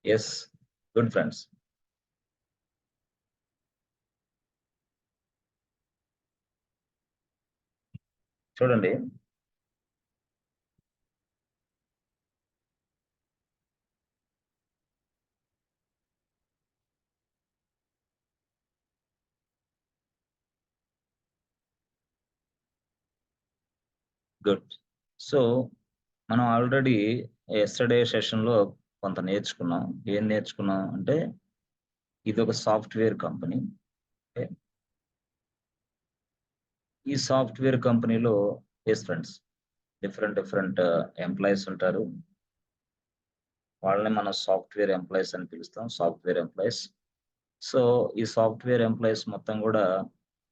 Yes, good friends. చూడండి, good. So మనం already yesterday సెషన్లో కొంత నేర్చుకున్నాం. ఏం నేర్చుకున్నాం అంటే ఇది ఒక సాఫ్ట్వేర్ కంపెనీ. ఈ సాఫ్ట్వేర్ కంపెనీలో yes friends, different different employees ఉంటారు. వాళ్ళని మనం సాఫ్ట్వేర్ ఎంప్లాయీస్ అని పిలుస్తాం, సాఫ్ట్వేర్ ఎంప్లాయీస్. సో ఈ సాఫ్ట్వేర్ ఎంప్లాయీస్ మొత్తం కూడా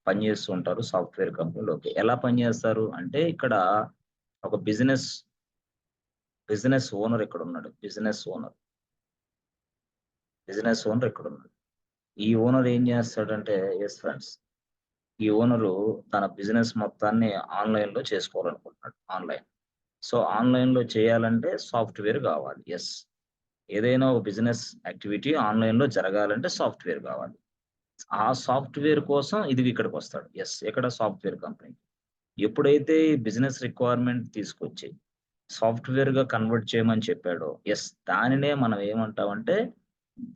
పనిచేస్తూ ఉంటారు సాఫ్ట్వేర్ కంపెనీలోకి. ఎలా పనిచేస్తారు అంటే ఇక్కడ ఒక బిజినెస్ ఓనర్ ఇక్కడ ఉన్నాడు. బిజినెస్ ఓనర్ ఇక్కడ ఉన్నాడు. ఈ ఓనర్ ఏం చేస్తాడంటే ఎస్ ఫ్రెండ్స్, ఈ ఓనరు తన బిజినెస్ మొత్తాన్ని ఆన్లైన్ లో చేసుకోవాలనుకుంటున్నాడు. సో ఆన్లైన్ లో చేయాలంటే సాఫ్ట్వేర్ కావాలి. ఎస్, ఏదైనా ఒక బిజినెస్ యాక్టివిటీ ఆన్లైన్ లో జరగాలంటే సాఫ్ట్వేర్ కావాలి. ఆ సాఫ్ట్వేర్ కోసం ఇది ఇక్కడికి వస్తాడు. ఎస్, ఇక్కడ సాఫ్ట్వేర్ కంపెనీ ఎప్పుడైతే బిజినెస్ రిక్వైర్మెంట్ తీసుకొచ్చి సాఫ్ట్వేర్ గా కన్వర్ట్ చేయమని చెప్పాడో, ఎస్, దానినే మనం ఏమంటామంటే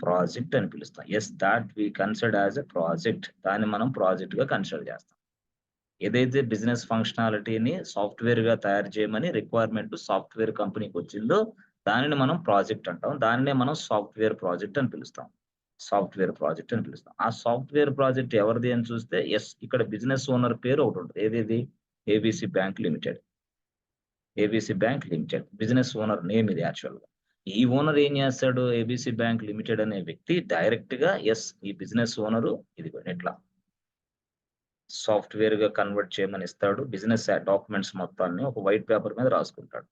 ప్రాజెక్ట్ అని పిలుస్తాం. Yes, that we consider as a project. దాన్ని మనం ప్రాజెక్ట్ గా కన్సిడర్ చేస్తాం. ఏదైతే బిజినెస్ ఫంక్షనాలిటీని సాఫ్ట్వేర్ గా తయారు చేయమని రిక్వైర్మెంట్ సాఫ్ట్వేర్ కంపెనీకి వచ్చిందో దానిని మనం ప్రాజెక్ట్ అంటాం. దానినే మనం సాఫ్ట్వేర్ ప్రాజెక్ట్ అని పిలుస్తాం. ఆ సాఫ్ట్వేర్ ప్రాజెక్ట్ ఎవరిది అని చూస్తే ఎస్, ఇక్కడ బిజినెస్ ఓనర్ పేరు ఒకటి ఉంటుంది. ఏది? ABC bank limited. Business owner name ఇది యాక్చువల్ గా. ఈ ఓనర్ ఏం చేస్తాడు? ఏబిసి బ్యాంక్ లిమిటెడ్ అనే వ్యక్తి డైరెక్ట్ గా ఎస్, ఈ బిజినెస్ ఓనరు ఇది ఎట్లా సాఫ్ట్వేర్ గా కన్వర్ట్ చేయమని ఇస్తాడు. బిజినెస్ డాక్యుమెంట్స్ మొత్తాన్ని ఒక వైట్ పేపర్ మీద రాసుకుంటాడు,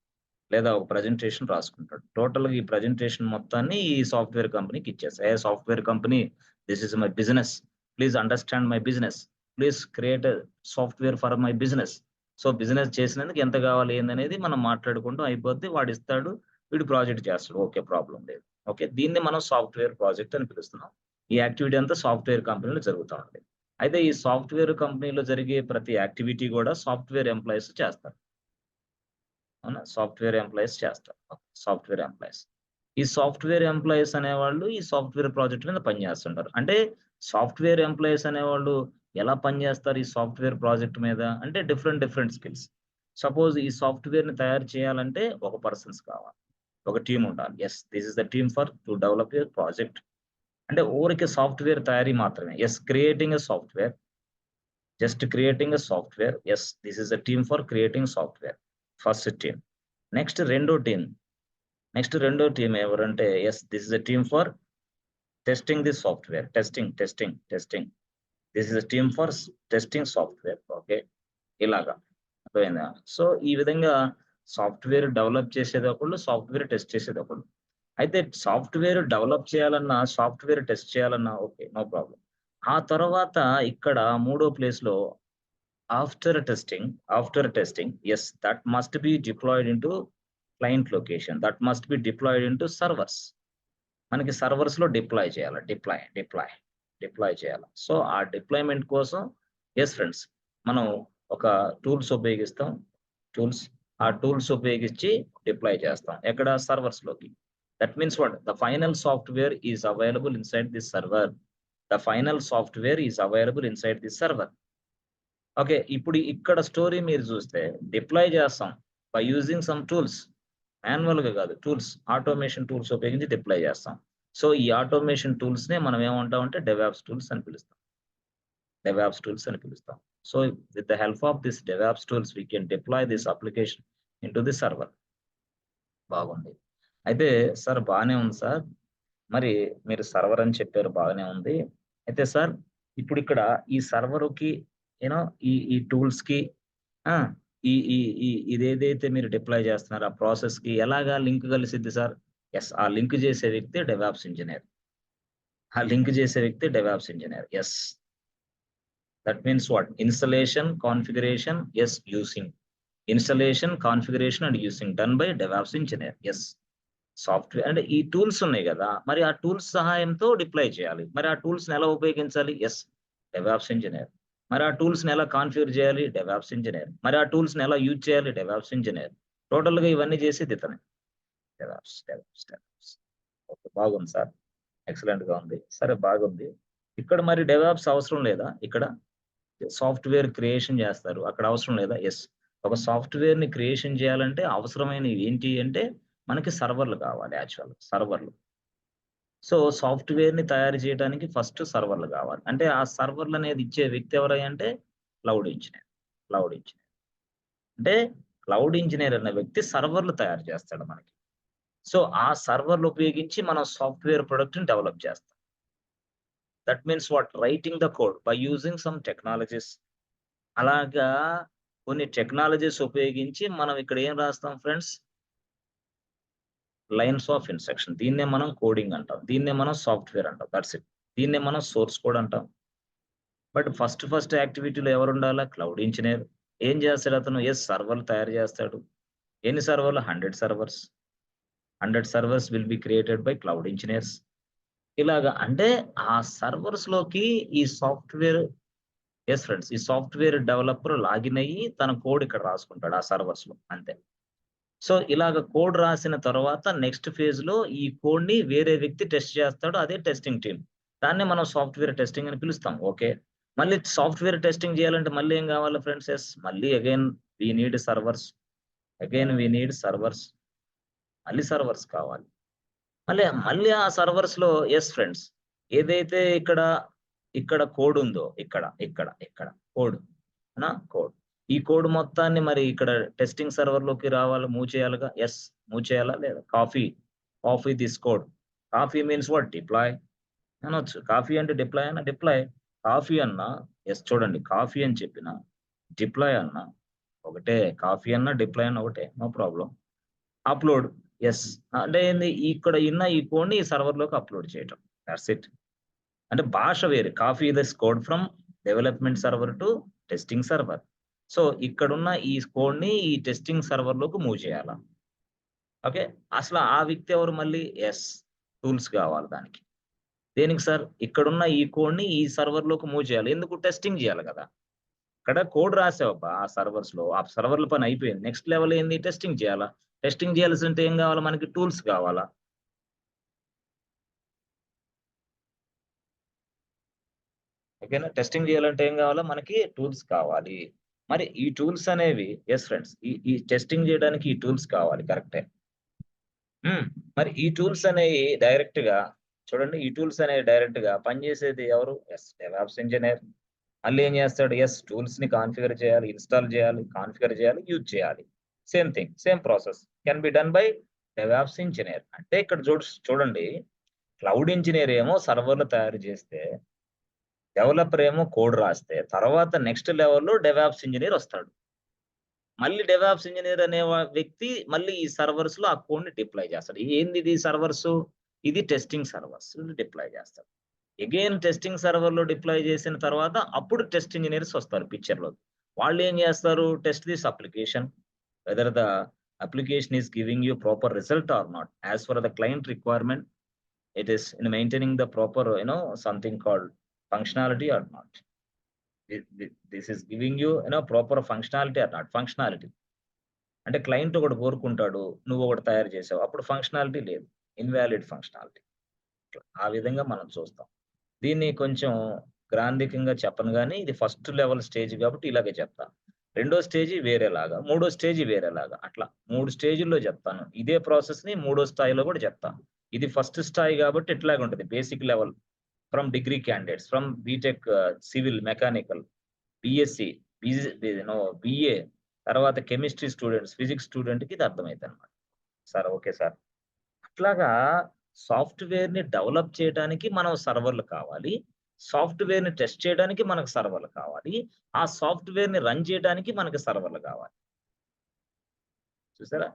లేదా ఒక ప్రజెంటేషన్ రాసుకుంటాడు. టోటల్ గా ఈ ప్రజెంటేషన్ మొత్తాన్ని ఈ సాఫ్ట్వేర్ కంపెనీకి ఇచ్చేస్తాడు. A software company, this is my business, please understand my business, please create software for my business. So business చేసినందుకు ఎంత కావాలి ఏందనేది మనం మాట్లాడుకుంటూ అయిపోద్ది. వాడు ఇస్తాడు, వీడు ప్రాజెక్ట్ చేస్తాడు. ఓకే, ప్రాబ్లం లేదు. ఓకే, దీన్ని మనం సాఫ్ట్వేర్ ప్రాజెక్ట్ అని పిలుస్తున్నాం. ఈ యాక్టివిటీ అంతా సాఫ్ట్వేర్ కంపెనీలో జరుగుతూ ఉంటుంది. అయితే ఈ సాఫ్ట్వేర్ కంపెనీలో జరిగే ప్రతి యాక్టివిటీ కూడా సాఫ్ట్వేర్ ఎంప్లాయీస్ చేస్తారు. అవునా? సాఫ్ట్వేర్ ఎంప్లాయీస్ చేస్తారు. ఈ సాఫ్ట్వేర్ ఎంప్లాయీస్ అనేవాళ్ళు ఈ సాఫ్ట్వేర్ ప్రాజెక్ట్ మీద పనిచేస్తుంటారు. అంటే సాఫ్ట్వేర్ ఎంప్లాయీస్ అనేవాళ్ళు ఎలా పనిచేస్తారు ఈ సాఫ్ట్వేర్ ప్రాజెక్ట్ మీద అంటే డిఫరెంట్ స్కిల్స్. సపోజ్ ఈ సాఫ్ట్వేర్ ని తయారు చేయాలంటే ఒక పర్సన్స్ కావాలి, ఒక టీం ఉండాలి. Yes, this is the team for to develop your project. అంటే ఊరికి సాఫ్ట్వేర్ తయారీ మాత్రమే. Yes, creating a software, just creating a software. Yes, this is the team for creating software. First team. Next రెండో team ఎవరంటే yes, this is a team for testing the software. Testing. This is a team for testing software. Okay, ఇలాగా అర్థమైందా? So ఈ విధంగా software develop చేసేది ఒకళ్ళు, software test చేసేది ఒకళ్ళు. అయితే సాఫ్ట్వేర్ డెవలప్ చేయాలన్నా, సాఫ్ట్వేర్ టెస్ట్ చేయాలన్నా ఓకే, నో ప్రాబ్లం. ఆ తర్వాత ఇక్కడ మూడో ప్లేస్ లో after testing, yes, that must be deployed into client location, that must be deployed into servers. మనకి సర్వర్స్ లో డిప్లాయ్ చేయాలి. సో ఆ డిప్లాయ్మెంట్ కోసం ఎస్ ఫ్రెండ్స్, మనం ఒక టూల్స్ ఉపయోగిస్తాం. ఆ టూల్స్ ఉపయోగించి డిప్లాయ్ చేస్తాం. ఎక్కడ? సర్వర్స్ లోకి. That means what? The final software is available inside the server. Okay, ఇప్పుడు ఇక్కడ స్టోరీ మీరు చూస్తే డిప్లాయ్ చేస్తాం by using some tools. Manual గా కాదు, టూల్స్, ఆటోమేషన్ టూల్స్ ఉపయోగించి డిప్లాయ్ చేస్తాం. సో ఈ ఆటోమేషన్ టూల్స్ నే మనం ఏమంటామంటే డెవాప్స్ టూల్స్ అని పిలుస్తాం. So with the help of this DevOps tools we can deploy this application into the server. బాగుంది. అయితే సార్ బాగానే ఉంది సార్, మరి మీరు సర్వర్ అని చెప్పారు, బాగానే ఉంది. అయితే సార్ ఇప్పుడు ఇక్కడ ఈ సర్వర్కి యూనో ఈ టూల్స్ కి ఆ ఈ ఈ ఈ ఇదేదైతే మీరు డిప్లాయ్ చేస్తున్నారో ఆ ప్రాసెస్ కి ఎలాగా లింక్ కలిసిద్ది సార్? ఎస్, ఆ లింక్ చేసే వ్యక్తి DevOps engineer. Yes, that means what? Installation, configuration, yes, using. Installation, configuration and using done by DevOps engineer. Yes, software అంటే ఈ టూల్స్ ఉన్నాయి గదా! మరి ఆ టూల్స్ సహాయంతో డిప్లాయ్ చేయాలి. మరి ఆ టూల్స్‌ని ఎలా ఉపయోగించాలి? DevOps engineer. మరి ఆ టూల్స్‌ని ఎలా కాన్ఫిగర్ చేయాలి? DevOps engineer. మరి ఆ టూల్స్‌ని ఎలా యూజ్ చేయాలి? DevOps engineer. టోటల్‌గా ఇవన్నీ చేసేది ఇతనే. డెవాప్స్. ఓకే. బాగుంది సార్. ఎక్సలెంట్‌గా ఉంది. సరే బాగుంది. ఇక్కడ మరి డెవాప్స్ అవసరం లేదా ఇక్కడ? సాఫ్ట్‌వేర్ క్రియేషన్ జేస్తారు. అక్కడ అవసరం లేదా? ఒక సాఫ్ట్‌వేర్‌ని క్రియేషన్ జేయాలంటే అవసరమైనవి ఏంటి అంటే, మనకి సర్వర్‌లు కావాలి యాక్చువల్‌గా సర్వర్‌లు. సో, సాఫ్ట్‌వేర్‌ని తయారు చేయడానికి ఫస్ట్ సర్వర్‌లు గావాలి. అంటే ఆ సర్వర్‌లనేది ఇచ్చే వ్యక్తి ఎవరయ్యా అంటే క్లౌడ్ ఇంజినీర్. Cloud engineer. అంటే క్లౌడ్ ఇంజినీర్ అనే వ్యక్తి సర్వర్‌లు తయారు చేస్తాడు మనకి. సో, ఆ సర్వర్‌లు ఉపయోగించి మనం సాఫ్ట్‌వేర్ ప్రొడక్ట్‌ని డెవలప్ చేస్తాం. That means what? Writing the code by using some technologies. అలాగా కొన్ని టెక్నాలజీస్ ఉపయోగించి మనం ఇక్కడ ఏం రాస్తాం ఫ్రెండ్స్? Lines of instruction. దీన్నే మనం కోడింగ్ అంటాం. దీన్నే మనం సాఫ్ట్‌వేర్ అంటాం. That's it. దీన్నే మనం సోర్స్ కోడ్ అంటాం. బట్ ఫస్ట్ యాక్టివిటీలో ఎవరుండాలా? Cloud engineer. ఏం చేస్తాడు అతను? సర్వర్‌లు తయారు చేస్తాడు. ఎన్ని సర్వర్‌లు? 100 servers. 100 servers will be created by cloud engineers. ఇలాగా అంటే ఆ సర్వర్స్‌లోకి ఈ సాఫ్ట్‌వేర్ ఫ్రెండ్స్. ఈ సాఫ్ట్‌వేర్ డెవలపర్ లాగిన్ అయ్యి తన కోడ్ ఇక్కడ రాసుకుంటాడు ఆ సర్వర్స్‌లో అంతే. సో, ఇలాగ కోడ్ రాసిన తర్వాత నెక్స్ట్ ఫేజ్‌లో ఈ కోడ్‌ని వేరే వ్యక్తి టెస్ట్ చేస్తాడు. అదే టెస్టింగ్ టీమ్. దాన్నే మనం సాఫ్ట్‌వేర్ టెస్టింగ్ అని పిలుస్తాం. ఓకే. మళ్ళీ సాఫ్ట్‌వేర్ టెస్టింగ్ చేయాలంటే మళ్ళీ ఏం కావాలి ఫ్రెండ్స్? మళ్ళీ again we need servers. Again we need servers. మళ్ళీ సర్వర్స్ కావాలి. మళ్ళీ ఆ సర్వర్స్‌లో ఫ్రెండ్స్. ఏదైతే ఇక్కడ కోడ్ ఉందో ఇక్కడ కోడ్. కోడ్. ఈ కోడ్ మొత్తాన్ని మరి ఇక్కడ టెస్టింగ్ సర్వర్‌లోకి మూవ్ చేయాలిగా. మూవ్ చేయాలా లేదా? Copy this code. Copy means what? Deploy అనొచ్చు. కాపీ అంటే డిప్లాయ్ అన్నా డిప్లాయ్. కాపీ అన్నా చూడండి కాపీ అని చెప్పినా, డిప్లాయ్ అన్నా ఒకటే. కాపీ అన్నా, డిప్లాయ్ అన్నా ఒకటే. No problem. అప్‌లోడ్. యెస్. అంటే ఏంది? ఇక్కడ ఈ కోడ్‌ని ఈ సర్వర్‌లోకి అప్‌లోడ్ చేయటం. That's it. అంటే భాష వేరు. Copy this code from development server to testing server. So, ఇక్కడున్న ఈ కోడ్‌ని ఈ టెస్టింగ్ సర్వర్‌లోకి మూవ్ చేయాలా. ఓకే. అసల ఆ వ్యక్తి ఎవరు మళ్ళీ? టూల్స్ కావాలి దానికి. దేనికి సార్? ఇక్కడున్న ఈ కోడ్‌ని ఈ సర్వర్‌లోకి మూవ్ చేయాలి. ఎందుకు? టెస్టింగ్ చేయాలి కదా! ఇక్కడ కోడ్ రాసావబ్బా ఆ సర్వర్స్‌లో. ఆ సర్వర్‌ల పని అయిపోయింది. నెక్స్ట్ లెవెల్ ఏంది? టెస్టింగ్ చేయాలా. టెస్టింగ్ చేయాల్సంటే ఏం కావాలా మనకి? టూల్స్ కావాలా. ఓకేనా? టెస్టింగ్ చేయాలంటే ఏం కావాలా? మనకి టూల్స్ కావాలి. మరి ఈ టూల్స్ అనేవి ఫ్రెండ్స్. ఈ టెస్టింగ్ చేయడానికి ఈ టూల్స్ కావాలి. కరెక్టే. హ్మ్. మరి ఈ టూల్స్ అనేయి డైరెక్ట్‌గా చూడండి. ఈ టూల్స్ అనేవి డైరెక్ట్‌గా పనిచేసేది ఎవరు? DevOps engineer. మళ్ళీ ఏం చేస్తాడు? టూల్స్‌ని కాన్ఫిగర్ చేయాలి, ఇన్‌స్టాల్ చేయాలి, కాన్ఫిగర్ చేయాలి, యూజ్ చేయాలి. Same thing. Same process. Can be done by DevOps engineer. అంటే ఇక్కడ చూడండి. క్లౌడ్ ఇంజినీర్ ఏమో సర్వర్‌లు తయారు చేస్తే డెవలపర్ ఏమో కోడ్ రాస్తే, తర్వాత నెక్స్ట్ లెవెల్‌లో డెవాప్స్ ఇంజినీర్ వస్తాడు. మళ్ళీ డెవాప్స్ ఇంజినీర్ అనే వ్యక్తి మళ్ళీ ఈ సర్వర్స్‌లో ఆ కోడ్‌ని డిప్లాయ్ చేస్తాడు. ఏందిది సర్వర్సు? ఇది టెస్టింగ్ సర్వర్స్ డిప్లాయ్ చేస్తాడు. అగైన్ టెస్టింగ్ సర్వర్‌లో డిప్లాయ్ చేసిన తర్వాత అప్పుడు టెస్ట్ ఇంజినీర్స్ వస్తారు పిక్చర్‌లోకి. వాళ్ళేం చేస్తారు? Test this application. Whether the application is giving you proper result or not. As per the client requirement, it is in maintaining the proper something called functionality or not. This is giving proper functionality or not. Functionality. అంటే client ఒకటి కోరుకుంటాడు. నువ్వు ఒకటి తయారు చేసావు. అప్పుడు functionality లేదు. Invalid functionality. ఆ విధంగా మనం చూస్తాం. దీన్ని కొంచెం గ్రాంథికంగా చెప్పను గానీ, ఇది ఫస్ట్ లెవెల్ స్టేజ్ గాబట్టి ఇలాగే చెప్తా. రెండో స్టేజి వేరేలాగా, మూడో స్టేజి వేరేలాగా అట్లా 3 స్టేజుల్లో జెప్తాను. ఇదే ప్రాసెస్‌ని మూడో స్థాయిలో గూడా జెప్తా. ఇది ఫస్ట్ స్థాయి గాబట్టి ఇట్లాగుంటది. Basic level from degree candidates, from BTech, civil, mechanical, BSc, బీజీ బీఏ, తర్వాత కెమిస్ట్రీ స్టూడెంట్స్, ఫిజిక్స్ స్టూడెంట్‌కి ఇది అర్థమైద్దనమాట. Sir okay sir. అట్లాగా సాఫ్ట్‌వేర్‌ని డెవలప్ చేయడానికి మనం సర్వర్‌లు కావాలి. సాఫ్ట్‌వేర్‌ని టెస్ట్ చేయడానికి మనకు సర్వర్‌లు కావాలి. ఆ సాఫ్ట్‌వేర్‌ని రన్ చేయడానికి మనకు సర్వర్‌లు కావాలి. చూసారా?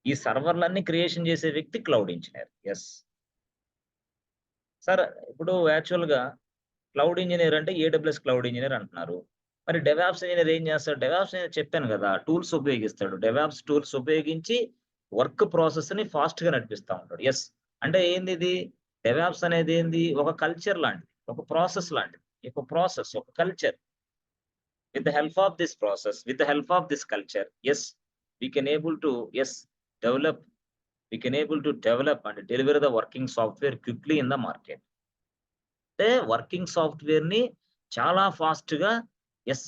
ఈ సర్వర్‌లన్నీ క్రియేషన్ చేసే వ్యక్తి క్లౌడ్ ఇంజినీర్. సార్ ఇప్పుడు యాక్చువల్‌గా క్లౌడ్ ఇంజినీర్ అంటే ఏడబ్ల్యూఎస్ క్లౌడ్ ఇంజినీర్ అంటున్నారు. మరి డెవాప్స్ ఇంజినీర్ ఏం చేస్తాడు? డెవాప్స్ ఇంజినీర్ చెప్పాను గదా! టూల్స్ ఉపయోగిస్తాడు. డెవాప్స్ టూల్స్ ఉపయోగించి వర్క్ ప్రాసెస్‌ని ఫాస్ట్‌గా నడిపిస్తా ఉంటాడు. యెస్. అంటే ఏంది ఇది? డెవాప్స్ అనేది ఏంది? ఒక కల్చర్ లాంటిది. ఒక ప్రాసెస్ లాంటిది. ఒక ప్రాసెస్, ఒక culture. With the help of this process, with the help of this culture, yes, we can able to, yes, develop, we can able to develop and deliver the working software quickly in the market. అంటే working సాఫ్ట్‌వేర్‌ని చాలా ఫాస్ట్‌గా yes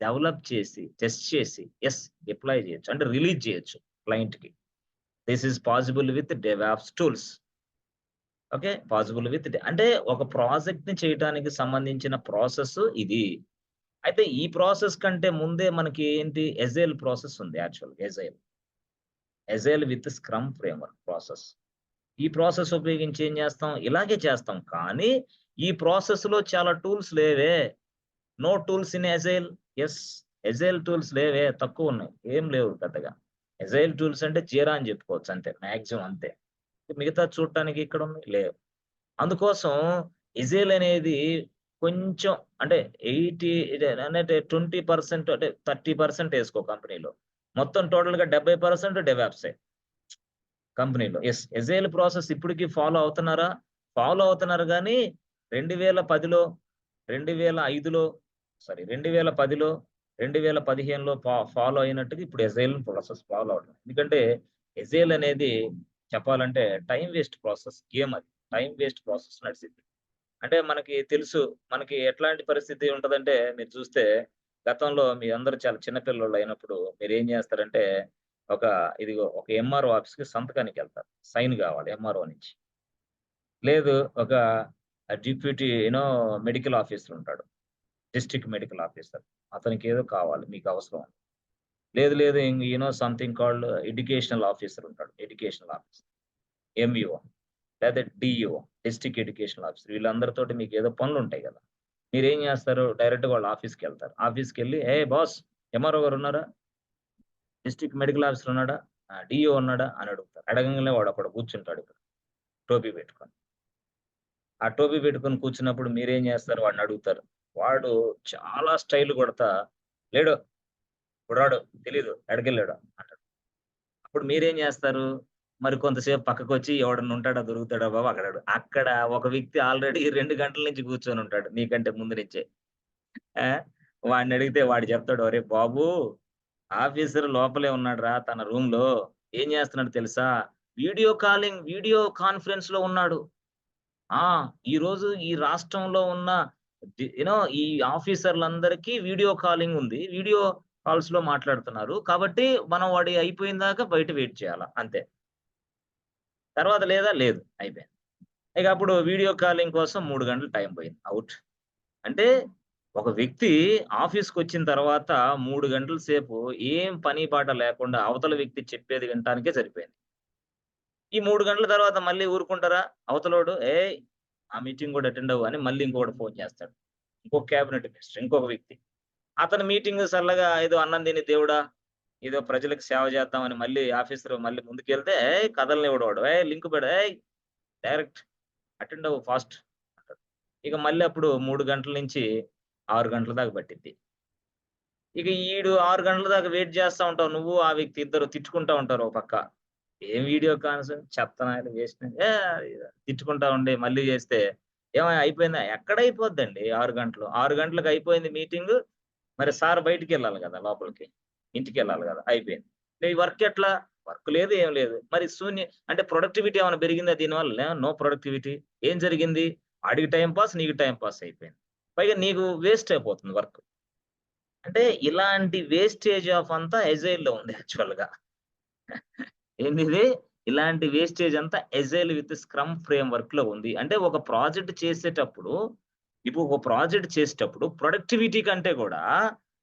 develop చేసి, test చేసి, yes deploy చేయొచ్చు. అంటే release చేయొచ్చు క్లయింట్‌కి. This is possible with DevOps tools. Okay. Possible with అంటే ఒక ప్రాజెక్ట్‌ని చేయటానికి సంబంధించిన ప్రాసెస్ ఇది. అయితే ఈ ప్రాసెస్ కంటే ముందే మనకి ఏంటి ఎజైల్ ప్రాసెస్ ఉంది యాక్చువల్‌గా agile. Agile with scrum framework process. ఈ ప్రాసెస్ ఉపయోగించి ఏం చేస్తాం? ఇలాగే చేస్తాం. కానీ ఈ ప్రాసెస్‌లో చాలా టూల్స్ లేవే. No tools in agile. Yes. Agile tools లేవే తక్కువున్నాయి. ఏం లేవు పెద్దగా. ఎజైల్ టూల్స్ అంటే జీరా అని చెప్పుకోవచ్చు అంతే. మాక్సిమం అంతే. మిగతాది చూడటానికి ఎక్కడున్నాయి? లేవు. అందుకోసం ఎజైల్ అనేది కొంచెం అంటే 80 అంటే 20% అంటే 30% ఏసుకో కంపెనీలో. మొత్తం టోటల్‌గా 70% డెవాప్సే కంపెనీలో. యెస్. ఎజైల్ ప్రాసెస్ ఇప్పటికి ఫాలో అవుతున్నారా? ఫాలో అవుతున్నారు గానీ 2010లో, 2005లో 2010లో, 2015లో ఫాలో అయినట్టుగా ఇప్పుడు ఎజైల్ ప్రాసెస్ ఫాలో అవ్వట్లేదు. ఎందుకంటే ఎజైల్ అనేది చెప్పాలంటే టైమ్ వేస్ట్ ప్రాసెస్ గేమ్ అది. టైమ్ వేస్ట్ ప్రాసెస్ నడిసిద్ది. అంటే మనకి తెలుసు. మనకి ఎట్లాంటి పరిస్థితి ఉంటదంటే మీరు చూస్తే గతంలో మీ అందరూ చాలా చిన్న పిల్లోళ్ళయినప్పుడు మీరేం జేస్తారంటే ఒక ఇదిగో ఒక ఎంఆర్‌ఓ ఆఫీస్‌కి సంతకానికెళ్తారు. సైన్ గావాలి ఎంఆర్‌ఓ నుంచి. లేదు ఒక డిప్యూటీ మెడికల్ ఆఫీసర్ ఉంటాడు. District medical officer. అతనికేదో కావాలి మీకవసరం. లేదు లేదు సంథింగ్ కాల్డ్ ఎడ్యుకేషనల్ ఆఫీసర్ ఉంటాడు. Educational officer. ఎంఈఓ. లేదా డీఈఓ డిస్ట్రిక్ట్ ఎడ్యుకేషనల్ ఆఫీసర్ వీళ్ళందరితోటి మీకేదో పనులుంటాయి గదా! మీరేం జేస్తారు? డైరెక్ట్‌గా వాళ్ళ ఆఫీస్‌కెళ్తారు. ఆఫీస్‌కెళ్ళి "ఏయ్ బాస్ ఎంఆర్‌ఓ గారున్నారా? డిస్ట్రిక్ట్ మెడికల్ ఆఫీసర్ ఉన్నాడా? డీఈఓ ఉన్నాడా?" అని అడుగుతారు. అడగంగానే వాడక్కడ కూర్చుంటాడు ఇక్కడ టోపీ పెట్టుకొని. ఆ టోపీ పెట్టుకొని కూర్చున్నప్పుడు మీరేం జేస్తారు? వాడినడుగుతారు. వాడు చాలా స్టైల్ కొడతా "లేడు, ఇప్పుడు రాడు, తెలీదు, ఎక్కడికెళ్ళాడో" అంటాడు. అప్పుడు మీరేం జేస్తారు? మరి కొంతసేపు పక్కకొచ్చి ఎవడన్నా ఉంటాడా? దొరుకుతాడా బాబు అక్కడ ఒక వ్యక్తి ఆల్రెడీ 2 గంటల నుంచి కూర్చొనుంటాడు నీకంటే ముందు నుంచే. ఆ! వాడినడిగితే వాడు చెప్తాడు, "ఒరేయ్ బాబు ఆఫీసర్ లోపలే ఉన్నాడురా తన రూమ్‌లో. ఏం చేస్తున్నాడో తెలుసా? వీడియో కాన్ఫరెన్స్‌లో ఉన్నాడు. ఆ! ఈరోజు ఈ రాష్ట్రంలో ఉన్న ఈ ఆఫీసర్‌లందరికీ వీడియో కాలింగ్ ఉంది. వీడియో కాల్స్‌లో మాట్లాడుతున్నారు. కాబట్టి మనం వాడి అయిపోయిన దాకా బయట వెయిట్ చేయాలా అంతే. తర్వాత లేదా? లేదు. అయిపోయింది. ఇక అప్పుడు వీడియో కాలింగ్ కోసం 3 గంటలు టైం పోయింది. ఔట్. అంటే ఒక వ్యక్తి ఆఫీస్‌కొచ్చిన తర్వాత 3 గంటల సేపు ఏం పని పాట లేకుండా అవతల వ్యక్తి చెప్పేది వినటానికే సరిపోయింది. ఈ 3 గంటల తర్వాత మళ్ళీ ఊరుకుంటారా? అవతలోడు "ఏయ్! ఆ మీటింగ్ గూడా అటెండ్ అవ్వు" అని మళ్ళీ ఇంకొకడు ఫోను చేస్తాడు. ఇంకొక క్యాబినెట్ మినిస్టర్ ఇంకొక వ్యక్తి. అతని మీటింగ్ సరళగా ఏదో అన్నం తిని దేవుడా! ఏదో ప్రజలకు సేవ చేద్దామని మళ్ళీ ఆఫీసర్ మళ్ళీ ముందుకెళ్తే "ఏయ్! కదలనివ్వడు వాడు. ఏయ్! లింక్ పెడు. ఏయ్! డైరెక్ట్ అటెండ్ అవ్వు ఫాస్ట్" అంటాడు. ఇక మళ్ళీ అప్పుడు 3 గంటల నుంచి 6 గంటల దాకా పట్టిద్ది. ఇక ఈడు 6 గంటల దాకా వెయిట్ చేస్తా ఉంటావు. నువ్వు, ఆ వ్యక్తి ఇద్దరు తిట్టుకుంటా ఉంటారు ఓ పక్క. ఏం వీడియో కాన్ఫరెన్స్ చెత్తనాయాలు వేస్ట్ తిట్టుకుంటా ఉండి మళ్ళీ చేస్తే ఏమయ్య అయిపోయిందా? ఎక్కడైపోద్దండి 6 గంటలు. 6 గంటలకు అయిపోయింది మీటింగు. మరి సార్ బయటికెళ్ళాలి గదా! లోపలికి. ఇంటికెళ్ళాలి గదా! అయిపోయింది. నీ వర్క్ ఎట్లా? వర్క్ లేదు, ఏం లేదు. మరి అంటే ప్రొడక్టివిటీ ఏమైనా పెరిగిందా దీనివల్ల? No productivity. ఏం జరిగింది? ఆడికి టైమ్ పాస్, నీకు టైమ్ పాస్ అయిపోయింది. పైగా నీకు వేస్ట్ అయిపోతుంది వర్క్. అంటే ఇలాంటి వేస్టేజ్ ఆఫ్ అంతా ఎజైల్‌లో ఉంది యాక్చువల్‌గా. ఏందిది? ఇలాంటి వేస్టేజ్ అంతా ఎజైల్ విత్ స్క్రమ్ ఫ్రేమ్‌వర్క్‌లో ఉంది. అంటే ఒక ప్రాజెక్ట్ చేసేటప్పుడు, ఇప్పుడు ఒక ప్రాజెక్ట్ చేసేటప్పుడు ప్రొడక్టివిటీ కంటే గూడా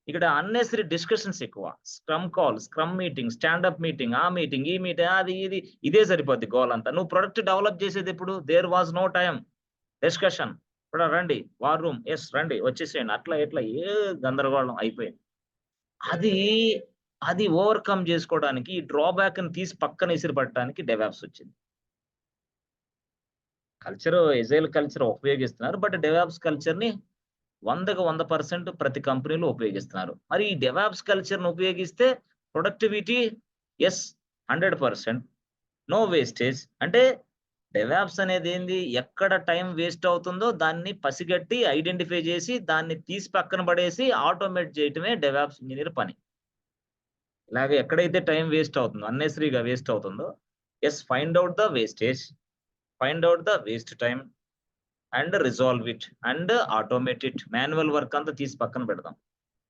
ఇక్కడ అన్నెసెసరీ డిస్కషన్స్ ఎక్కువ. Scrum call, scrum meeting, stand up meeting, ఆ మీటింగ్, ఈ మీటింగ్ అది ఇది ఇదే సరిపోద్ది గోలంతా. నువ్వు ప్రొడక్ట్ డెవలప్ చేసేదెప్పుడు? There was no time. Discussion. ఇప్పుడు రండి వార్ రూమ్. యెస్ రండి వచ్చేసేయండి. అట్లా ఇట్లా గందరగోళం అయిపోయింది. అది, అది ఓవర్‌కమ్ జేసుకోవడానికి ఈ డ్రాబ్యాక్‌ని తీసి పక్కన ఇసిరిపడటానికి డెవాప్స్ వచ్చింది. ఎజైల్ కల్చర్ ఉపయోగిస్తున్నారు. బట్ డెవాప్స్ కల్చర్‌ని 100కి 100% ప్రతి కంపెనీలో ఉపయోగిస్తున్నారు. మరి ఈ డెవాప్స్ కల్చర్‌ని ఉపయోగిస్తే ప్రొడక్టివిటీ యెస్. 100%. No wastage. అంటే డెవాప్స్ అనేది ఏంది? ఎక్కడ టైం వేస్ట్ అవుతుందో దాన్ని పసిగట్టి ఐడెంటిఫై చేసి దాన్ని తీసి పక్కన పడేసి ఆటోమేట్ చేయటమే డెవాప్స్ ఇంజినీర్ పని. ఇలాగ ఎక్కడైతే టైం వేస్ట్ అవుతుందో, అన్నెసెసరీగా వేస్ట్ అవుతుందో, find out the wastage, find out the waste time and resolve it and automate it. Manual work అంతా తీసి పక్కన పెడదాం.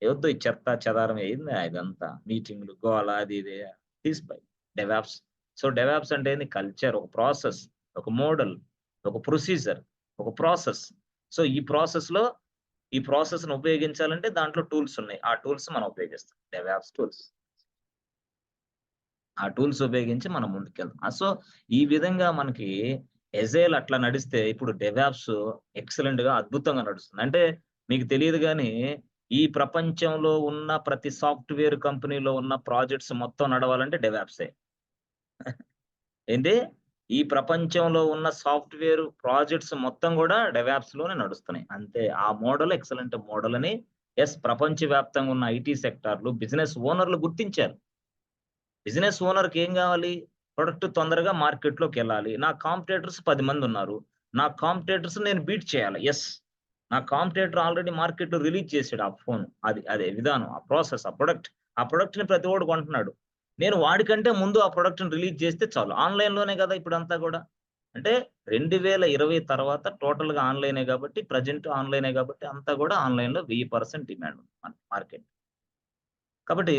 ఏవద్దు ఈ చెత్త చెదారం ఏంది ఇదంతా మీటింగ్‌లు, గోల అది ఇది తీసిపోయి డెవాప్స్. సో, డెవాప్స్ అంటే ఏంది? కల్చర్, ఒక ప్రాసెస్, ఒక మోడల్, ఒక ప్రొసీజర్, ఒక ప్రాసెస్. సో, ఈ ప్రాసెస్‌ని ఉపయోగించాలంటే దాంట్లో టూల్స్ ఉన్నాయి. ఆ టూల్స్ మనం ఉపయోగిస్తాం. DevOps tools. ఆ టూల్స్ ఉపయోగించి మనం ముందుకెళ్తాం. సో, ఈ విధంగా మనకి ఎజైల్ అట్లా నడిస్తే ఇప్పుడు డెవాప్స్ ఎక్సలెంట్‌గా అద్భుతంగా నడుస్తుంది. అంటే మీకు తెలీదు గానీ, ఈ ప్రపంచంలో ఉన్న ప్రతి సాఫ్ట్‌వేర్ కంపెనీలో ఉన్న ప్రాజెక్ట్స్ మొత్తం నడవాలంటే డెవాప్సే. ఏంటి? ఈ ప్రపంచంలో ఉన్న సాఫ్ట్‌వేర్ ప్రాజెక్ట్స్ మొత్తం గూడా డెవాప్స్‌లోనే నడుస్తున్నాయి. అంతే. ఆ మోడల్ ఎక్సలెంట్ మోడల్ అని ప్రపంచవ్యాప్తంగా ఉన్న ఐటీ సెక్టార్‌లు, బిజినెస్ ఓనర్‌లు గుర్తించారు. బిజినెస్ ఓనర్‌కి ఏం గావాలి? ప్రొడక్ట్ తొందరగా మార్కెట్‌లోకెళ్ళాలి. నా కాంపిటీటర్స్ 10 మందున్నారు. నా కాంపిటీటర్స్ నేను బీట్ చేయాలి. నా కాంపిటీటర్ ఆల్రెడీ మార్కెట్‌లో రిలీజ్ చేసాడు ఆ ఫోను. అదే విధానం, ఆ ప్రాసెస్, ఆ ప్రొడక్ట్. ఆ ప్రొడక్ట్‌ని ప్రతి ఒడు కొంటున్నాడు. నేను వాడికంటే ముందు ఆ ప్రొడక్ట్‌ని రిలీజ్ చేస్తే చాలు. ఆన్‌లైన్‌లోనే గదా! ఇప్పుడంతా గూడా. అంటే 2020 తర్వాత టోటల్‌గా ఆన్‌లైనే గాబట్టి, ప్రెజెంట్ ఆన్‌లైనే గాబట్టి అంతా గూడా ఆన్‌లైన్‌లో 1000% డిమాండ్ ఉంది మార్కెట్. కాబట్టి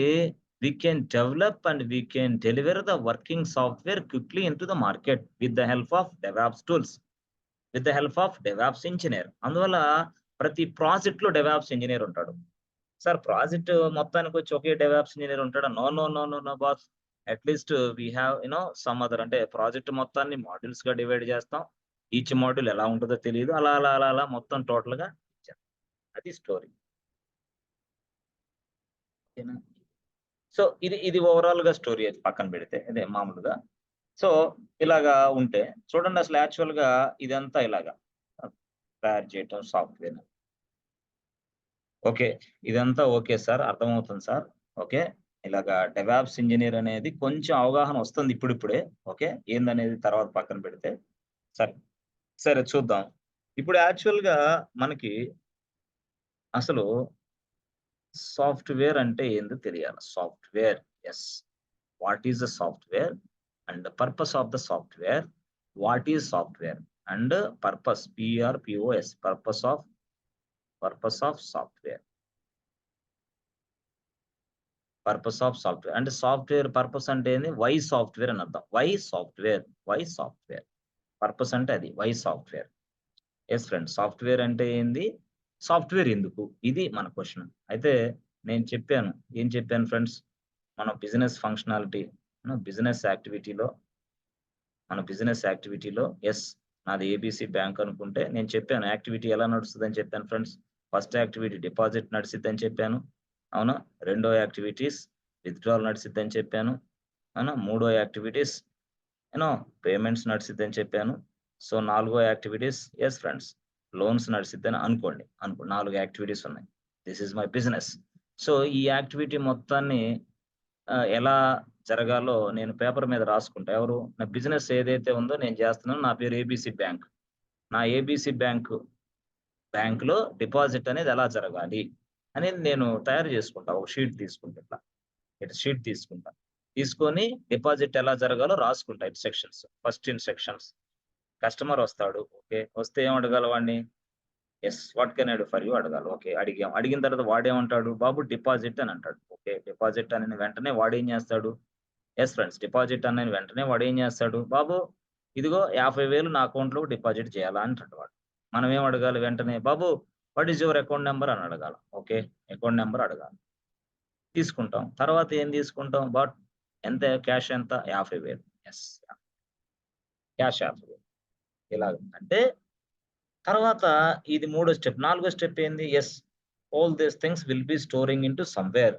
we can develop and we can deliver the working software quickly into the market with the help of DevOps tools, with the help of DevOps engineer. అందువల్ల ప్రతి ప్రాజెక్ట్‌లో DevOps ఇంజినీర్ ఉంటాడు. సార్ ప్రాజెక్ట్ మొత్తానికి వచ్చి ఒకే DevOps engineer ఉంటాడా? No, no, no, no, no boss. At least we have some other అంటే ప్రాజెక్ట్ మొత్తాన్ని మాడ్యూల్స్‌గా డివైడ్ చేస్తాం. ఈచ్ మాడ్యూల్ ఎలా ఉంటదో తెలీదు. అలా మొత్తం టోటల్‌గా ఇచ్చారు. అది స్టోరీ. ఓకేనా? సో, ఇది ఓవరాల్‌గా స్టోరీ అది పక్కన పెడితే. అదే మామూలుగా. సో, ఇలాగా ఉంటే చూడండి అసలు యాక్చువల్‌గా ఇదంతా ఇలాగా ఆహ్, తయారు చేయటం సాఫ్ట్‌వేర్. ఓకే. ఇదంతా ఓకే సార్. అర్థమవుతుంది సార్. ఓకే. ఇలాగా డెవాప్స్ ఇంజినీర్ అనేది కొంచెం అవగాహన వస్తుంది ఇప్పుడిప్పుడే. ఓకే. ఏందనేది తర్వాత పక్కన పెడితే. సరే. సరే చూద్దాం. ఇప్పుడు యాక్చువల్‌గా మనకి అసలు సాఫ్ట్‌వేర్ అంటే ఏందో తెలియాలి. Software. Yes. What is the software? And the purpose of the software. What is software? And purpose PRPOS purpose of software. Purpose of software. అంటే సాఫ్ట్‌వేర్ పర్పస్ అంటే ఏంది? వై సాఫ్ట్‌వేర్ అని అర్థం. Why software? Why software? Purpose అంటే అది. Why software? Yes friends. Software అంటే ఏంది? Software ఎందుకు? ఇది మన క్వెషన్. అయితే నేను చెప్పాను. ఏం చెప్పాను ఫ్రెండ్స్? మన బిజినెస్ ఫంక్షనాలిటీ, బిజినెస్ యాక్టివిటీలో నాది ఏబీసీ బ్యాంక్ అనుకుంటే నేను చెప్పాను యాక్టివిటీ ఎలా నడుస్తదని చెప్పాను ఫ్రెండ్స్. ఫస్ట్ యాక్టివిటీ డిపాజిట్ నడిసిద్దని చెప్పాను. అవునా? రెండో యాక్టివిటీస్ విత్‌డ్రావల్ నడిసిద్దని చెప్పాను. అవునా? మూడో యాక్టివిటీస్ యూనో పేమెంట్స్ నడిసిద్దని చెప్పాను. సో, నాలుగో యాక్టివిటీస్ ఫ్రెండ్స్ లోన్స్ నడిసిద్దని అనుకోండి. 4 యాక్టివిటీస్ ఉన్నాయి. This is my business. So, ఈ యాక్టివిటీ మొత్తాన్ని ఎలా జరగాలో నేను పేపర్ మీద రాసుకుంటా. నా బిజినెస్ ఏదైతే ఉందో నేను చేస్తున్నానో నా పేరు ఏబీసీ బ్యాంక్. నా ఏబీసీ బ్యాంక్‌లో డిపాజిట్ అనేది ఎలా జరగాలి అనేది నేను తయారు చేసుకుంటా. ఒక షీట్ తీసుకుంటా ఇట్లా. షీట్ తీసుకుంటా. తీసుకొని డిపాజిట్ ఎలా జరగాలో రాసుకుంటా ఇన్‌స్ట్రక్షన్స్. First instructions. కస్టమర్ వస్తాడు. ఓకే. వస్తే ఏం అడగాలి వాడిని? What can I do for you అడగాలి. ఓకే. అడిగాం. అడిగిన తర్వాత వాడేమంటాడు? బాబు డిపాజిట్ అని అంటాడు. ఓకే. డిపాజిట్ అని వెంటనే వాడేం చేస్తాడు? ఫ్రెండ్స్. డిపాజిట్ అన్న వెంటనే వాడేం చేస్తాడు? బాబు ఇదిగో 50,000 నా అకౌంట్‌లోకి డిపాజిట్ చేయాలా అంటాడు వాడు. మనం ఏం అడగాలి వెంటనే? బాబు what is your account number అని అడగాల. ఓకే. అకౌంట్ నంబర్ అడగాలి. తీసుకుంటాం. తర్వాత ఏం తీసుకుంటాం? ఎంత క్యాష్ ఎంత? 50,000. యెస్. క్యాష్ 50,000. ఇలాగ. అంటే తర్వాత ఇది మూడో స్టెప్. నాలుగో స్టెప్ ఏంది? All these things will be storing into somewhere.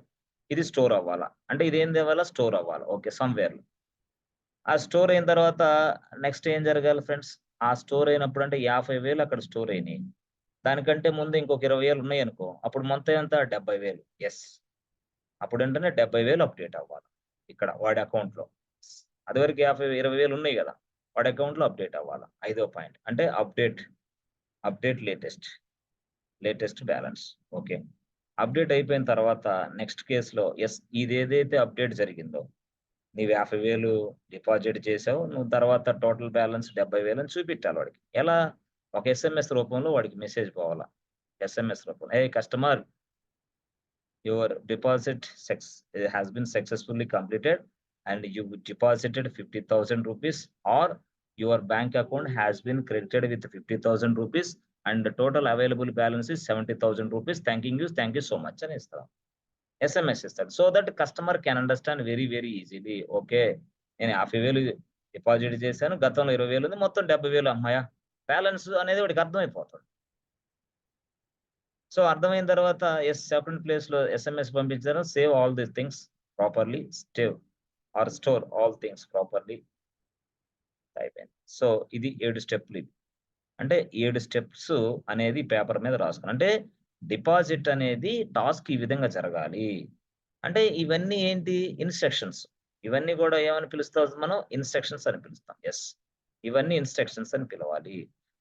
ఇది స్టోర్ అవ్వాలా. అంటే ఇదేం అవ్వాలా? స్టోర్ అవ్వాలి. ఓకే. సమ్‌వేర్‌లో. ఆ స్టోర్ అయిన తర్వాత నెక్స్ట్ ఏం జరగాలి ఫ్రెండ్స్? ఆ స్టోర్ అయినప్పుడు అంటే 50,000 అక్కడ స్టోర్ అయినాయి. దానికంటే ముందు ఇంకొక 20,000 ఉన్నాయనుకో. అప్పుడు మొత్తం ఎంత? 70,000. అప్పుడు వెంటనే 70,000 అప్‌డేట్ అవ్వాలి. ఇక్కడ వాడి అకౌంట్‌లో. అది వరకు 20,000 ఉన్నాయి కదా, వాడి అకౌంట్ లో అప్డేట్ అవ్వాలి. 5వ పాయింట్ అంటే update latest balance. Okay. Update అయిపోయిన తర్వాత నెక్స్ట్ కేసులో ఇదేదైతే అప్డేట్ జరిగిందో, నీవు 50,000 డిపాజిట్ చేసావు. నువ్వు తర్వాత టోటల్ బ్యాలెన్స్ 70,000 అని చూపెట్టాలి వాడికి. ఎలా? ఒక ఎస్ఎంఎస్ రూపంలో వాడికి మెసేజ్ పోవాలా. ఎస్ఎంఎస్ రూపంలో, "hey customer, your deposit has been successfully completed and you deposited 50,000 rupees, or your bank account has been credited with 50,000 rupees and the total available balance is 70,000 rupees. Thank you so much" అని ఇస్తాం. SMS ఇస్తాడు. So that customer can understand very easily. Okay. నేను 50,000 deposit చేశాను. గతంలో 20,000 ఉంది. మొత్తం 70,000 హమ్మయ్య! Balance అనేది వాడికి అర్థమైపోతుంది. సో అర్థమైన తర్వాత సెకండ్ ప్లేస్‌లో ఎస్ఎంఎస్ పంపించారు. Save all these things properly. Store all things properly. అయిపోయింది. సో ఇది 7 స్టెప్‌లు ఇవి. అంటే 7 స్టెప్స్ అనేది పేపర్ మీద రాసుకున్నాం. అంటే డిపాజిట్ అనేది టాస్క్ ఈ విధంగా జరగాలి. అంటే ఇవన్నీ ఏంటి? ఇన్‌స్ట్రక్షన్స్. ఇవన్నీ గూడా ఏమని పిలుస్తాం మనం? ఇన్‌స్ట్రక్షన్స్ అని పిలుస్తాం. ఇవన్నీ ఇన్‌స్ట్రక్షన్స్ అని పిలవాలి.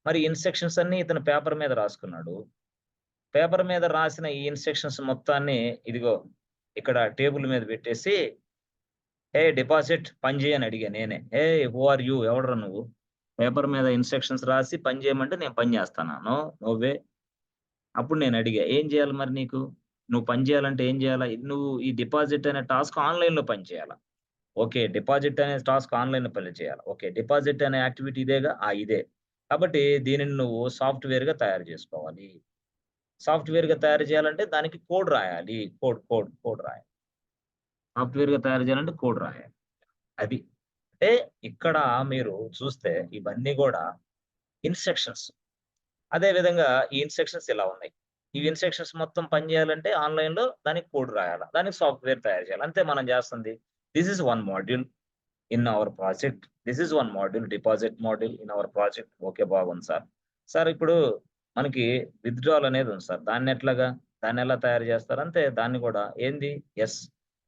మరి ఇన్‌స్ట్రక్షన్స్ అన్నీ ఇతను పేపర్ మీద రాసుకున్నాడు. పేపర్ మీద రాసిన ఈ ఇన్‌స్ట్రక్షన్స్ మొత్తాన్ని ఇదిగో ఇక్కడ టేబుల్ మీద పెట్టేసి, "హే డిపాజిట్ పని చెయ్యి" అని అడిగా నేనే. "ఏయ్! Who are you? ఎవడురా నువ్వు? పేపర్ మీద ఇన్‌స్ట్రక్షన్స్ రాసి పని చేయమంటే నేను పని చేస్తానా? No way." అప్పుడు నేనడిగా, "ఏం చేయాలి మరి నీకు? నువ్వు పని చేయాలంటే ఏం చేయాలా? నువ్వు ఈ డిపాజిట్ అనే టాస్క్ ఆన్‌లైన్‌లో పని చేయాలా? ఓకే. డిపాజిట్ అనే టాస్క్ ఆన్‌లైన్‌లో పని చేయాలా? ఓకే. డిపాజిట్ అనే యాక్టివిటీ ఇదేగా? ఇదే. కాబట్టి దీనిని నువ్వు సాఫ్ట్‌వేర్‌గా తయారు చేసుకోవాలి. సాఫ్ట్‌వేర్‌గా తయారు చేయాలంటే దానికి కోడ్ రాయాలి. కోడ్ రాయాలి. సాఫ్ట్‌వేర్‌గా తయారు చేయాలంటే కోడ్ రాయాలి." అది. అంటే ఇక్కడ మీరు చూస్తే ఇవన్నీ గూడా ఇన్‌స్ట్రక్షన్స్. అదే విధంగా ఈ ఇన్‌స్ట్రక్షన్స్ ఇలా ఉన్నాయి. ఈ ఇన్‌స్ట్రక్షన్స్ మొత్తం పని చేయాలంటే ఆన్‌లైన్‌లో దానికి కోడ్ రాయాలా. దానికి సాఫ్ట్‌వేర్ తయారు చేయాలి. అంతే మనం చేస్తుంది. This is one module in our project. This is one module, deposit module in our project. Okay. బాగుంది సార్. సార్ ఇప్పుడు మనకి విత్‌డ్రాల్ అనేది ఉంది సార్. దాన్నెలా తయారు చేస్తారు? అంతే దాన్ని కూడా ఏంది? యెస్.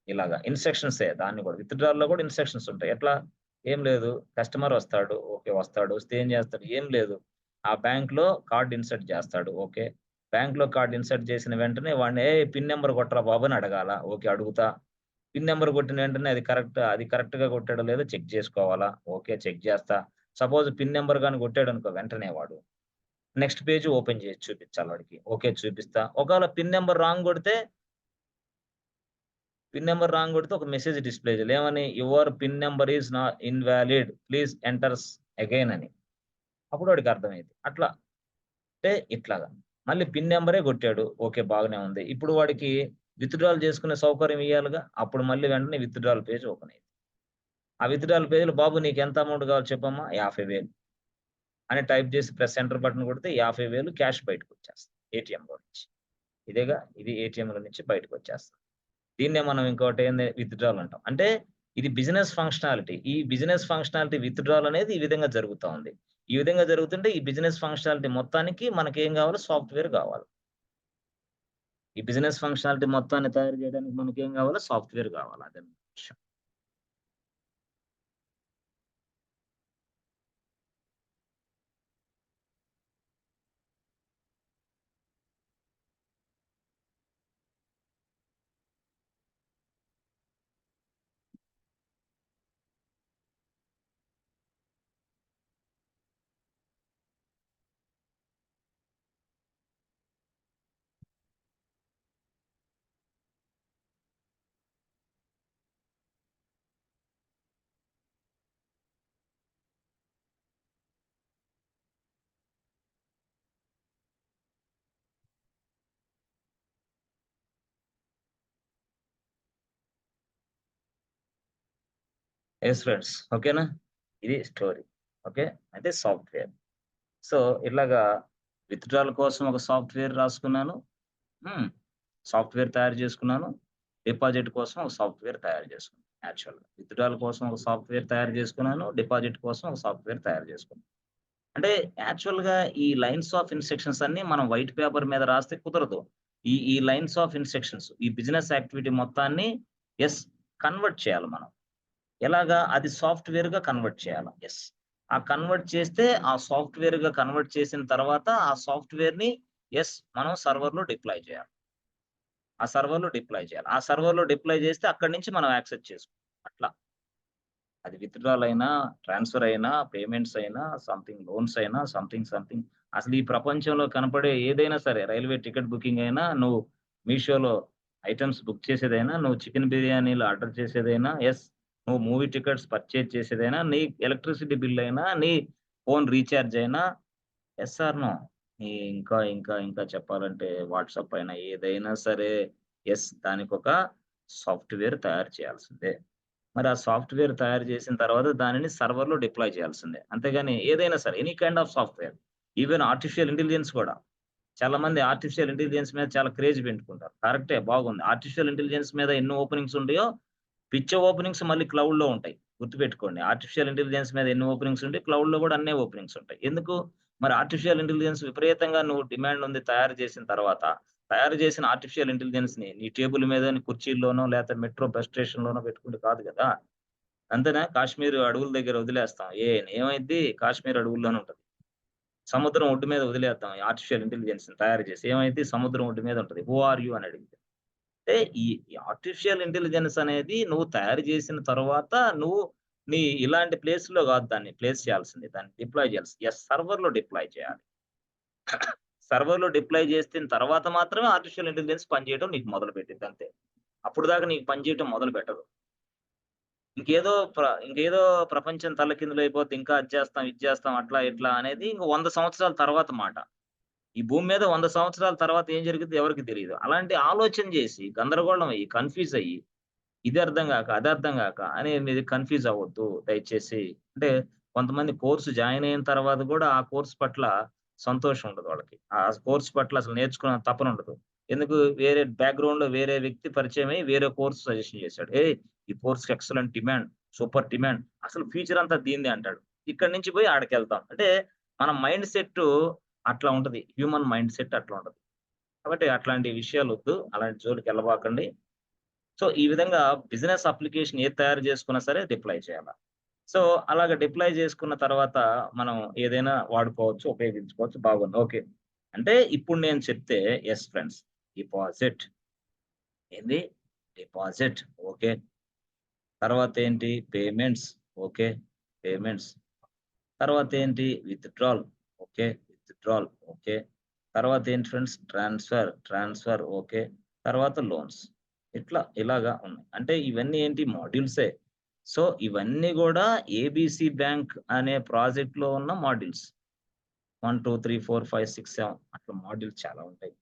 ఇలాగా ఇన్‌స్ట్రక్షన్సే దాన్ని కూడా. విత్‌డ్రాల్‌లో కూడా ఇన్‌స్ట్రక్షన్స్ ఉంటాయి. ఎట్లా? ఏం లేదు. కస్టమర్ వస్తాడు. ఓకే. వస్తే ఏం చేస్తాడు? ఏం లేదు. ఆ బ్యాంక్‌లో కార్డ్ ఇన్సర్ట్ చేస్తాడు. ఓకే. బ్యాంక్‌లో కార్డ్ ఇన్సర్ట్ చేసిన వెంటనే వాడిని, "ఏయ్! పిన్ నంబర్ కొట్టరా బాబు" అని అడగాల. ఓకే. అడుగుతా. పిన్ నంబర్ కొట్టిన వెంటనే అది కరెక్ట్‌గా కొట్టాడో లేదో చెక్ చేసుకోవాలా. ఓకే. చెక్ చేస్తా. సపోజ్ పిన్ నంబర్ గాని కొట్టాడనుకో వెంటనే వాడు, నెక్స్ట్ పేజ్ ఓపెన్ చేసి చూపించాలి వాడికి. ఓకే. చూపిస్తా. ఒకవేళ పిన్ నంబర్ రాంగ్ కొడితే ఒక మెసేజ్ డిస్‌ప్లే చేయాలి. ఏమని? Your pin number is invalid. Please enters again అని. అప్పుడు వాడికి అర్థమైద్ది. అట్లా. అంటే ఇట్లాగా. మళ్ళీ పిన్ నంబరే కొట్టాడు. ఓకే. బాగానే ఉంది. ఇప్పుడు వాడికి విత్‌డ్రాల్ చేసుకునే సౌకర్యం ఇయ్యాలిగా. అప్పుడు మళ్ళీ వెంటనే విత్‌డ్రాల్ పేజ్ ఓపెన్ అయింది. ఆ విత్‌డ్రాల్ పేజ్‌లో బాబు నీకెంత అమౌంట్ కావాలో చెప్పమ్మా? 50,000 అని టైప్ చేసి ప్రెస్ ఎంటర్ బటన్ కొడితే 50,000 క్యాష్ బయటకొచ్చేస్తది ఏటీఎంలో నుంచి. ఇది ఏటీఎంలో నుంచి బయటకొచ్చేస్తది. దీన్నే మనం ఇంకోటేంది విత్‌డ్రాల్ అంటాం. అంటే ఇది బిజినెస్ ఫంక్షనాలిటీ. ఈ బిజినెస్ ఫంక్షనాలిటీ విత్‌డ్రాల్ అనేది ఈ విధంగా జరుగుతా ఉంది. ఈ విధంగా జరుగుతుంటే ఈ బిజినెస్ ఫంక్షనాలిటీ మొత్తానికి మనకేం గావాలి? సాఫ్ట్‌వేర్ గావాలి. ఈ బిజినెస్ ఫంక్షనాలిటీ మొత్తాన్ని తయారు చేయడానికి మనకేం గావాలి? సాఫ్ట్‌వేర్ గావాలి. అదండి విషయం. Yes friends. ఓకేనా? ఇది స్టోరీ. ఓకే. అయితే సాఫ్ట్‌వేర్. సో, ఇట్లాగా విత్‌డ్రాల్ కోసం ఒక సాఫ్ట్‌వేర్ రాసుకున్నాను. హ్మ్. సాఫ్ట్‌వేర్ తయారు చేసుకున్నాను. డిపాజిట్ కోసం ఒక సాఫ్ట్‌వేర్ తయారు చేసుకున్నాను యాక్చువల్‌గా. విత్‌డ్రాల్ కోసం ఒక సాఫ్ట్‌వేర్ తయారు చేసుకున్నాను. డిపాజిట్ కోసం ఒక సాఫ్ట్‌వేర్ తయారు చేసుకున్నాను. అంటే యాక్చువల్‌గా ఈ లైన్స్ ఆఫ్ ఇన్‌స్ట్రక్షన్స్ అన్నీ మనం వైట్ పేపర్ మీద రాస్తే కుదరదు. ఈ లైన్స్ ఆఫ్ ఇన్‌స్ట్రక్షన్స్ ఈ బిజినెస్ యాక్టివిటీ మొత్తాన్ని యెస్ కన్వర్ట్ చేయాలి మనం. ఎలాగా? అది సాఫ్ట్‌వేర్‌గా కన్వర్ట్ చేయాల. యెస్. ఆ కన్వర్ట్ చేస్తే ఆ సాఫ్ట్‌వేర్‌గా కన్వర్ట్ చేసిన తర్వాత ఆ సాఫ్ట్‌వేర్‌ని మనం సర్వర్‌లో డిప్లాయ్ చేయాలి. ఆ సర్వర్‌లో డిప్లాయ్ చేస్తే అక్కడి నుంచి మనం యాక్సెస్ చేసుకోవాలి. అట్లా. అది విత్‌డ్రాల్ అయినా, ట్రాన్స్‌ఫర్ అయినా, పేమెంట్స్ అయినా, సంథింగ్ లోన్స్ అయినా, సంథింగ్ అసలు ఈ ప్రపంచంలో కనపడే ఏదైనా సరే రైల్వే టికెట్ బుకింగ్ అయినా, నువ్వు మీషోలో ఐటెమ్స్ బుక్ చేసేదైనా, నువ్వు చికెన్ బిర్యానీలు ఆర్డర్ చేసేదైనా, నువ్వు మూవీ టికెట్స్ పర్చేజ్ చేసేదైనా, నీ ఎలక్ట్రిసిటీ బిల్ అయినా, నీ ఫోన్ రీచార్జ్ అయినా యెస్ ఆర్ నో? ఇంకా చెప్పాలంటే వాట్సాప్ అయినా ఏదైనా సరే దానికొక సాఫ్ట్‌వేర్ తయారు చేయాల్సిందే. మరి ఆ సాఫ్ట్‌వేర్ తయారు చేసిన తర్వాత దానిని సర్వర్‌లో డిప్లాయ్ చేయాల్సిందే. అంతేగాని ఏదైనా సరే any kind of software. Even artificial intelligence కూడా. చాలా మంది ఆర్టిఫిషియల్ ఇంటెలిజెన్స్ మీద చాలా క్రేజ్ పెంచుకుంటారు. కరెక్టే బాగుంది. ఆర్టిఫిషియల్ ఇంటెలిజెన్స్ మీద ఎన్ని ఓపెనింగ్స్ ఉంటాయో, పిచ్చ ఓపెనింగ్స్ మళ్ళీ క్లౌడ్‌లో ఉంటాయి. గుర్తుపెట్టుకోండి. ఆర్టిఫిషియల్ ఇంటెలిజెన్స్ మీద ఎన్ని ఓపెనింగ్స్ ఉంటాయి, క్లౌడ్‌లో కూడా అన్నే ఓపెనింగ్స్ ఉంటాయి. ఎందుకు? మరి ఆర్టిఫిషియల్ ఇంటెలిజెన్స్ విపరీతంగా నువ్వు డిమాండ్ ఉంది తయారు చేసిన తర్వాత, తయారు చేసిన ఆర్టిఫిషియల్ ఇంటెలిజెన్స్‌ని నీ టేబుల్ మీద, నీ కుర్చీల్లోనో లేకపోతే మెట్రో బస్ స్టేషన్‌లోనో పెట్టుకుంటే కాదు కదా! అంతేనా? కాశ్మీర్ అడవుల దగ్గర వదిలేస్తాం. ఏమైద్ది? కాశ్మీర్ అడవుల్లోనే ఉంటది. సముద్రం ఒడ్డు మీద వదిలేద్దాం ఈ ఆర్టిఫిషియల్ ఇంటెలిజెన్స్‌ని తయారు చేసి. ఏమైద్ది? సముద్రం ఒడ్డు మీద ఉంటది. హూ ఆర్ యూ అని అడిగితే. అంటే ఈ ఆర్టిఫిషియల్ ఇంటెలిజెన్స్ అనేది నువ్వు తయారు చేసిన తర్వాత నువ్వు ఇలాంటి ప్లేస్‌లో కాదు దాన్ని ప్లేస్ చేయాల్సింది. దాన్ని డిప్లాయ్ చేయాల్సి సర్వర్‌లో డిప్లాయ్ చేయాలి. సర్వర్‌లో డిప్లాయ్ చేసిన తర్వాత మాత్రమే ఆర్టిఫిషియల్ ఇంటెలిజెన్స్ పనిచేయడం నీకు మొదలుపెట్టిద్ది అంతే. అప్పటిదాకా నీకు పనిచేయటం మొదలుపెట్టదు. ఇంకేదో ప్రపంచం తల్లకిందులైపోద్ది. ఇంకా అది చేస్తాం, ఇది చేస్తాం అట్లా ఇట్లా అనేది ఇంక 100 సంవత్సరాల తర్వాత మాట. ఈ భూమి మీద 100 సంవత్సరాల తర్వాత ఏం జరిగిద్దో ఎవరికీ తెలీదు. అలాంటి ఆలోచన చేసి, గందరగోళం అయ్యి, కన్‌ఫ్యూజ్ అయ్యి, ఇది అర్థం గాక, అది అర్థం గాక మీరు కన్‌ఫ్యూజ్ అవ్వద్దు దయచేసి. అంటే కొంతమంది కోర్స్ జాయిన్ అయిన తర్వాత గూడా ఆ కోర్స్ పట్ల సంతోషం ఉండదు వాళ్ళకి. ఆ కోర్స్ పట్ల అసలు నేర్చుకునే తపన ఉండదు. ఎందుకు వేరే బ్యాక్‌గ్రౌండ్‌లో వేరే వ్యక్తి పరిచయమై వేరే కోర్స్ సజెషన్ చేసాడు. "ఏయ్! ఈ కోర్స్‌కి ఎక్సలెంట్ డిమాండ్, సూపర్ డిమాండ్. అసలు ఫ్యూచర్ అంతా దీనిదే" అంటాడు. ఇక్కడి నుంచి పోయి ఆడికెళ్తాం. అంటే మన మైండ్ సెట్టు అట్లా ఉంటది. హ్యూమన్ మైండ్ సెట్ అట్లా ఉంటది. కాబట్టి అట్లాంటి విషయాలొద్దు. అలాంటి జోలికెళ్ళబాకండి. సో, ఈ విధంగా బిజినెస్ అప్లికేషన్ ఏది తయారు చేసుకున్నా సరే డిప్లాయ్ చేయాల. సో, అలాగ డిప్లాయ్ చేసుకున్న తర్వాత మనం ఏదైనా వాడుకోవచ్చు, ఉపయోగించుకోవచ్చు. బాగుంది. ఓకే. అంటే ఇప్పుడు నేను చెప్తే ఫ్రెండ్స్. డిపాజిట్ ఏంది? Deposit okay. తర్వాతేంటి? Payments okay. పేమెంట్స్. తర్వాతేంటి? Withdrawal okay. Withdrawal okay. తర్వాతేంటి ఫ్రెండ్స్? Transfer okay. తర్వాత లోన్స్. ఇలాగా ఉన్నాయి. అంటే ఇవన్నీ ఏంటి? మాడ్యూల్సే. సో, ఇవన్నీ గూడా ఏబీసీ బ్యాంక్ అనే ప్రాజెక్ట్‌లో ఉన్న మాడ్యూల్స్. 1, 2, 3, 4, 5, 6, 7 అట్లా మాడ్యూల్స్ చాలా ఉంటాయి.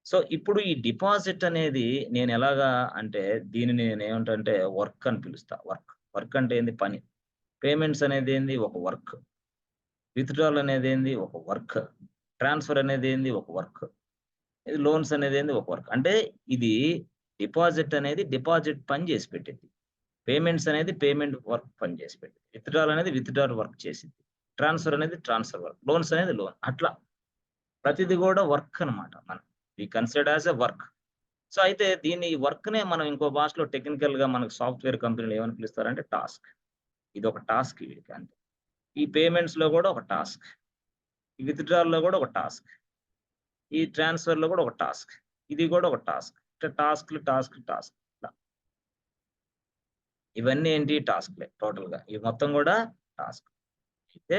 సో, ఇప్పుడు ఈ డిపాజిట్ అనేది నేనెలాగా అంటే దీనిని నేనేమంటంటే వర్క్ అని పిలుస్తా. వర్క్ అంటే ఏంది? పని. పేమెంట్స్ అనేదేంది? ఒక వర్క్. విత్‌డ్రాల్ అనేదేంది? ఒక వర్క్. ట్రాన్స్‌ఫర్ అనేదేంది? ఒక వర్క్. ఇది లోన్స్ అనేదేంది? ఒక వర్క్. అంటే ఇది డిపాజిట్ అనేది డిపాజిట్ పని జేసి పెట్టిద్ది. పేమెంట్స్ అనేది పేమెంట్ వర్క్ పని చేసి పెట్టిద్ది. విత్‌డ్రాల్ అనేది విత్‌డ్రాల్ వర్క్ చేసిద్ది. ట్రాన్స్‌ఫర్ అనేది ట్రాన్స్‌ఫర్ వర్క్. లోన్స్ అనేది లోన్. అట్లా ప్రతిది గూడా వర్క్ అన్నమాట. We considered as a work. So, అయితే ఈ వర్క్‌నే మనం ఇంకో భాషలో టెక్నికల్‌గా మనకు సాఫ్ట్‌వేర్ కంపెనీలు ఏమని పిలుస్తారంటే టాస్క్. ఇదొక టాస్క్ వీళ్ళకి అంతే. ఈ పేమెంట్స్‌లో గూడా ఒక టాస్క్. ఈ విత్‌డ్రాల్‌లో గూడా ఒక టాస్క్. ఈ ట్రాన్స్‌ఫర్‌లో గూడా ఒక టాస్క్. ఇది గూడా ఒక టాస్క్. ఇట్లా టాస్క్‌లు. ఇట్లా. ఇవన్నీ ఏంటి టాస్క్‌లే టోటల్‌గా. ఇవి మొత్తం గూడా టాస్క్. అయితే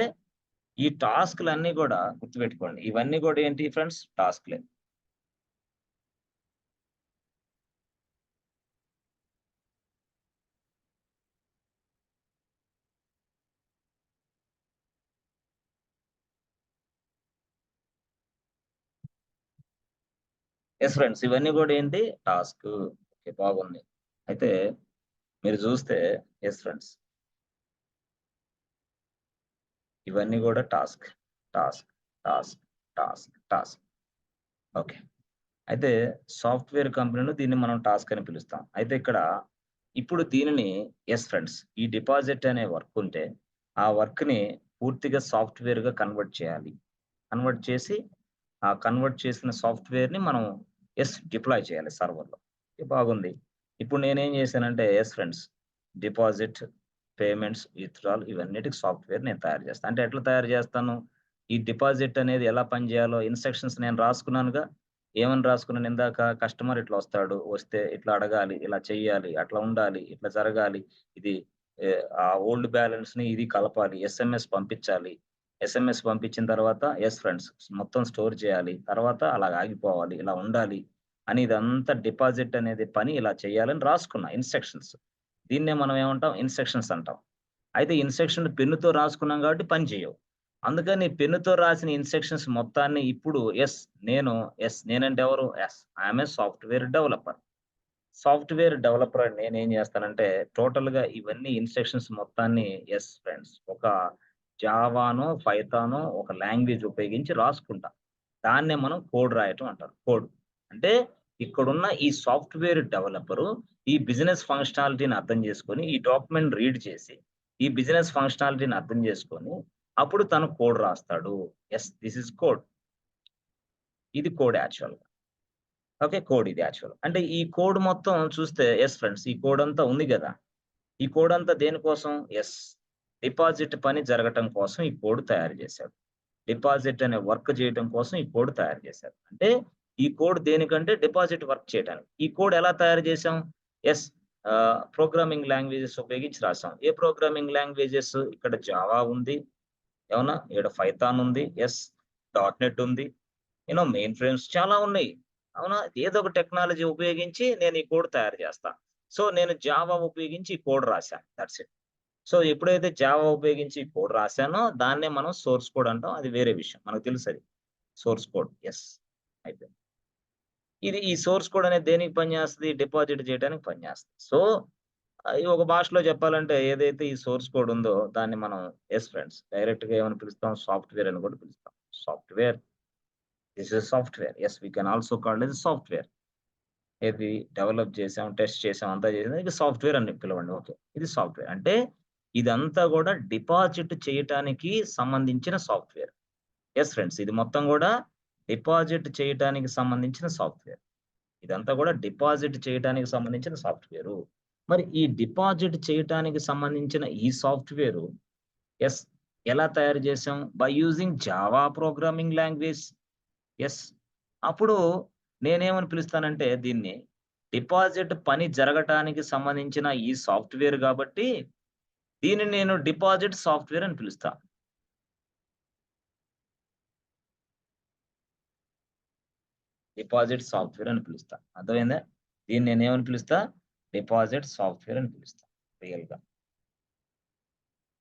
ఈ టాస్క్‌లన్నీ గూడా గుర్తుపెట్టుకోండి. ఇవన్నీ గూడా ఏంటి ఫ్రెండ్స్ టాస్క్‌లే. ఫ్రెండ్స్ ఇవన్నీ గూడా ఏంటి టాస్కు. ఓకే. బాగుంది. అయితే మీరు జూస్తే ఫ్రెండ్స్ ఇవన్నీ గూడా task. Task, task, task. Okay. అయితే సాఫ్ట్‌వేర్ కంపెనీలో దీన్ని మనం టాస్క్ అని పిలుస్తాం. అయితే ఇప్పుడు దీనిని ఫ్రెండ్స్ ఈ డిపాజిట్ అనే వర్క్ ఉంటే, ఆ వర్క్‌ని పూర్తిగా సాఫ్ట్‌వేర్‌గా కన్వర్ట్ చేయాలి. కన్వర్ట్ చేసి, ఆ కన్వర్ట్ చేసిన సాఫ్ట్‌వేర్‌ని మనం డిప్లాయ్ చేయాలి సర్వర్‌లో. బాగుంది. ఇప్పుడు నేనేం చేశానంటే ఫ్రెండ్స్ డిపాజిట్, పేమెంట్స్, విత్‌డ్రాల్ ఇవన్నిటికి సాఫ్ట్‌వేర్ నేను తయారు చేస్తాను. అంటే ఎట్లా తయారు చేస్తాను? ఈ డిపాజిట్ అనేది ఎలా పనిచేయాలో ఇన్‌స్ట్రక్షన్స్ నేను రాసుకున్నానుగా. ఏమని రాసుకున్నాను ఇందాక? కస్టమర్ ఇట్లా వస్తాడు. వస్తే ఇట్లా అడగాలి, ఇలా చెయ్యాలి, అట్లా ఉండాలి, ఇట్లా జరగాలి. ఇది ఆ ఓల్డ్ బ్యాలెన్స్‌ని ఇది కలపాలి. ఎస్ఎంఎస్ పంపించాలి. ఎస్ఎంఎస్ పంపించిన తర్వాత యెస్ ఫ్రెండ్స్ మొత్తం స్టోర్ చేయాలి. తర్వాత అలాగ ఆగిపోవాలి. ఇలా ఉండాలి. అని ఇదంతా డిపాజిట్ అనేది పని ఇలా చేయాలని రాసుకున్నా ఇన్‌స్ట్రక్షన్స్. దీన్నే మనం ఏమంటాం? ఇన్‌స్ట్రక్షన్స్ అంటాం. అయితే ఇన్‌స్ట్రక్షన్ పెన్నుతో రాసుకున్నాం కాబట్టి పని చేయవు. అందుకని పెన్నుతో రాసిన ఇన్‌స్ట్రక్షన్స్ మొత్తాన్ని ఇప్పుడు నేనంటే ఎవరు? I am a software developer. Software developer నేనేం చేస్తానంటే టోటల్‌గా ఇవన్నీ ఇన్‌స్ట్రక్షన్స్ మొత్తాన్ని ఫ్రెండ్స్ ఒక జావానో, పైథానో ఒక లాంగ్వేజ్ ఉపయోగించి రాసుకుంటా. దాన్నే మనం కోడ్ రాయటం అంటారు. కోడ్. అంటే ఇక్కడున్న ఈ సాఫ్ట్‌వేర్ డెవలపరు ఈ బిజినెస్ ఫంక్షనాలిటీని అర్థం చేసుకొని, ఈ డాక్యుమెంట్ రీడ్ చేసి, ఈ బిజినెస్ ఫంక్షనాలిటీని అర్థం చేసుకొని, అప్పుడు తను కోడ్ రాస్తాడు. This is code. ఇది కోడ్ యాక్చువల్‌గా. ఓకే. కోడ్ ఇది యాక్చువల్. అంటే ఈ కోడ్ మొత్తం చూస్తే ఫ్రెండ్స్ ఈ కోడ్ అంతా ఉంది గదా! ఈ కోడ్ అంతా దేనికోసం? డిపాజిట్ పని జరగటం కోసం ఈ కోడ్ తయారు చేశాడు. డిపాజిట్ అనే వర్క్ చేయటం కోసం ఈ కోడ్ తయారు చేశారు. అంటే ఈ కోడ్ దేనికంటే డిపాజిట్ వర్క్ చేయటానికి. ఈ కోడ్ ఎలా తయారు చేశాం? యెస్. ప్రోగ్రామింగ్ లాంగ్వేజెస్ ఉపయోగించి రాసాం. ఏ ప్రోగ్రామింగ్ లాంగ్వేజెస్? ఇక్కడ జావా ఉంది. ఏమన్నా? ఈడ పైథాన్ ఉంది. డాట్ నెట్ ఉంది. మెయిన్ ఫ్రేమ్స్ చాలా ఉన్నాయి. అవునా? ఏదో ఒక టెక్నాలజీ ఉపయోగించి నేను ఈ కోడ్ తయారు చేస్తా. సో, నేను జావా ఉపయోగించి ఈ కోడ్ రాశాను. That's it. సో, ఎప్పుడైతే జావా ఉపయోగించి ఈ కోడ్ రాశానో దాన్నే మనం సోర్స్ కోడ్ అంటాం. అది వేరే విషయం. మనకు తెలుసది. Source code. అయిపోయింది. ఈ సోర్స్ కోడ్ అనేది దేనికి పనిచేస్తది? డిపాజిట్ చేయడానికి పనిచేస్తది. సో, ఈ ఒక భాషలో చెప్పాలంటే ఏదైతే ఈ సోర్స్ కోడ్ ఉందో దాన్ని మనం ఫ్రెండ్స్ డైరెక్ట్‌గా ఏమని పిలుస్తాం? సాఫ్ట్‌వేర్ అని కూడా పిలుస్తాం. Software. This is software. We can also call it software. ఏది డెవలప్ చేసాం, టెస్ట్ చేసాం, అంతా చేసాం. ఇది సాఫ్ట్‌వేర్ అని పిలవండి. ఓకే. ఇది సాఫ్ట్‌వేర్. అంటే ఇదంతా గూడా డిపాజిట్ చేయటానికి సంబంధించిన సాఫ్ట్‌వేర్. ఫ్రెండ్స్. ఇది మొత్తం గూడా డిపాజిట్ చేయటానికి సంబంధించిన సాఫ్ట్‌వేర్. ఇదంతా గూడా డిపాజిట్ చేయటానికి సంబంధించిన సాఫ్ట్‌వేరు. మరి ఈ డిపాజిట్ చేయటానికి సంబంధించిన ఈ సాఫ్ట్‌వేరు యెస్. ఎలా తయారు చేసాం? By using Java programming language. Yes. అప్పుడు నేనేమని పిలుస్తానంటే దీన్ని డిపాజిట్ పని జరగటానికి సంబంధించిన ఈ సాఫ్ట్‌వేర్ గాబట్టి, దీన్ని నేను డిపాజిట్ సాఫ్ట్‌వేర్ అని పిలుస్తా. డిపాజిట్ సాఫ్ట్‌వేర్ అని పిలుస్తా. అర్థమైందా? దీన్ని నేనేమని పిలుస్తా? డిపాజిట్ సాఫ్ట్‌వేర్ అని పిలుస్తా రియల్‌గా.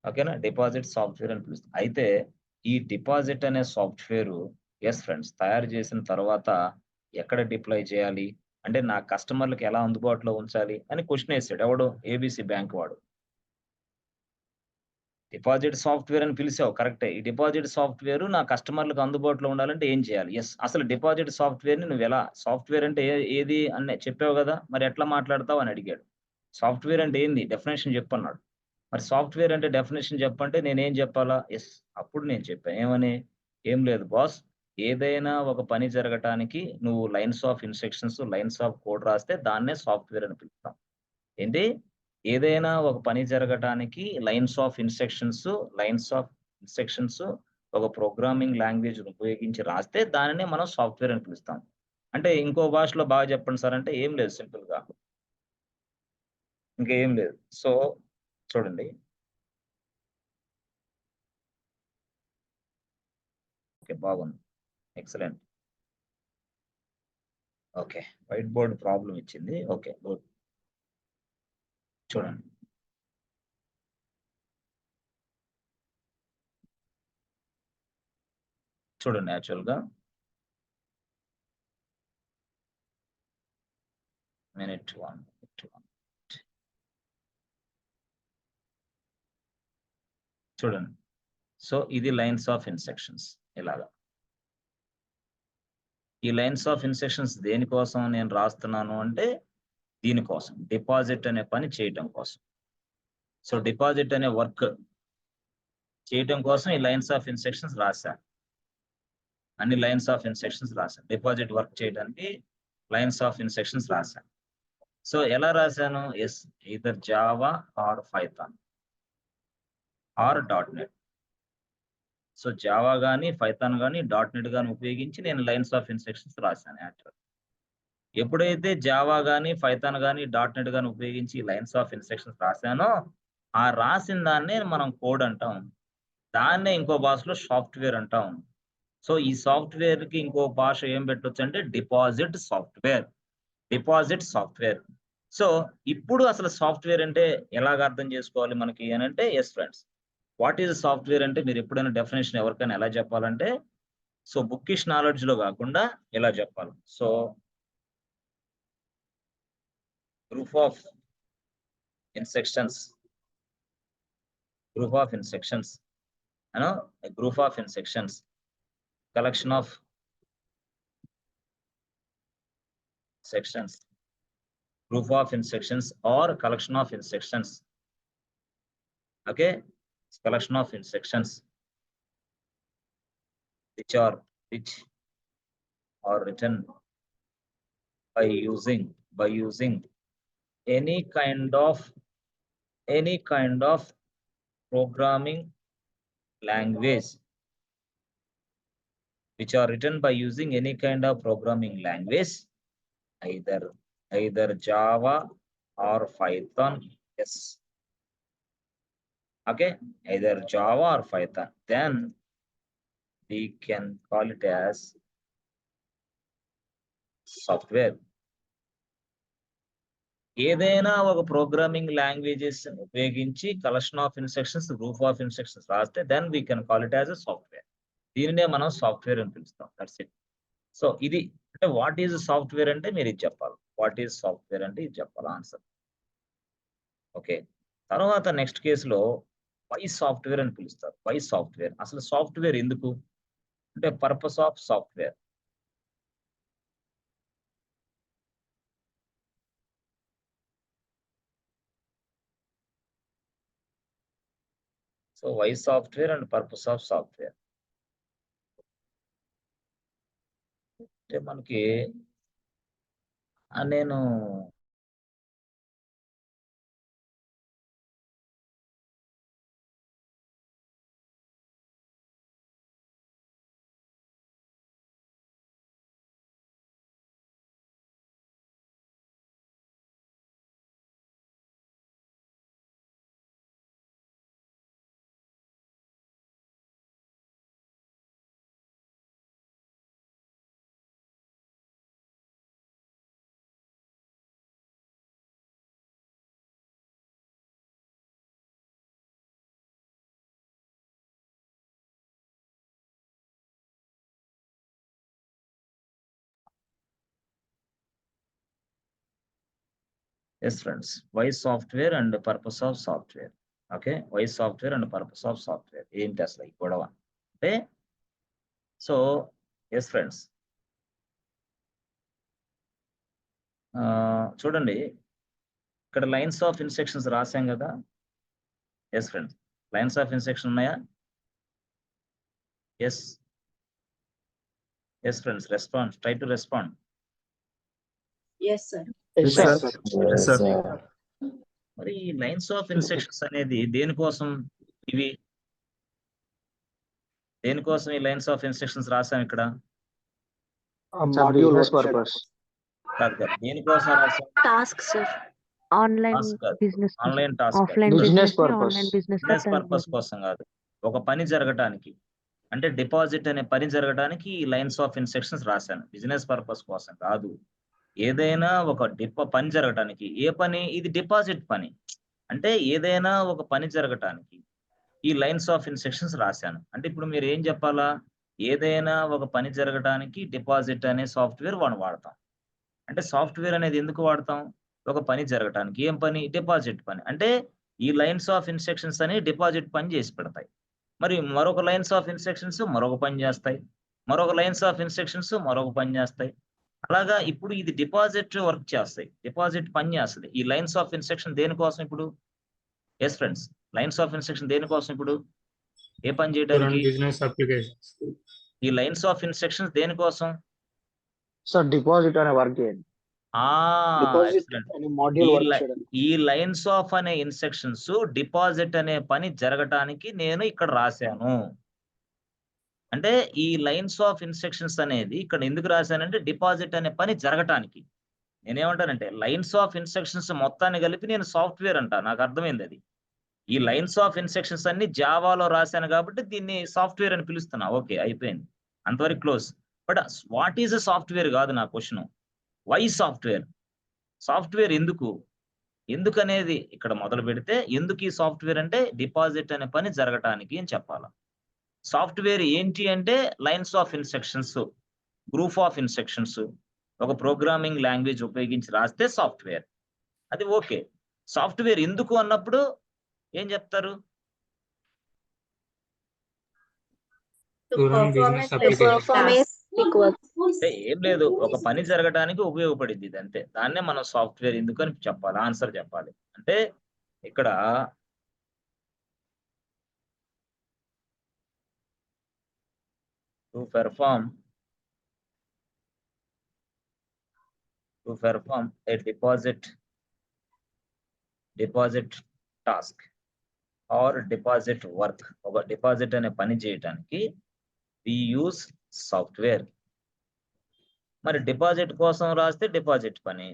ఓకేనా? డిపాజిట్ సాఫ్ట్‌వేర్ అని పిలుస్తా. అయితే ఈ డిపాజిట్ అనే సాఫ్ట్‌వేరు ఫ్రెండ్స్ తయారు చేసిన తర్వాత ఎక్కడ డిప్లాయ్ చేయాలి? అంటే నా కస్టమర్‌లకి ఎలా అందుబాటులో ఉంచాలి? అని క్వెషన్ ఏసాడు. ఎవడు? ఏబీసీ బ్యాంక్ వాడు. డిపాజిట్ సాఫ్ట్‌వేర్ అని పిలిసావు కరెక్టే. ఈ డిపాజిట్ సాఫ్ట్‌వేర్ నా కస్టమర్‌లకు అందుబాటులో ఉండాలంటే ఏం చేయాలి? అసలు డిపాజిట్ సాఫ్ట్‌వేర్‌ని నువ్వెలా సాఫ్ట్‌వేర్ అంటే ఏది అని చెప్పావు గదా! మరి ఎట్లా మాట్లాడతావు అని అడిగాడు. సాఫ్ట్‌వేర్ అంటే ఏంది? డెఫినిషన్ చెప్పన్నాడు. మరి సాఫ్ట్‌వేర్ అంటే డెఫినిషన్ చెప్పంటే నేనేం చెప్పాలా? అప్పుడు నేను చెప్పా. ఏమని? "ఏం లేదు బాస్. ఏదైనా ఒక పని జరగటానికి నువ్వు lines of instructions, lines of code రాస్తే దాన్నే సాఫ్ట్‌వేర్ అని పిలుస్తాం." ఏంటి? ఏదైనా ఒక పని జరగటానికి లైన్స్ ఆఫ్ ఇన్‌స్ట్రక్షన్స్ ఒక ప్రోగ్రామింగ్ లాంగ్వేజ్‌ని ఉపయోగించి రాస్తే దానినే మనం సాఫ్ట్‌వేర్ అని పిలుస్తాం. అంటే ఇంకో భాషలో బాగా చెప్పండి సార్ అంటే ఏం లేదు సింపుల్‌గా. ఇంకేం లేదు. సో, చూడండి. ఓకే. బాగుంది. Excellent. Okay. White board problem ఇచ్చింది. ఓకే. గుడ్. చూడండి. చూడండి యాక్చువల్‌గా మినిట్ 1 మినిట్ 1 చూడండి. సో, ఇది లైన్స్ ఆఫ్ ఇన్‌స్ట్రక్షన్స్ ఇలాగా. ఈ లైన్స్ ఆఫ్ ఇన్‌స్ట్రక్షన్స్ దేనికోసం నేను రాస్తున్నాను అంటే, దీనికోసం. డిపాజిట్ అనే పని చేయటం కోసం. సో, డిపాజిట్ అనే వర్క్ చేయటం కోసం ఈ లైన్స్ ఆఫ్ ఇన్‌స్ట్రక్షన్స్ రాశా. అన్ని లైన్స్ ఆఫ్ ఇన్‌స్ట్రక్షన్స్ రాశా. డిపాజిట్ వర్క్ చేయడానికి లైన్స్ ఆఫ్ ఇన్‌స్ట్రక్షన్స్ రాశా. సో, ఎలా రాశాను? Either Java or Python. Or dot net. So Java కానీ పైథాన్ కానీ డాట్ నెట్ కానీ ఉపయోగించి నేను లైన్స్ ఆఫ్ ఇన్స్ట్రక్షన్స్ రాశాను యాక్చువల్. ఎప్పుడైతే జావా కానీ పైథాన్ కానీ డాట్ నెట్ కానీ ఉపయోగించి లైన్స్ ఆఫ్ ఇన్స్ట్రక్షన్స్ రాశానో ఆ రాసిన దాన్నే మనం కోడ్ అంటాం. దాన్నే ఇంకో భాషలో సాఫ్ట్వేర్ అంటాం. సో ఈ సాఫ్ట్వేర్ కి ఇంకో భాష ఏం పెట్టొచ్చు అంటే deposit software. Deposit software. So ఇప్పుడు అసలు సాఫ్ట్వేర్ అంటే ఎలాగ అర్థం చేసుకోవాలి మనకి అని అంటే, yes friends, what is software అంటే మీరు ఎప్పుడైనా డెఫినేషన్ ఎవరికైనా ఎలా చెప్పాలంటే, సో బుక్కిష్ నాలెడ్జ్ లో కాకుండా ఎలా చెప్పాలి. So group of instructions, group of instructions, group of instructions, collection of sections, group of instructions or collection of instructions. Okay, collection of instructions which are written by using any kind of programming language, which are written by using any kind of programming language, either Java or Python. Yes. Okay, either Java or Python. Then we can call it as software. ఏదైనా ఒక programming languages ఉపయోగించి collection of instructions, group of instructions రాస్తే then we can call it as a software. దీనినే మనం software అని పిలుస్తాం. That's it. So ఇది అంటే వాట్ ఈజ్ సాఫ్ట్వేర్ అంటే మీరు ఇది చెప్పాలి. వాట్ ఈజ్ సాఫ్ట్వేర్ అంటే ఇది చెప్పాలి ఆన్సర్. ఓకే, తర్వాత నెక్స్ట్ కేసులో వై సాఫ్ట్వేర్ అని పిలుస్తారు. వై సాఫ్ట్వేర్, అసలు సాఫ్ట్వేర్ ఎందుకు అంటే purpose of software. So why software and purpose of software అంటే మనకి నేను yes friends, why software and purpose of software. Okay, why software and purpose of software ఏంటి అసలు ఈ గొడవ అంటే, సో ఎస్ ఫ్రెండ్స్, చూడండి ఇక్కడ లైన్స్ ఆఫ్ ఇన్స్ట్రక్షన్స్ రాసాం కదా. Yes friends, lines of instruction ఉన్నాయా? Yes yes friends, respond, try to respond. Yes, sir. మరి లైన్స్ ఆఫ్ ఇన్స్ట్రక్షన్స్ అనేది దేనికోసం? ఇవి దేనికోసం ఈ లైన్స్ ఆఫ్ ఇన్స్ట్రక్షన్స్ రాసాం ఇక్కడ? కాదు కాదు, దేనికోసం రాసాం? Task sir, online business, online task, offline business, online business purpose కోసం కాదు. ఒక పని జరగటానికి అంటే డిపాజిట్ అనే పని జరగడానికి ఈ లైన్స్ ఆఫ్ ఇన్స్ట్రక్షన్స్ రాశాను. బిజినెస్ పర్పస్ కోసం కాదు. ఏదైనా ఒక పని జరగటానికి, ఏ పని? ఇది డిపాజిట్ పని. అంటే ఏదైనా ఒక పని జరగటానికి ఈ లైన్స్ ఆఫ్ ఇన్స్ట్రక్షన్స్ రాశాను. అంటే ఇప్పుడు మీరు ఏం చెప్పాలా? ఏదైనా ఒక పని జరగటానికి డిపాజిట్ అనే సాఫ్ట్వేర్ వాడతాం. అంటే సాఫ్ట్వేర్ అనేది ఎందుకు వాడతాం? ఒక పని జరగటానికి. ఏం పని? డిపాజిట్ పని. అంటే ఈ లైన్స్ ఆఫ్ ఇన్స్ట్రక్షన్స్ అని డిపాజిట్ పని చేసి పెడతాయి. మరి మరొక లైన్స్ ఆఫ్ ఇన్స్ట్రక్షన్స్ మరొక పని చేస్తాయి, మరొక లైన్స్ ఆఫ్ ఇన్స్ట్రక్షన్స్ మరొక పని చేస్తాయి. అలాగా ఇప్పుడు ఇది డిపాజిట్ వర్క్ చేస్తాయి, డిపాజిట్ పని చేస్తుంది. ఈ లైన్స్ ఆఫ్ ఇన్స్ట్రక్షన్ దేనికోసం ఇప్పుడు? Yes friends, lines of instruction దేనికోసం ఇప్పుడు? ఏ పని చేయడానికి? Business applications. ఈ లైన్స్ ఆఫ్ ఇన్స్ట్రక్షన్స్ దేనికోసం? సార్ డిపాజిట్ అనే వర్క్ చేయండి. Deposit excellent. అనే మాడ్యూల్ వర్క్ ఈ చేయడానికి. ఈ లైన్స్ ఆఫ్ అనే ఇన్స్ట్రక్షన్స్ డిపాజిట్ అనే పని జరగటానికి నేను ఇక్కడ రాశాను. అంటే ఈ లైన్స్ ఆఫ్ ఇన్స్ట్రక్షన్స్ అనేది ఇక్కడ ఎందుకు రాశానంటే డిపాజిట్ అనే పని జరగటానికి. నేనేమంటానంటే లైన్స్ ఆఫ్ ఇన్స్ట్రక్షన్స్ మొత్తాన్ని కలిపి నేను సాఫ్ట్‌వేర్ అంటా. నాకు అర్థమైంది అది. ఈ లైన్స్ ఆఫ్ ఇన్స్ట్రక్షన్స్ అన్ని జావాలో రాశాను కాబట్టి దీన్ని సాఫ్ట్‌వేర్ అని పిలుస్తున్నా. ఓకే, అయిపోయింది. అంతవరకు close. But what is a software కాదు నా క్వెషన్. Why software? సాఫ్ట్‌వేర్ ఎందుకు? ఎందుకనేది ఇక్కడ మొదలు పెడితే ఎందుకు ఈ సాఫ్ట్‌వేర్ అంటే డిపాజిట్ అనే పని జరగటానికి అని చెప్పాలా. సాఫ్ట్‌వేర్ ఏంటి అంటే lines of instructions, group of instructions, ఒక ప్రోగ్రామింగ్ లాంగ్వేజ్ ఉపయోగించి రాస్తే సాఫ్ట్‌వేర్. అది ఓకే. సాఫ్ట్‌వేర్ ఎందుకు అన్నప్పుడు ఏం చెప్తారు? To To run perform business a applications. specific task. అంటే ఏం లేదు, ఒక పని జరగడానికి ఉపయోగపడిద్ది ఇది అంతే. దాన్నే మనం సాఫ్ట్‌వేర్ ఎందుకు అని చెప్పాలి, ఆన్సర్ చెప్పాలి. అంటే ఇక్కడ to perform a deposit task or deposit work, ఒక డిపాజిట్ అనే పని చేయడానికి we use సాఫ్ట్‌వేర్. మరి డిపాజిట్ కోసం రాస్తే డిపాజిట్ పని,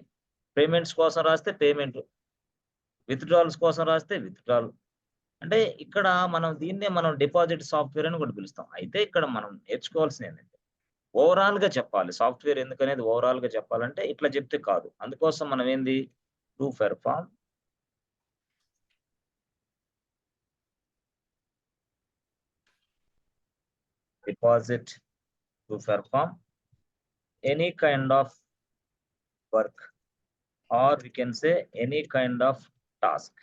పేమెంట్స్ కోసం రాస్తే పేమెంట్, విత్‌డ్రాల్స్ కోసం రాస్తే విత్‌డ్రాల్. అంటే ఇక్కడ దీన్నే మనం డిపాజిట్ సాఫ్ట్‌వేర్ అని కూడా పిలుస్తాం. అయితే ఇక్కడ మనం నేర్చుకోవాల్సింది ఏంటంటే ఓవరాల్ గా చెప్పాలి. సాఫ్ట్‌వేర్ ఎందుకనేది ఓవరాల్ గా చెప్పాలంటే ఇట్లా చెప్తే కాదు. అందుకోసం మనం ఏంది to perform deposit, to perform any kind of work or we can say any kind of task.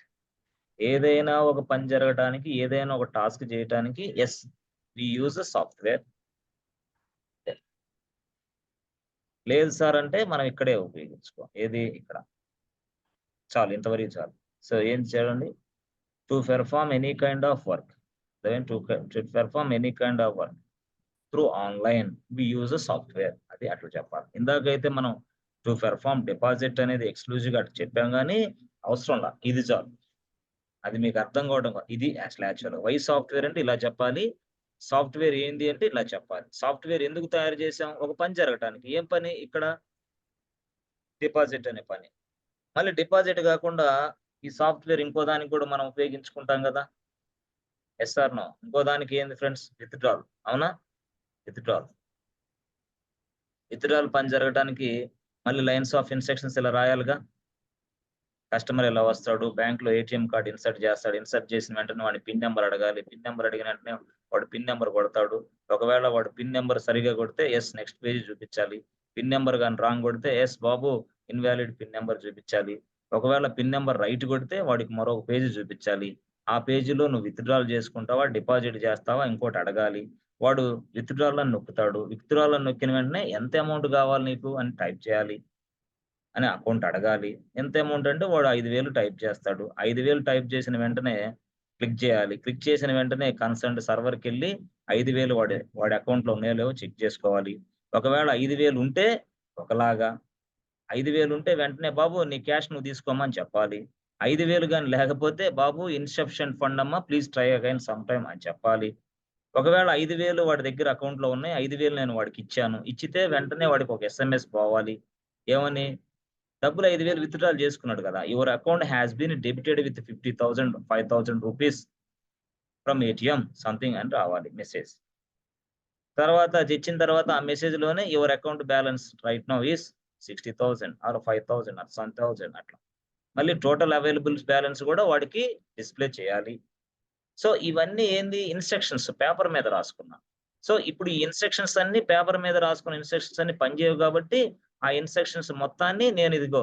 ఏదైనా ఒక పని జరగడానికి, ఏదైనా ఒక టాస్క్ చేయడానికి ఎస్ వి యూజ్ సాఫ్ట్‌వేర్. లేదు సార్ అంటే మనం ఇక్కడే ఉపయోగించుకో. ఏది ఇక్కడ చాలు, ఇంతవరకు చాలు. సో ఏం చేయండి, to perform any kind of work, to perform any kind of work through online we use software. అది అట్లా చెప్పాలి. ఇందాకైతే మనం టు పెర్ఫార్మ్ డిపాజిట్ అనేది ఎక్స్క్లూజివ్ గా చెప్పాం కానీ అవసరంలా, ఇది చాలు. అది మీకు అర్థం కావడం ఇది యాక్చువల్ వై సాఫ్ట్‌వేర్ అంటే ఇలా చెప్పాలి. సాఫ్ట్‌వేర్ ఏంది అంటే ఇలా చెప్పాలి. సాఫ్ట్‌వేర్ ఎందుకు తయారు చేసాం? ఒక పని జరగటానికి. ఏం పని? ఇక్కడ డిపాజిట్ అనే పని. మళ్ళీ డిపాజిట్ కాకుండా ఈ సాఫ్ట్‌వేర్ ఇంకో దానికి కూడా మనం ఉపయోగించుకుంటాం కదా. Yes or no? ఇంకో దానికి ఏంది ఫ్రెండ్స్? విత్‌డ్రాల్. అవునా? విత్‌డ్రాల్ పని జరగడానికి మళ్ళీ లైన్స్ ఆఫ్ ఇన్స్ట్రక్షన్స్ ఇలా రాయాలిగా. కస్టమర్ ఎలా వస్తాడు, బ్యాంక్ లో ఏటీఎం కార్డు ఇన్సర్ట్ చేస్తాడు. ఇన్సర్ట్ చేసిన వెంటనే వాడి పిన్ నెంబర్ అడగాలి. పిన్ నెంబర్ అడిగిన వెంటనే వాడు పిన్ నెంబర్ కొడతాడు. ఒకవేళ వాడు పిన్ నెంబర్ సరిగా కొడితే ఎస్ నెక్స్ట్ పేజ్ చూపించాలి. పిన్ నెంబర్ కానీ రాంగ్ కొడితే ఎస్ బాబు ఇన్వాలిడ్ పిన్ నెంబర్ చూపించాలి. ఒకవేళ పిన్ నెంబర్ రైట్ కొడితే వాడికి మరొక పేజీ చూపించాలి. ఆ పేజీలో నువ్వు విత్‌డ్రాల్ చేసుకుంటావా, డిపాజిట్ చేస్తావా, ఇంకోటి అడగాలి. వాడు విత్‌డ్రాల్ అని నొక్కుతాడు. విత్‌డ్రాల్ అని నొక్కిన వెంటనే ఎంత అమౌంట్ కావాలి నీకు అని టైప్ చేయాలి అని అకౌంట్ అడగాలి. ఎంత అమౌంట్ అంటే వాడు 5,000 టైప్ చేస్తాడు. 5,000 టైప్ చేసిన వెంటనే క్లిక్ చేయాలి. క్లిక్ చేసిన వెంటనే కన్సర్న్డ్ సర్వర్‌కి వెళ్ళి 5,000 వాడి అకౌంట్‌లో ఉన్నాయో లేవో చెక్ చేసుకోవాలి. ఒకవేళ 5,000 ఉంటే ఒకలాగా, 5,000 ఉంటే వెంటనే బాబు నీ క్యాష్ నువ్వు తీసుకోమని చెప్పాలి. 5,000 గాని లేకపోతే బాబు ఇన్సఫిషియెంట్ ఫండ్ అమ్మా please try again some time అని చెప్పాలి. ఒకవేళ 5,000 వాడి దగ్గర అకౌంట్‌లో ఉన్నాయి. 5,000 నేను వాడికి ఇచ్చాను. ఇచ్చితే వెంటనే వాడికి ఒక ఎస్ఎంఎస్ పోవాలి. ఏమని? డబ్బులు 5,000 విత్‌డ్రాల్ చేసుకున్నాడు కదా. Your account has been debited with 50,000, 5,000 rupees from ATM something అని రావాలి మెసేజ్. తర్వాత అది ఇచ్చిన తర్వాత ఆ మెసేజ్ లోనే your account balance right now is 60,000 or 5,000 or 7,000 అట్లా. మళ్ళీ టోటల్ అవైలబుల్ బ్యాలెన్స్ కూడా వాడికి డిస్ప్లే చేయాలి. సో ఇవన్నీ ఏంది? ఇన్స్ట్రక్షన్స్ పేపర్ మీద రాసుకున్నా. సో ఇప్పుడు ఈ ఇన్స్ట్రక్షన్స్ అన్ని పేపర్ మీద రాసుకున్న ఇన్స్ట్రక్షన్స్ అన్ని పనిచేయవు కాబట్టి ఆ ఇన్స్ట్రక్షన్స్ మొత్తాన్ని నేను ఇదిగో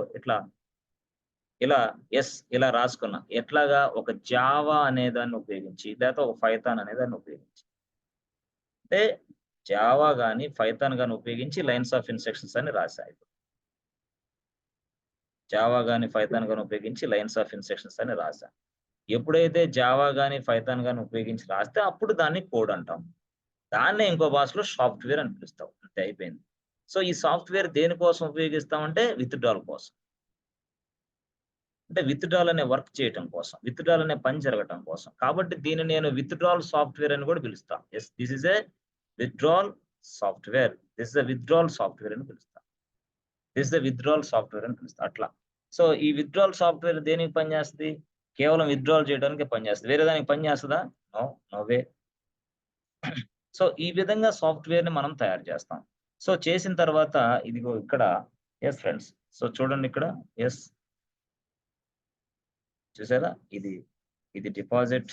ఇలా రాసుకున్నా. ఎట్లాగా? ఒక జావా అనే దాన్ని ఉపయోగించి లేకపోతే ఒక పైథాన్ అనే దాన్ని ఉపయోగించి. అంటే జావా గాని పైథాన్ గాని ఉపయోగించి లైన్స్ ఆఫ్ ఇన్స్ట్రక్షన్స్ అని రాశాయి. జావా గాని పైథాన్ గాని ఉపయోగించి లైన్స్ ఆఫ్ ఇన్స్ట్రక్షన్స్ అని రాశా. ఎప్పుడైతే జావా గాని పైథాన్ గాని ఉపయోగించి రాస్తే అప్పుడు దాన్ని కోడ్ అంటాం. దాన్నే ఇంకో భాషలో సాఫ్ట్‌వేర్ అని పిలుస్తాం. అంతే అయిపోయింది. సో ఈ సాఫ్ట్వేర్ దేనికోసం ఉపయోగిస్తామంటే విత్‌డ్రాల్ కోసం. అంటే విత్‌డ్రాల్ అనే వర్క్ చేయటం కోసం. విత్‌డ్రాల్ అనే పని జరగటం కోసం. కాబట్టి దీన్ని నేను విత్‌డ్రాల్ సాఫ్ట్వేర్ అని కూడా పిలుస్తా. Yes, this is a withdrawal software. This is a withdrawal software అని పిలుస్తా. This is a withdrawal software అని పిలుస్తా అట్లా. సో ఈ విత్‌డ్రాల్ సాఫ్ట్వేర్ దేనికి పనిచేస్తది? కేవలం విత్‌డ్రాల్ చేయడానికే పనిచేస్తది. వేరే దానికి పనిచేస్తదా? నో. No way. సో ఈ విధంగా సాఫ్ట్‌వేర్‌ని మనం తయారు చేస్తాం. సో చేసిన తర్వాత ఇదిగో ఇక్కడ యెస్ ఫ్రెండ్స్. సో చూడండి ఇక్కడ యెస్. చూసారా? ఇది డిపాజిట్.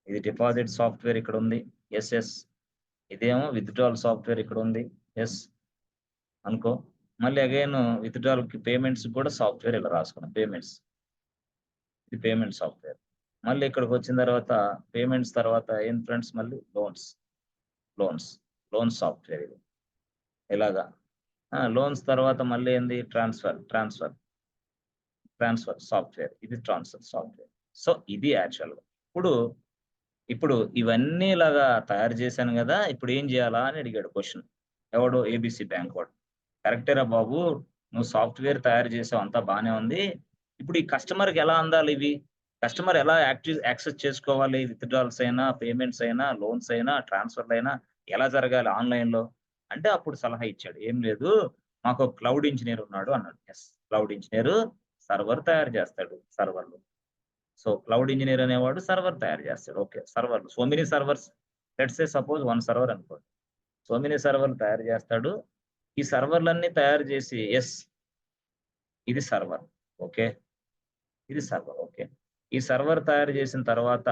ఇది డిపాజిట్ సాఫ్ట్‌వేర్ ఇక్కడ ఉంది. యెస్. యెస్. ఇదేమో విత్‌డ్రాల్ సాఫ్ట్‌వేర్ ఇక్కడ ఉంది. యెస్. అనుకో. మళ్ళీ అగైన్ విత్‌డ్రాల్‌కి పేమెంట్స్ కూడా సాఫ్ట్‌వేర్ ఇలా రాసుకున్నాం. పేమెంట్స్. ఇది పేమెంట్ సాఫ్ట్‌వేర్. మళ్ళీ ఇక్కడికొచ్చిన తర్వాత పేమెంట్స్ తర్వాత ఏం ఫ్రెండ్స్ మళ్ళీ లోన్స్. లోన్స్. లోన్స్ సాఫ్ట్‌వేర్ ఇది. ఇలాగా. లోన్స్ తర్వాత మళ్ళీ ఏంది ట్రాన్స్‌ఫర్ సాఫ్ట్‌వేర్. ఇది ట్రాన్స్‌ఫర్ సాఫ్ట్‌వేర్. సో ఇది యాక్చువల్‌గా. ఇప్పుడు ఇవన్నీ ఇలాగా తయారు చేశాను గదా! ఇప్పుడు ఏం జేయాలా అని అడిగాడు క్వెషన్. ఎవడు? ఏబీసీ బ్యాంక్ వాడు. కరెక్టేరా బాబు! నువ్వు సాఫ్ట్‌వేర్ తయారు చేసావు అంతా బానే ఉంది. ఇప్పుడు ఈ కస్టమర్‌కి ఎలా అందాలి ఇవి? కస్టమర్ ఎలా యాక్సెస్ చేసుకోవాలి? విత్‌డ్రాల్స్ అయినా, పేమెంట్స్ అయినా, లోన్స్ అయినా, ట్రాన్స్‌ఫర్‌లైనా ఎలా జరగాలి ఆన్‌లైన్‌లో? అంటే అప్పుడు సలహా ఇచ్చాడు. ఏం లేదు మాకు క్లౌడ్ ఇంజినీర్ ఉన్నాడు అన్నాడు. యెస్. క్లౌడ్ ఇంజినీర్ సర్వర్ తయారు చేస్తాడు. సర్వర్‌లు. సో క్లౌడ్ ఇంజినీర్ అనేవాడు సర్వర్ తయారు చేస్తాడు. ఓకే. సర్వర్‌లు. So many servers. Let's say suppose 1 server అనుకోండి. సో మెనీ సర్వర్‌లు తయారు చేస్తాడు. ఈ సర్వర్‌లన్నీ తయారు చేసి యెస్. ఇది సర్వర్. ఓకే. ఇది సర్వర్. ఓకే. ఈ సర్వర్ తయారు చేసిన తర్వాత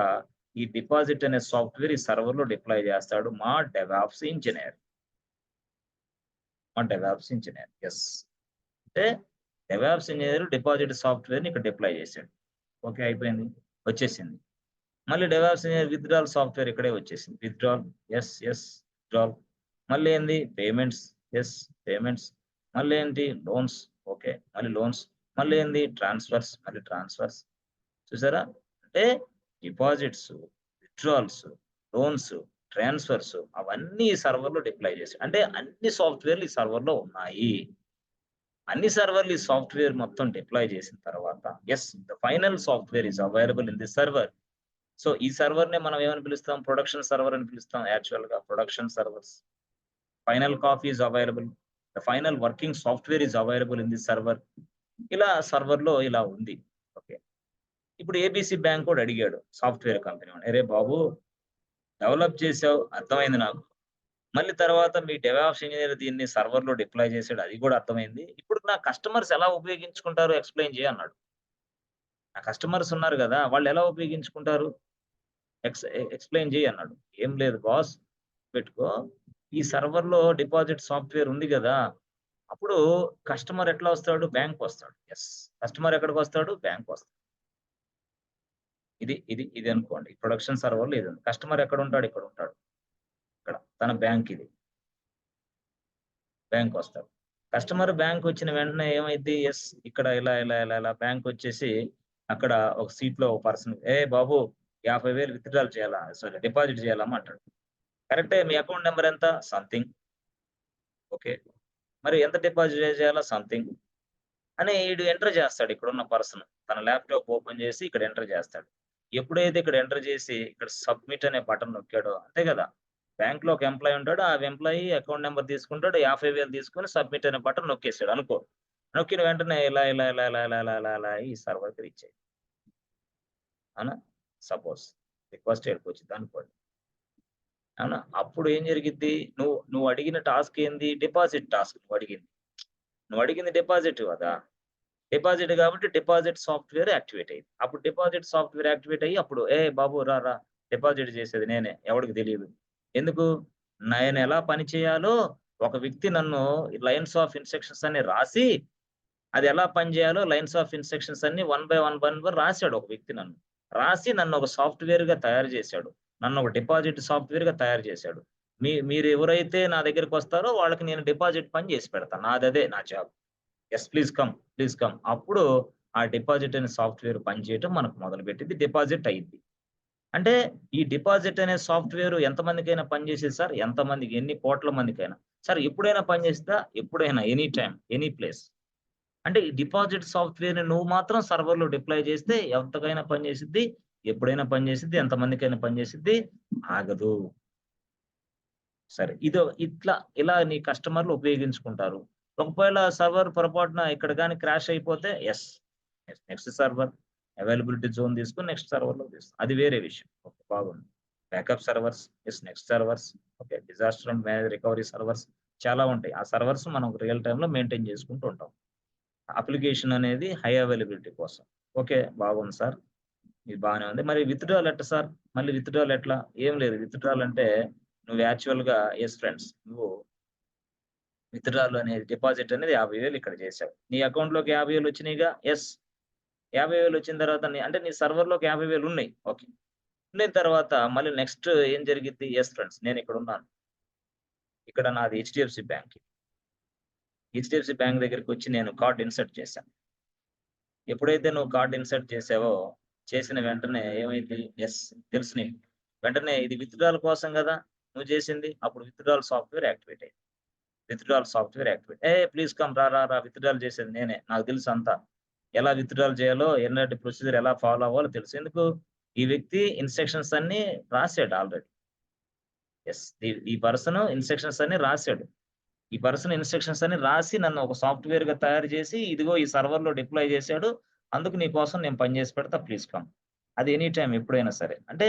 ఈ డిపాజిట్ అనే సాఫ్ట్‌వేర్ ఈ సర్వర్‌లో డిప్లాయ్ చేస్తాడు మా డెవాప్స్ ఇంజినీర్. యెస్. అంటే డెవాప్స్ ఇంజినీర్ డిపాజిట్ సాఫ్ట్‌వేర్‌ని ఇక్కడ డిప్లాయ్ చేసాడు. ఓకే. అయిపోయింది. వచ్చేసింది. మళ్ళీ డెవాప్స్ ఇంజినీర్ విత్‌డ్రాల్ సాఫ్ట్‌వేర్ ఇక్కడే వచ్చేసింది. విత్‌డ్రాల్. యెస్. యెస్. విత్‌డ్రాల్. మళ్ళీ ఏంది? పేమెంట్స్. యెస్. పేమెంట్స్. మళ్ళీ ఏంటి? లోన్స్. ఓకే. మళ్ళీ లోన్స్. మళ్ళీ ఏంది? ట్రాన్స్‌ఫర్స్. మళ్ళీ ట్రాన్స్‌ఫర్స్. చూసారా? అంటే డిపాజిట్స్, విత్‌డ్రాల్స్, లోన్స్, ట్రాన్స్‌ఫర్స్ అవన్నీ ఈ సర్వర్‌లో డిప్లాయ్ చేసాడు. అంటే అన్ని సాఫ్ట్‌వేర్‌లు ఈ సర్వర్‌లో ఉన్నాయి. అన్ని సర్వర్‌లు ఈ సాఫ్ట్‌వేర్ మొత్తం డిప్లాయ్ చేసిన తర్వాత yes. The final software is available in the server. So ఈ సర్వర్‌నే మనం ఏమని పిలుస్తాం? ప్రొడక్షన్ సర్వర్ అని పిలుస్తాం యాక్చువల్‌గా. Production servers. Final copy is available. The final working software is available in the server. ఇలా సర్వర్‌లో ఇలా ఉంది. ఓకే. ఇప్పుడు ఏబీసీ బ్యాంక్ కూడా అడిగాడు సాఫ్ట్‌వేర్ కంపెనీ వాడు. "అరే బాబు! డెవలప్ చేసావు అర్థమైంది నాకు. మళ్ళీ తర్వాత మీ డెవాప్స్ ఇంజినీర్ దీన్ని సర్వర్‌లో డిప్లాయ్ చేసాడు అది కూడా అర్థమైంది. ఇప్పుడు నా కస్టమర్స్ ఎలా ఉపయోగించుకుంటారో ఎక్స్‌ప్లెయిన్ చెయ్యి" అన్నాడు. నా కస్టమర్స్ ఉన్నారు గదా! వాళ్ళు ఎలా ఉపయోగించుకుంటారు? ఎక్స్‌ప్లెయిన్ చెయ్యి అన్నాడు. "ఏం లేదు బాస్ పెట్టుకో. ఈ సర్వర్‌లో డిపాజిట్ సాఫ్ట్‌వేర్ ఉంది గదా! అప్పుడు కస్టమర్ ఎట్లా వస్తాడు? బ్యాంక్‌కొస్తాడు. యెస్. కస్టమర్ ఎక్కడికొస్తాడు? బ్యాంక్‌కొస్తాడు. ఇది అనుకోండి. ప్రొడక్షన్ సర్వర్‌లో ఇది ఉంది. కస్టమర్ ఎక్కడుంటాడు? ఇక్కడుంటాడు. ఇక్కడ. తన బ్యాంక్ ఇది. బ్యాంక్‌కొస్తాడు. కస్టమర్ బ్యాంక్‌కొచ్చిన వెంటనే ఏమైద్ది? యెస్. ఇక్కడ ఇలా బ్యాంక్‌కొచ్చేసి అక్కడ ఒక సీట్‌లో ఒక పర్సన్ బాబు 50,000 విత్‌డ్రాల్ చేయాలా? సారీ డిపాజిట్ చేయాలమ్మా" అంటాడు. కరెక్టే. మీ అకౌంట్ నంబర్ ఎంత? సంథింగ్. ఓకే. మరి ఎంత డిపాజిట్ చేయాలా? సంథింగ్. అని ఈడు ఎంటర్ చేస్తాడు ఇక్కడున్న పర్సన్. తన ల్యాప్‌టాప్ ఓపెన్ చేసి ఇక్కడ ఎంటర్ చేస్తాడు. ఎప్పుడైతే ఇక్కడ ఎంటర్ చేసి ఇక్కడ సబ్మిట్ అనే బటన్ నొక్కాడో అంతే కదా! బ్యాంక్‌లో ఒక ఎంప్లాయీ ఉంటాడు. ఆ ఎంప్లాయీ అకౌంట్ నంబర్ తీసుకుంటాడు. 50,000 తీసుకొని సబ్మిట్ అనే బటన్ నొక్కేసాడు అనుకో. నొక్కిన వెంటనే ఇలా ఈ సర్వర్‌కి రీచ్ అయ్యింది. అవునా? సపోజ్ రిక్వెస్ట్ ఈడకొచ్చింది అనుకోండి. అవునా? అప్పుడు ఏం జరిగిద్ది? నువ్వు అడిగిన టాస్క్ ఏంది? డిపాజిట్ టాస్క్ నువ్వడిగింది. నువ్వడిగింది డిపాజిట్ కదా! డిపాజిట్ కాబట్టి డిపాజిట్ సాఫ్ట్‌వేర్ యాక్టివేట్ అయింది. అప్పుడు డిపాజిట్ సాఫ్ట్‌వేర్ యాక్టివేట్ అయ్యి అప్పుడు బాబు రా డిపాజిట్ చేసేది నేనే ఎవడికి తెలీదు. ఎందుకు? నేనెలా పని చేయాలో ఒక వ్యక్తి నన్ను లైన్స్ ఆఫ్ ఇన్‌స్ట్రక్షన్స్ అన్ని రాసి అది ఎలా పని చేయాలో లైన్స్ ఆఫ్ ఇన్‌స్ట్రక్షన్స్ అన్ని వన్ బై వన్ రాసాడు ఒక వ్యక్తి నన్ను. రాసి నన్ను ఒక సాఫ్ట్‌వేర్‌గా తయారు చేశాడు. నన్ను ఒక డిపాజిట్ సాఫ్ట్‌వేర్‌గా తయారు చేశాడు. మీరు ఎవరైతే నా దగ్గరికొస్తారో వాళ్ళకి నేను డిపాజిట్ పని చేసి పెడతాను. నాదదే నా జాబ్. Yes please come. అప్పుడు ఆ డిపాజిట్ అనే సాఫ్ట్‌వేర్ పనిచేయటం మనకు మొదలుపెట్టింది. డిపాజిట్ అయింది. అంటే ఈ డిపాజిట్ అనే సాఫ్ట్‌వేర్ ఎంతమందికైనా పనిచేసేది సార్. ఎంతమందికి ఎన్ని కోట్ల మందికైనా. సార్ ఎప్పుడైనా పనిచేస్తుందా? ఎప్పుడైనా, ఎనీ టైమ్, ఎనీ ప్లేస్. అంటే ఈ డిపాజిట్ సాఫ్ట్‌వేర్‌ని నువ్వు మాత్రం సర్వర్‌లో డిప్లాయ్ చేస్తే ఎంతకైనా పనిచేసిద్ది, ఎప్పుడైనా పనిచేసిద్ది, ఎంతమందికైనా పనిచేసిద్ది, ఆగదు. సరే. ఇలా నీ కస్టమర్‌లు ఉపయోగించుకుంటారు. ఒకవేళ సర్వర్ పొరపాటున ఇక్కడ గాని క్రాష్ అయిపోతే నెక్స్ట్ సర్వర్ అవైలబిలిటీ జోన్ తీసుకొని నెక్స్ట్ సర్వర్‌లో తీస్తాం. అది వేరే విషయం. ఓకే. బాగుంది. Backup servers, next servers, okay. Disaster and recovery servers చాలా ఉంటాయి. ఆ సర్వర్స్ మనం రియల్ టైమ్‌లో మెయింటైన్ చేసుకుంటూ ఉంటాం. అప్లికేషన్ అనేది హై అవైలబిలిటీ కోసం. ఓకే. బాగుంది సార్. ఇది బానే ఉంది. మరి విత్‌డ్రాల్ ఎట్ట సార్? మళ్ళీ విత్‌డ్రాల్ ఎట్లా? ఏం లేదు. విత్‌డ్రాల్ అంటే నువ్వు యాక్చువల్‌గా ఫ్రెండ్స్. నువ్వు విత్‌డ్రాల్ అనేది డిపాజిట్ అనేది 50,000 ఇక్కడ చేశావు. నీ అకౌంట్‌లోకి 50,000 వచ్చినాయిగా? 50,000 వచ్చిన తర్వాత అంటే నీ సర్వర్‌లోకి 50,000 ఉన్నాయి. ఓకే. ఉండిన తర్వాత మళ్ళీ నెక్స్ట్ ఏం జరిగిద్ది? ఫ్రెండ్స్ నేనిక్కడున్నాను. ఇక్కడ నాది హెచ్‌డీఎఫ్‌సీ బ్యాంక్. హెచ్‌డీఎఫ్‌సీ బ్యాంక్ దగ్గరికొచ్చి నేను కార్డ్ ఇన్సర్ట్ చేశాను. ఎప్పుడైతే నువ్వు కార్డ్ ఇన్సర్ట్ చేసావో, చేసిన వెంటనే ఏమైంది? తెలుసు నీకు. వెంటనే ఇది విత్‌డ్రాల్ కోసం గదా! నువ్వు చేసింది. అప్పుడు విత్‌డ్రాల్ సాఫ్ట్‌వేర్ యాక్టివేట్ అయింది. Withdrawal software activate. Please come రా విత్‌డ్రాల్ చేసేది నేనే. నాకు తెలుసు అంతా. ఎలా విత్‌డ్రాల్ చేయాలో, ఎలాంటి ప్రొసీజర్ ఎలా ఫాలో అవ్వాలో తెలుసు. ఎందుకు? ఈ వ్యక్తి ఇన్‌స్ట్రక్షన్స్ అన్నీ రాసాడు ఆల్రెడీ. ఈ పర్సన్ ఇన్‌స్ట్రక్షన్స్ అన్నీ రాసాడు. ఈ పర్సన్ ఇన్‌స్ట్రక్షన్స్ అన్ని రాసి నన్ను ఒక సాఫ్ట్‌వేర్‌గా తయారు చేసి, ఇదిగో ఈ సర్వర్‌లో డిప్లాయ్ చేశాడు. అందుకు నీ కోసం నేను పని చేసి పెడతా ప్లీజ్ కమ్. అది ఎనీ టైమ్ ఎప్పుడైనా సరే. అంటే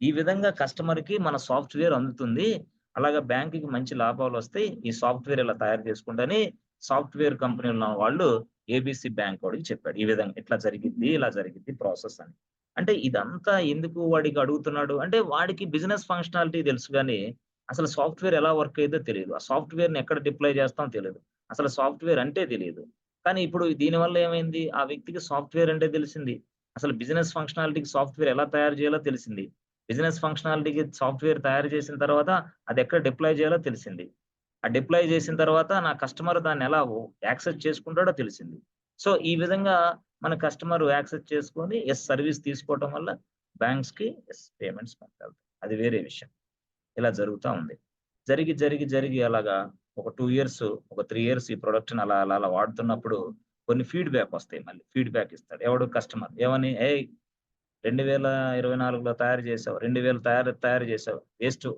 ఈ విధంగా కస్టమర్‌కి మన సాఫ్ట్‌వేర్ అందుతుంది. అలాగా బ్యాంక్‌కి మంచి లాభాలొస్తాయి. ఈ సాఫ్ట్‌వేర్ ఇలా తయారు చేసుకుంటని సాఫ్ట్‌వేర్ కంపెనీలో ఉన్న వాళ్ళు ఏబీసీ బ్యాంక్ వాడికి చెప్పాడు. ఈ విధంగా ఇట్లా జరిగిద్ది, ఇలా జరిగిద్ది ప్రాసెస్ అని. అంటే ఇదంతా ఎందుకు వాడికి అడుగుతున్నాడు? అంటే వాడికి బిజినెస్ ఫంక్షనాలిటీ తెలుసు గాని అసలు సాఫ్ట్‌వేర్ ఎలా వర్క్ అయ్యిద్దో తెలీదు. ఆ సాఫ్ట్‌వేర్‌ని ఎక్కడ డిప్లాయ్ చేస్తామో తెలీదు. అసలు సాఫ్ట్‌వేర్ అంటే తెలీదు. కానీ ఇప్పుడు దీనివల్ల ఏమైంది? ఆ వ్యక్తికి సాఫ్ట్‌వేర్ అంటే తెలిసింది. అసలు బిజినెస్ ఫంక్షనాలిటీకి సాఫ్ట్‌వేర్ ఎలా తయారు చేయాలో తెలిసింది. బిజినెస్ ఫంక్షనాలిటీకి సాఫ్ట్‌వేర్ తయారు చేసిన తర్వాత అది ఎక్కడ డిప్లాయ్ చేయాలో తెలిసింది. ఆ డిప్లాయ్ చేసిన తర్వాత నా కస్టమర్ దాన్ని ఎలా యాక్సెస్ చేసుకుంటాడో తెలిసింది. సో, ఈ విధంగా మన కస్టమర్ యాక్సెస్ చేసుకొని సర్విస్ తీసుకోవటం వల్ల బ్యాంక్స్‌కి పేమెంట్స్ పంపాలి. అది వేరే విషయం. ఇలా జరుగుతా ఉంది. జరిగి అలాగా ఒక 2 ఇయర్స్, ఒక 3 ఇయర్స్ ఈ ప్రొడక్ట్‌ని అలా వాడుతున్నప్పుడు కొన్ని ఫీడ్‌బ్యాక్ వస్తాయి మళ్ళీ. ఫీడ్‌బ్యాక్ ఇస్తాడు. ఎవడు? కస్టమర్. ఏమని? 2024లో తయారు చేసావు. 2000 తయారు చేసావు.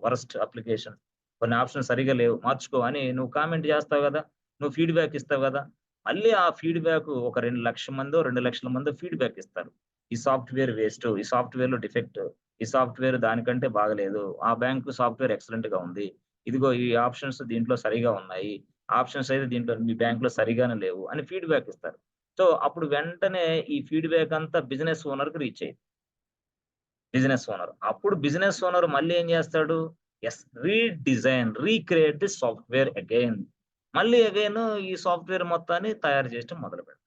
Worst application. కొన్ని ఆప్షన్స్ సరిగ్గా లేవు. మార్చుకో అని నువ్వు కామెంట్ చేస్తావు గదా! నువ్వు ఫీడ్‌బ్యాక్ ఇస్తావు గదా! మళ్ళీ ఆ ఫీడ్‌బ్యాక్ ఒక 2,00,000 మందో, 2,00,000 మందో ఫీడ్‌బ్యాక్ ఇస్తారు. ఈ సాఫ్ట్‌వేర్ వేస్టు. ఈ సాఫ్ట్‌వేర్‌లో డిఫెక్ట్. ఈ సాఫ్ట్‌వేర్ దానికంటే బాగలేదు. ఆ బ్యాంకు సాఫ్ట్‌వేర్ ఎక్సలెంట్‌గా ఉంది. ఇదిగో ఈ ఆప్షన్స్ దీంట్లో సరిగా ఉన్నాయి. ఆప్షన్స్ అయితే దీంట్లో మీ బ్యాంక్‌లో సరిగానే లేవు అని ఫీడ్‌బ్యాక్ ఇస్తారు. సో, అప్పుడు వెంటనే ఈ ఫీడ్‌బ్యాక్ అంతా బిజినెస్ ఓనర్‌కి రీచ్ అయ్యిద్ది. Business owner. అప్పుడు బిజినెస్ ఓనర్ మళ్ళీ ఏం జేస్తాడు? Recreate the software again. మళ్ళీ అగైన్ ఈ సాఫ్ట్‌వేర్ మొత్తాన్ని తయారు చేయటం మొదలుపెడతాడు.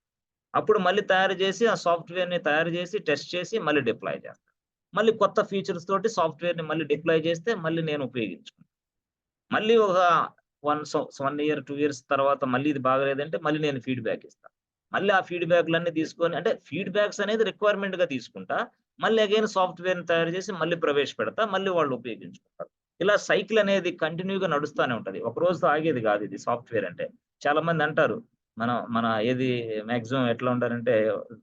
అప్పుడు మళ్ళీ తయారు చేసి, ఆ సాఫ్ట్‌వేర్‌ని తయారు చేసి, టెస్ట్ చేసి, మళ్ళీ డిప్లాయ్ చేస్తాడు. మళ్ళీ కొత్త ఫీచర్స్ తోటి సాఫ్ట్‌వేర్‌ని మళ్ళీ డిప్లాయ్ చేస్తే మళ్ళీ నేను ఉపయోగించుకుంటా. మళ్ళీ ఒక 1 ఇయర్, 2 ఇయర్స్ తర్వాత మళ్ళీ ఇది బాగాలేదంటే మళ్ళీ నేను ఫీడ్‌బ్యాక్ ఇస్తా. మళ్ళీ ఆ ఫీడ్‌బ్యాక్‌లన్నీ తీసుకొని అంటే ఫీడ్‌బ్యాక్స్ అనేది రిక్వైర్మెంట్‌గా తీసుకుంటా. మళ్ళీ అగైన్ సాఫ్ట్‌వేర్‌ని తయారు చేసి మళ్ళీ ప్రవేశపెడతా. మళ్ళీ వాళ్ళు ఉపయోగించుకుంటారు. ఇలా సైకిల్ అనేది కంటిన్యూ‌గా నడుస్తానే ఉంటది. ఒక రోజుతో ఆగేది కాదు ఇది సాఫ్ట్‌వేర్ అంటే. చాలా మంది అంటారు. మన మన ఏది మాక్సిమం ఎట్లా ఉంటారంటే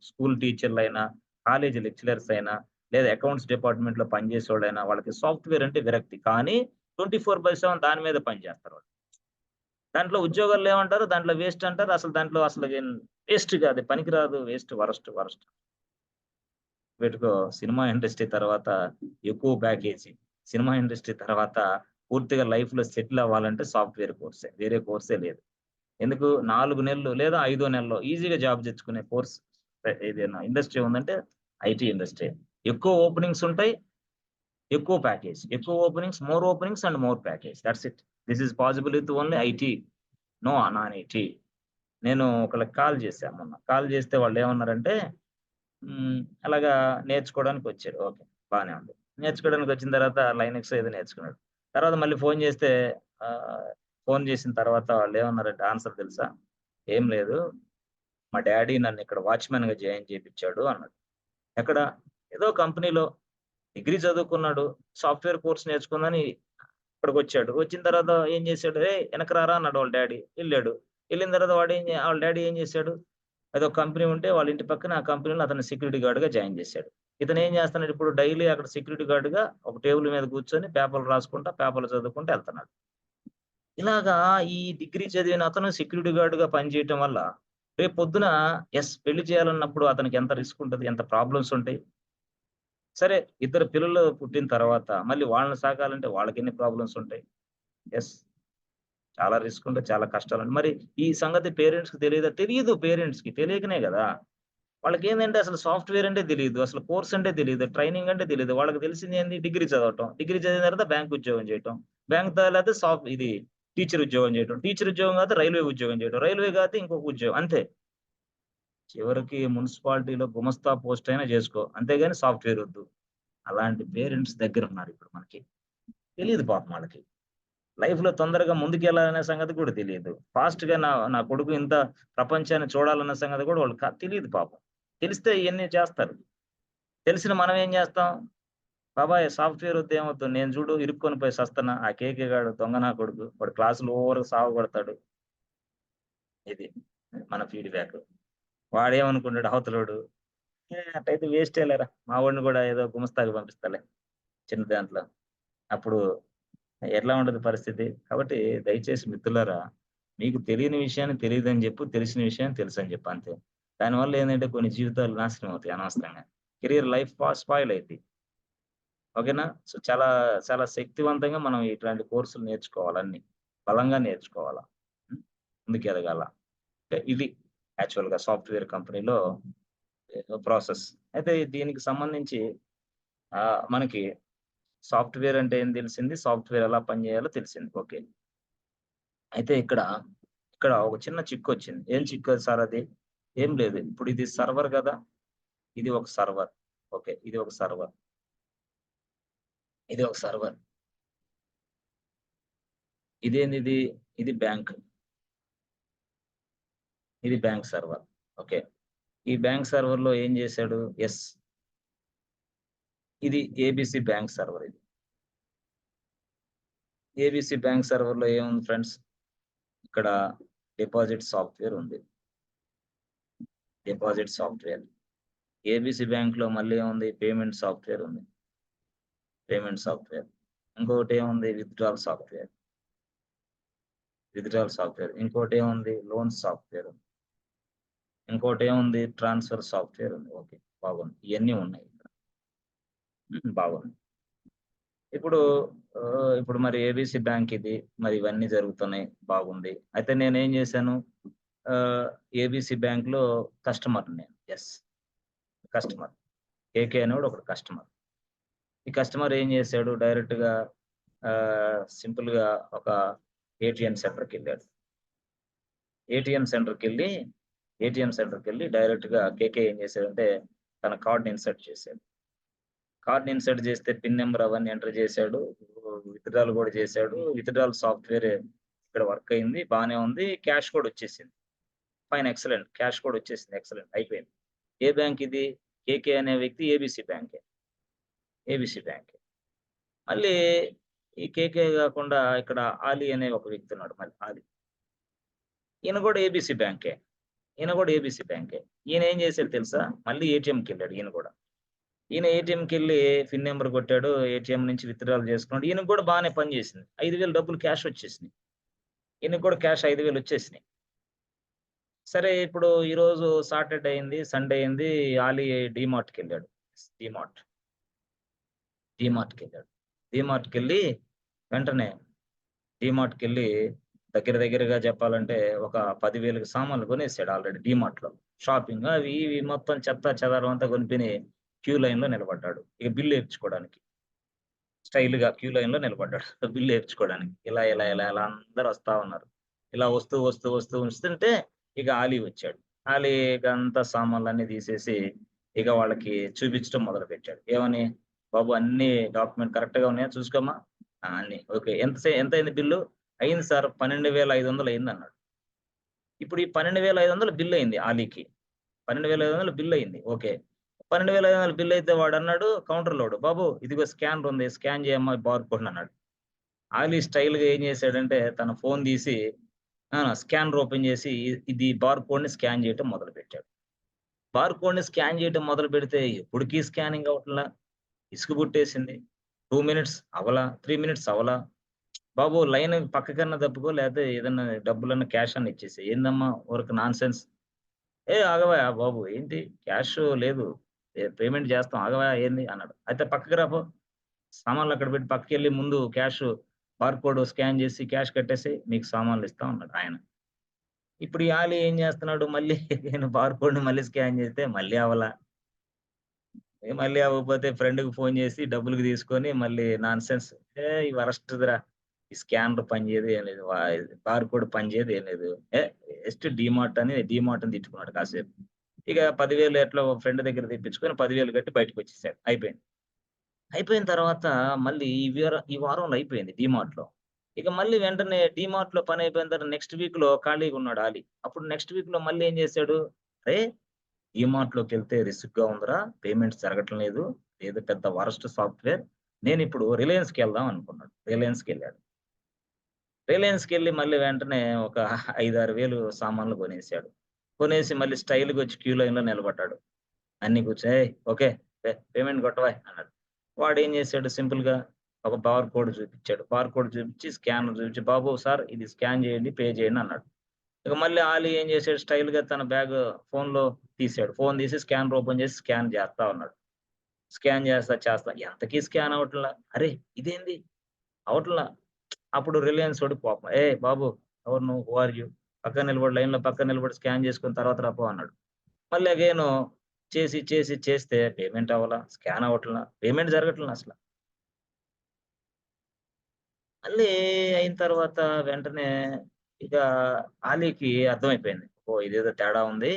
స్కూల్ టీచర్‌లైనా, కాలేజీ లెక్చరర్స్ అయినా, లేదా అకౌంట్స్ డిపార్ట్‌మెంట్‌లో పనిచేసేవాళ్ళైనా వాళ్ళకి సాఫ్ట్‌వేర్ అంటే విరక్తి. కానీ 24/7 దాని మీద పని చేస్తారు వాళ్ళు. దాంట్లో ఉద్యోగాలు లేవంటారు. దాంట్లో వేస్ట్ అంటారు. దాంట్లో అసలు వేస్ట్ కాదు. పనికిరాదు. వరస్ట్. వీటికో సినిమా ఇండస్ట్రీ తర్వాత ఎక్కువ ప్యాకేజీ. సినిమా ఇండస్ట్రీ తర్వాత పూర్తిగా లైఫ్‌లో సెటిల్ అవ్వాలంటే సాఫ్ట్‌వేర్ కోర్సే. వేరే కోర్సే లేదు. ఎందుకు 4 నెలలు లేదా ఐదో నెలలో ఈజీగా జాబ్ తెచ్చుకునే కోర్స్ ఏదైనా ఇండస్ట్రీ ఉందంటే ఐటీ ఇండస్ట్రీ. ఎక్కువ ఓపెనింగ్స్ ఉంటాయి. ఎక్కువ ప్యాకేజ్. ఎక్కువ openings and more package. That's it. This is possible with only IT. No non IT. నేను ఒకళ్ళకి కాల్ చేశా మొన్న. కాల్ చేస్తే వాళ్ళేమన్నారంటే అలాగా నేర్చుకోవడానికొచ్చాడు. ఓకే. బానే ఉంది. నేర్చుకోవడానికొచ్చిన తర్వాత లైనక్స్ ఏదో నేర్చుకున్నాడు. తర్వాత మళ్ళీ ఫోన్ చేస్తే ఫోన్ చేసిన తర్వాత వాళ్ళేమన్నారంటే ఆన్సర్ తెలుసా? "ఏం లేదు. మా డ్యాడీ నన్నిక్కడ వాచ్‌మెన్‌గా జాయిన్ చేపిచ్చాడు" అన్నాడు. ఎక్కడ? ఏదో కంపెనీలో. డిగ్రీ చదువుకున్నాడు. సాఫ్ట్‌వేర్ కోర్స్ నేర్చుకుందని ఇక్కడికి వచ్చాడు. వచ్చిన తర్వాత ఏం చేశాడు, వెనక రారా అన్నాడు వాళ్ళ డాడీ. వెళ్ళాడు. వెళ్ళిన తర్వాత వాళ్ళ డాడీ ఏం చేశాడు, అదొక కంపెనీ ఉంటే వాళ్ళ ఇంటి పక్కన ఆ కంపెనీలో అతన్ని సెక్యూరిటీ గార్డ్‌గా జాయిన్ చేశాడు. ఇతను ఏం చేస్తున్నాడు ఇప్పుడు డైలీ అక్కడ సెక్యూరిటీ గార్డ్‌గా ఒక టేబుల్ మీద కూర్చొని పేపర్లు రాసుకుంటా, పేపర్లు చదువుకుంటూ వెళ్తున్నాడు. ఇలాగా ఈ డిగ్రీ చదివిన అతను సెక్యూరిటీ గార్డ్‌గా పనిచేయటం వల్ల రేపు పొద్దున పెళ్లి చేయాలన్నప్పుడు అతనికి ఎంత రిస్క్ ఉంటది, ఎంత ప్రాబ్లమ్స్ ఉంటాయి. సరే ఇద్దరు పిల్లలు పుట్టిన తర్వాత మళ్ళీ వాళ్ళని సాకాలంటే వాళ్ళకెన్ని ప్రాబ్లమ్స్ ఉంటాయి. యెస్. చాలా రిస్క్ ఉంటది. చాలా కష్టాలుంటాయి. మరి ఈ సంగతి పేరెంట్స్‌కి తెలీదా? తెలీదు పేరెంట్స్‌కి. తెలియకనే గదా! వాళ్ళకేందంటే అసలు సాఫ్ట్‌వేర్ అంటే తెలీదు. అసలు కోర్స్ అంటే తెలీదు. ట్రైనింగ్ అంటే తెలీదు. వాళ్ళకి తెలిసిందేంది డిగ్రీ చదవటం. డిగ్రీ చదివిన తర్వాత బ్యాంక్ ఉద్యోగం చేయటం. బ్యాంక్ తర్వాత ఇది టీచర్ ఉద్యోగం చేయటం. టీచర్ ఉద్యోగం కాకపోతే రైల్వే ఉద్యోగం చేయటం. రైల్వే కాకపోతే ఇంకొక ఉద్యోగం. అంతే. చివరికి మున్సిపాలిటీలో గుమస్తా పోస్ట్ అయినా చేసుకో. అంతేగాని సాఫ్ట్‌వేర్ వద్దు. అలాంటి పేరెంట్స్ దగ్గరున్నారు ఇప్పుడు మనకి. తెలీదు పాపం వాళ్ళకి. లైఫ్‌లో తొందరగా ముందుకెళ్ళాలనే సంగతి కూడా తెలీదు. ఫాస్ట్‌గా నా నా కొడుకు ఇంత ప్రపంచాన్ని చూడాలన్న సంగతి కూడా వాళ్ళకి తెలీదు పాపం. తెలిస్తే ఇయన్నీ చేస్తారు. తెలిసిన మనం ఏం చేస్తాం? బాబాయ్ సాఫ్ట్‌వేర్ వద్దు ఏమొద్దు. నేను చూడు ఇరుక్కొని పోయి సస్తన్నా. ఆ కేకే గాడు దొంగ నా కొడుకు. వాడు క్లాస్‌లో ఓవర్‌గా సావగొడతాడు. ఇది మన ఫీడ్‌బ్యాక్. వాడేమనుకుంటాడు అవతలోడు, అట్టయితే వేస్టే లేరా. మా వోడిని కూడా ఏదో గుమస్తాకి పంపిస్తాలే చిన్న దాంట్లో. అప్పుడు ఎట్లా ఉంటది పరిస్థితి? కాబట్టి దయచేసి మిత్రులారా, మీకు తెలియని విషయాన్ని తెలీదని జెప్పు. తెలిసిన విషయాన్ని తెలుసని జెప్పు అంతే. దానివల్ల ఏందంటే కొన్ని జీవితాలు నాశనం అవుతాయి అనవసరంగా. కెరియర్ లైఫ్ స్పాయిల్ అయిద్ది. ఓకేనా? సో, చాలా చాలా శక్తివంతంగా మనం ఇట్లాంటి కోర్సులు నేర్చుకోవాలన్నీ. బలంగా నేర్చుకోవాల. హ్మ్. ముందుకెదగాల. ఇది యాక్చువల్‌గా సాఫ్ట్‌వేర్ కంపెనీలో ప్రాసెస్. అయితే దీనికి సంబంధించి మనకి సాఫ్ట్‌వేర్ అంటే ఏం తెలిసింది. సాఫ్ట్‌వేర్ ఎలా పనిచేయాలో తెలిసింది. ఓకే. అయితే ఇక్కడ ఒక చిన్న చిక్కొచ్చింది. ఏం చిక్కు సార్ అది? ఏం లేదు. ఇప్పుడు ఇది సర్వర్ గదా! ఇది ఒక సర్వర్. ఓకే. ఇది ఒక సర్వర్. ఇది ఒక సర్వర్. ఇదేందిది? ఇది బ్యాంక్. ఇది బ్యాంక్ సర్వర్. ఓకే. ఈ బ్యాంక్ సర్వర్‌లో ఏం జేశాడు? ఇది ఏబీసీ బ్యాంక్ సర్వర్ ఇది. ఏబీసీ బ్యాంక్ సర్వర్‌లో ఏముంది ఫ్రెండ్స్? ఇక్కడ డిపాజిట్ సాఫ్ట్‌వేర్ ఉంది. Deposit software. ఏబీసీ బ్యాంక్‌లో మళ్ళీ ఏముంది? పేమెంట్ సాఫ్ట్‌వేర్ ఉంది. Payment software. ఇంకొకటేముంది? Withdrawal software. Withdrawal software. ఇంకోటేముంది? Loan software. ఇంకోటేముంది? ట్రాన్స్‌ఫర్ సాఫ్ట్‌వేర్ ఉంది. ఓకే. బాగుంది. ఇయన్నీ ఉన్నాయి ఇక్కడ. బాగుంది. ఇప్పుడు ఇప్పుడు మరి ఏబీసీ బ్యాంక్ ఇది. మరి ఇవన్నీ జరుగుతున్నాయి. బాగుంది. అయితే నేనేం జేశాను? ఆహ్, ఏబీసీ బ్యాంక్‌లో కస్టమర్‌ని నేను. కస్టమర్. కేకే అనేవాడు ఒకడు కస్టమర్. ఈ కస్టమర్ ఏం జేశాడు? డైరెక్ట్‌గా సింపుల్‌గా ఒక ఏటీఎం సెంటర్‌కెళ్ళాడు. ఏటీఎం సెంటర్‌కెళ్ళి ఏటీఎం సెంటర్‌కెళ్ళి డైరెక్ట్‌గా కేకే ఏం చేశాడంటే తన కార్డ్‌ని ఇన్సర్ట్ చేశాడు. కార్డ్‌ని ఇన్సర్ట్ చేస్తే పిన్ నంబర్ అవన్నీ ఎంటర్ చేశాడు. విత్‌డ్రాల్ కూడా చేశాడు. విత్‌డ్రాల్ సాఫ్ట్‌వేర్ ఇక్కడ వర్క్ అయింది. బానే ఉంది. క్యాష్ కూడా వచ్చేసింది. Fine excellent. క్యాష్ కూడా వచ్చేసింది. ఎక్సలెంట్. అయిపోయింది. ఏ బ్యాంక్ ఇది? కేకే అనే వ్యక్తి ఏబీసీ బ్యాంకే. ఏబీసీ బ్యాంకే. మళ్ళీ ఈ కేకే గాకుండా ఇక్కడ ఆలీ అనే ఒక వ్యక్తి ఉన్నాడు మళ్ళీ ఆలీ. ఈయన కూడా ఏబీసీ బ్యాంకే. ఈయన కూడా ఏబీసీ బ్యాంకే. ఈయన ఏం చేసాడు తెలుసా? మళ్ళీ ఏటీఎంకెళ్ళాడు ఈయన కూడా. ఈయన ఏటీఎంకెళ్ళి పిన్ నంబర్ కొట్టాడు. ఏటీఎం నుంచి విత్‌డ్రాల్ చేసుకున్నాడు. ఈయనకి కూడా బానే పనిచేసింది. 5,000 డబ్బులు క్యాష్ వచ్చేసినాయి. ఈయనకి కూడా క్యాష్ 5,000 వచ్చేసినాయి. సరే ఇప్పుడు ఈరోజు సాటర్‌డే అయింది. సండే అయింది. ఆలీ డీమార్ట్‌కెళ్ళాడు. డీమార్ట్. డీమార్ట్‌కెళ్ళాడు. డీమార్ట్‌కెళ్ళి వెంటనే డీమార్ట్‌కెళ్ళి దగ్గరగా చెప్పాలంటే ఒక 10,000కి సామాన్లు కొనేసాడు ఆల్రెడీ డీమార్ట్‌లో. షాపింగ్ అవి ఇవి మొత్తం చెత్తా చెదారం అంతా కొనుక్కొని క్యూ లైన్‌లో నిలబడ్డాడు. ఇక బిల్ ఏపించుకోవడానికి. స్టైల్‌గా క్యూ లైన్‌లో నిలబడ్డాడు. బిల్ ఏపించుకోవడానికి. ఇలా అందరూ వస్తా ఉన్నారు. ఇలా వస్తుంటే ఇక ఆలీ వచ్చాడు. ఆలీ ఇక అంతా సామాన్లన్నీ తీసేసి ఇక వాళ్ళకి చూపించడం మొదలుపెట్టాడు. ఏమని? "బాబు అన్నీ డాక్యుమెంట్ కరెక్ట్‌గా ఉన్నాయా చూసుకోమ్మా." అన్నీ. ఓకే. ఎంతయింది బిల్లు? "అయింది సార్ 12,500 అయిందన్నాడు." ఇప్పుడు ఈ 12,500 బిల్లయింది ఆలీకి. 12,500 బిల్లయింది. ఓకే. 12,500 బిల్లయితే వాడన్నాడు కౌంటర్‌లోడు, "బాబు ఇదిగో స్కానర్ ఉంది. స్కాన్ చేయమ్మా బార్‌కోడ్‌ని" అన్నాడు. ఆలీ స్టైల్‌గా ఏం చేశాడంటే తన ఫోన్ తీసి స్కానర్ ఓపెన్ చేసి ఇది బార్‌కోడ్‌ని స్కాన్ చేయటం మొదలుపెట్టాడు. బార్‌కోడ్‌ని స్కాన్ చేయటం మొదలుపెడితే ఎప్పటికి స్కానింగ్ అవ్వట్లా. ఇసుక పుట్టేసింది. 2 మినిట్స్ అవ్వలా, 3 మినిట్స్ అవ్వలా. బాబు లైన్ పక్కకన్నా తప్పుకో లేతే ఏదన్నా డబ్బులన్నా క్యాష్ అన్నా ఇచ్చేసేయి. ఏందమ్మా ఊరక నాన్‌సెన్స్. ఆగవయ్యా బాబు ఏంటి క్యాష్ లేదు. పేమెంట్ చేస్తాం ఆగవయ్యా ఏంది అన్నాడు. అయితే పక్కకి రా పో. సామాన్లు అక్కడ పెట్టి పక్కకెళ్ళి ముందు క్యాష్ బార్‌కోడ్ స్కాన్ చేసి క్యాష్ కట్టేసేయి. నీకు సామాన్లు ఇస్తాం అన్నాడు ఆయన. ఇప్పుడు ఈ ఆలి ఏం చేస్తున్నాడు మళ్ళీ నేను బార్‌కోడ్‌ని మళ్ళీ స్కాన్ చేస్తే మళ్ళీ అవ్వలా. మళ్ళీ అవ్వకపోతే ఫ్రెండ్‌కి ఫోన్ చేసి డబ్బులకి తీసుకొని మళ్ళీ నాన్‌సెన్స్. ఈ వరస్ట్‌దిరా. ఈ స్కానర్ పనిచేయదు ఏం లేదు. బార్‌కోడ్ పనిచేయదు ఏం లేదు. జస్ట్ డీమార్ట్ అని తిట్టుకున్నాడు కాసేపు. ఇక 10,000 ఎట్లో ఫ్రెండ్ దగ్గర తెప్పించుకొని 10,000 కట్టి బయటకొచ్చేసాడు. అయిపోయింది. అయిపోయిన తర్వాత మళ్ళీ ఈ వారంలో అయిపోయింది డీమార్ట్‌లో. ఇక మళ్ళీ వెంటనే డీమార్ట్‌లో పనయిపోయిన తర్వాత నెక్స్ట్ వీక్‌లో ఖాళీగున్నాడు ఆలి. అప్పుడు నెక్స్ట్ వీక్‌లో మళ్ళీ ఏం చేశాడు? అరేయ్! డీమార్ట్‌లోకెళ్తే రిస్క్‌గా ఉందిరా. పేమెంట్స్ జరగటం లేదు. ఏదో పెద్ద వరస్ట్ సాఫ్ట్‌వేర్. నేనిప్పుడు రిలయన్స్‌కెళ్దాం అనుకున్నాడు. రిలయన్స్‌కెళ్ళాడు. రిలయన్స్‌కెళ్ళి మళ్ళీ వెంటనే ఒక 5, 6 వేలు సామాన్లు కొనేసాడు. కొనేసి మళ్ళీ స్టైల్‌గొచ్చి క్యూ లైన్‌లో నిలబడ్డాడు. అన్నీ కూర్చొని ఓకే. పేమెంట్ కొట్టవయ్ అన్నాడు. వాడేం చేసాడు సింపుల్‌గా ఒక బార్ కోడ్ చూపిచ్చాడు. బార్ కోడ్ చూపించి స్కానర్ చూపించి, "బాబు సార్ ఇది స్కాన్ చేయండి, పే చేయండి" అన్నాడు. ఇక మళ్ళీ ఆలి ఏం చేసాడు స్టైల్‌గా తన ఫోన్‌లో తీసాడు. ఫోన్ తీసి స్కానర్ ఓపెన్ చేసి స్కాన్ చేస్తా ఉన్నాడు. స్కాన్ చేస్తా ఎంతకీ స్కాన్ అవ్వట్లా. అరే! ఇదేంది అవ్వట్లా. అప్పుడు రిలయన్స్ వాడికి కోపం. "ఏయ్ బాబు ఎవరు నువ్వు? Who are you? పక్కన నిలబడు లైన్‌లో పక్కన నిలబడి స్కాన్ చేసుకొని తర్వాత రా పో" అన్నాడు. మళ్ళీ అగైను చేస్తే పేమెంట్ అవ్వలా. స్కాన్ అవ్వట్లా. పేమెంట్ జరగట్లా అసల. మళ్ళీ అయిన తర్వాత వెంటనే ఇక ఆలీకి అర్థమైపోయింది. ఓహ్! ఇదేదో తేడా ఉంది.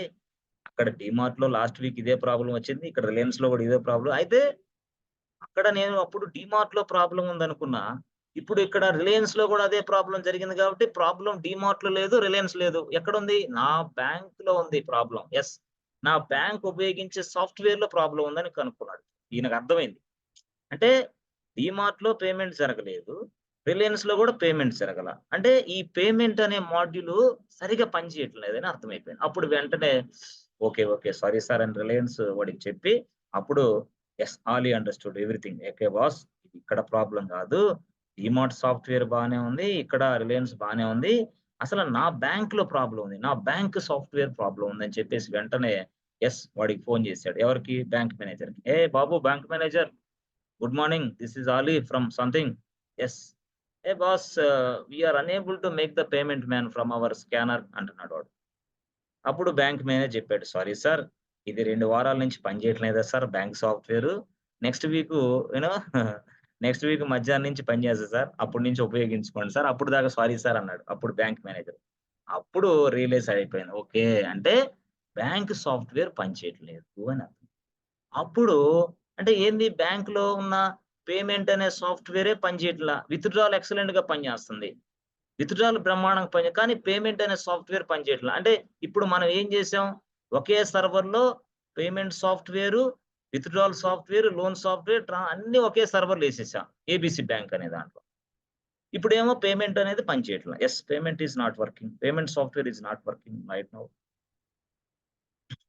అక్కడ డీమార్ట్‌లో లాస్ట్ వీక్ ఇదే ప్రాబ్లమ్ వచ్చింది. ఇక్కడ రిలయన్స్‌లో కూడా ఇదే ప్రాబ్లమ్. అయితే అక్కడ నేను అప్పుడు డీమార్ట్‌లో ప్రాబ్లమ్ ఉందనుకున్నా. ఇప్పుడు ఇక్కడ రిలయన్స్‌లో కూడా అదే ప్రాబ్లమ్ జరిగింది కాబట్టి ప్రాబ్లమ్ డీమార్ట్‌లో లేదు, రిలయన్స్ లేదు. ఎక్కడుంది? నా బ్యాంక్‌లో ఉంది ప్రాబ్లమ్. యెస్. నా బ్యాంక్ ఉపయోగించే సాఫ్ట్‌వేర్‌లో ప్రాబ్లమ్ ఉందని కనుక్కున్నాడు. ఈయనకు అర్థమైంది. అంటే డీమార్ట్‌లో పేమెంట్ జరగలేదు. రిలయన్స్‌లో కూడా పేమెంట్ జరగల. అంటే ఈ పేమెంట్ అనే మాడ్యూలు సరిగ్గా పనిచేయట్లేదని అర్థమైపోయింది. అప్పుడు వెంటనే ఓకే. సారీ సార్ అని రిలయన్స్ వాడికి చెప్పి అప్పుడు యెస్ ఆల్ హి అండర్‌స్టూడ్ ఎవ్రీథింగ్. ఓకే బాస్ ఇది ఇక్కడ ప్రాబ్లమ్ కాదు. డీమార్ట్ సాఫ్ట్‌వేర్ బానే ఉంది. ఇక్కడ రిలయన్స్ బానే ఉంది. అసలు నా బ్యాంక్‌లో ప్రాబ్లమ్ ఉంది. నా బ్యాంక్ సాఫ్ట్‌వేర్ ప్రాబ్లమ్ ఉందని చెప్పేసి వెంటనే యెస్ వాడికి ఫోన్ చేసాడు. ఎవరికి? బ్యాంక్ మేనేజర్‌కి. బాబు bank manager good morning. This is Ali from something. Yes. Boss we are unable to make the payment man from our scanner అంటున్నాడు వాడు. అప్పుడు బ్యాంక్ మేనేజర్ చెప్పాడు. సారీ సార్ ఇది 2 వారాల నుంచి పనిచేయట్లేదా sir bank software. Next week you know next week మధ్యాహ్నం నుంచి పనిచేస్తది సార్. అప్పటి నుంచి ఉపయోగించుకోండి సార్. అప్పుడు దాకా సారీ సార్ అన్నాడు. అప్పుడు బ్యాంక్ మేనేజర్. అప్పుడు రియలైజ్ అయిపోయింది. ఓకే. అంటే బ్యాంక్ సాఫ్ట్‌వేర్ పనిచేయట్లేదు అని అర్థం. అప్పుడు అంటే ఏంది బ్యాంక్‌లో ఉన్న పేమెంట్ అనే సాఫ్ట్‌వేరే పనిచేయట్లా. విత్‌డ్రాల్ ఎక్సలెంట్‌గా పనిచేస్తుంది. విత్‌డ్రాల్ బ్రహ్మాండంగా కానీ పేమెంట్ అనే సాఫ్ట్‌వేర్ పనిచేయట్లా. అంటే ఇప్పుడు మనం ఏం చేసాం? ఒకే సర్వర్‌లో payment software, withdrawal software, loan software అన్నీ ఒకే సర్వర్‌లో ఏసేసాం. ఏబీసీ బ్యాంక్ అనే దాంట్లో. ఇప్పుడేమో పేమెంట్ అనేది పనిచేయట్లా. Yes payment is not working. Payment software is not working right now.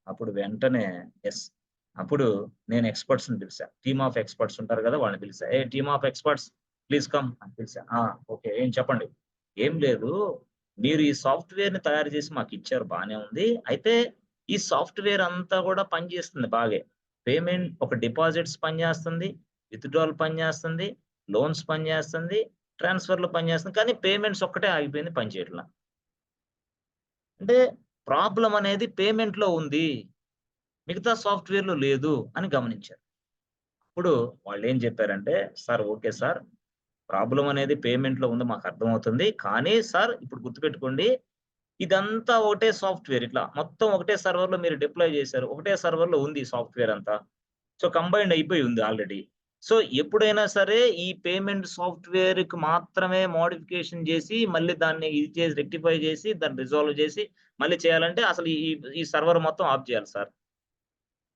అప్పుడు వెంటనే యెస్. అప్పుడు నేను ఎక్స్‌పర్ట్స్‌ని పిలిసా. టీమ్ ఆఫ్ ఎక్స్‌పర్ట్స్ ఉంటారు గదా! వాళ్ళని పిలిసా. Team of experts please come అని పిలిసా. ఓకే. ఏం చెప్పండి. ఏం లేదు. మీరు ఈ సాఫ్ట్‌వేర్‌ని తయారు చేసి మాకిచ్చారు బానే ఉంది. అయితే ఈ సాఫ్ట్‌వేర్ అంతా గూడా పనిచేస్తుంది బాగే. పేమెంట్ ఒక డిపాజిట్స్ పనిచేస్తుంది. విత్‌డ్రాల్ పనిచేస్తుంది. లోన్స్ పనిచేస్తుంది. ట్రాన్స్‌ఫర్‌లు పనిచేస్తుంది. కానీ పేమెంట్స్ ఒక్కటే ఆగిపోయింది పనిచేయట్ల. అంటే ప్రాబ్లమ్ అనేది పేమెంట్‌లో ఉంది. మిగతా సాఫ్ట్‌వేర్‌లో లేదు అని గమనించారు. అప్పుడు వాళ్ళేం జెప్పారంటే, "సార్ ఓకే సార్. ప్రాబ్లమ్ అనేది పేమెంట్‌లో ఉంది మాకర్థమవుతుంది. కానీ సార్ ఇప్పుడు గుర్తుపెట్టుకోండి, ఇదంతా ఒకటే సాఫ్ట్‌వేర్. ఇట్లా మొత్తం ఒకటే సర్వర్‌లో మీరు డిప్లాయ్ జేశారు. ఒకటే సర్వర్‌లో ఉంది ఈ సాఫ్ట్‌వేర్ అంతా. సో, కంబైన్డ్ అయిపోయి ఉంది ఆల్రెడీ. సో, ఎప్పుడైనా సరే ఈ పేమెంట్ సాఫ్ట్‌వేర్‌కి మాత్రమే మోడిఫికేషన్ జేసి, మళ్ళీ దాన్ని ఇది చేసి రెక్టిఫై జేసి, దాన్ని రిజాల్వ్ జేసి, మళ్ళీ చేయాలంటే అసలు ఈ ఈ సర్వర్ మొత్తం ఆఫ్ జేయాలి సార్.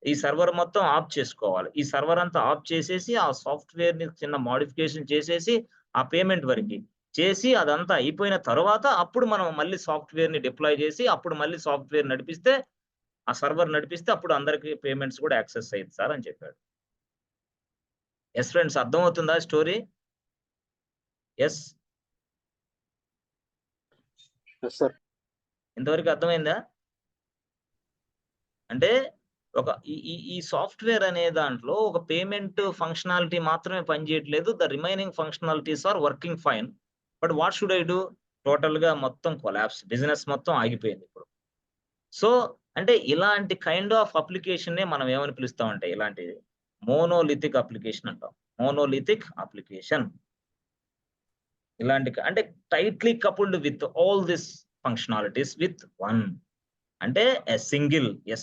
ఈ సర్వర్ మొత్తం ఆఫ్ చేసుకోవాలి. ఈ సర్వర్ అంతా ఆఫ్ చేసేసి, ఆ సాఫ్ట్‌వేర్‌ని చిన్న మోడిఫికేషన్ చేసేసి, ఆ పేమెంట్ వరకు చేసి అదంతా అయిపోయిన తర్వాత అప్పుడు మనం మళ్ళీ సాఫ్ట్వేర్ ని డిప్లాయ్ చేసి అప్పుడు మళ్ళీ సాఫ్ట్వేర్ నడిపిస్తే ఆ సర్వర్ నడిపిస్తే అప్పుడు అందరికి పేమెంట్స్ కూడా యాక్సెస్ అయ్యింది సార్ అని చెప్పాడు. ఎస్ ఫ్రెండ్స్, అర్థమవుతుందా స్టోరీ? ఎస్, సార్ ఇంతవరకు అర్థమైందా? అంటే ఒక ఈ సాఫ్ట్వేర్ అనే దాంట్లో ఒక పేమెంట్ ఫంక్షనాలిటీ మాత్రమే పనిచేయట్లేదు. The remaining functionalities are working fine. But what should I do? Total గా మొత్తం కొలాప్స్, బిజినెస్ మొత్తం ఆగిపోయింది ఇప్పుడు. సో అంటే ఇలాంటి కైండ్ ఆఫ్ అప్లికేషన్ నే మనం ఏమని పిలుస్తామంటే ఇలాంటి మోనోలిథిక్ అప్లికేషన్ అంటాం. మోనోలిథిక్ అప్లికేషన్ ఇలాంటి అంటే tightly coupled with all this functionalities with one, అంటే a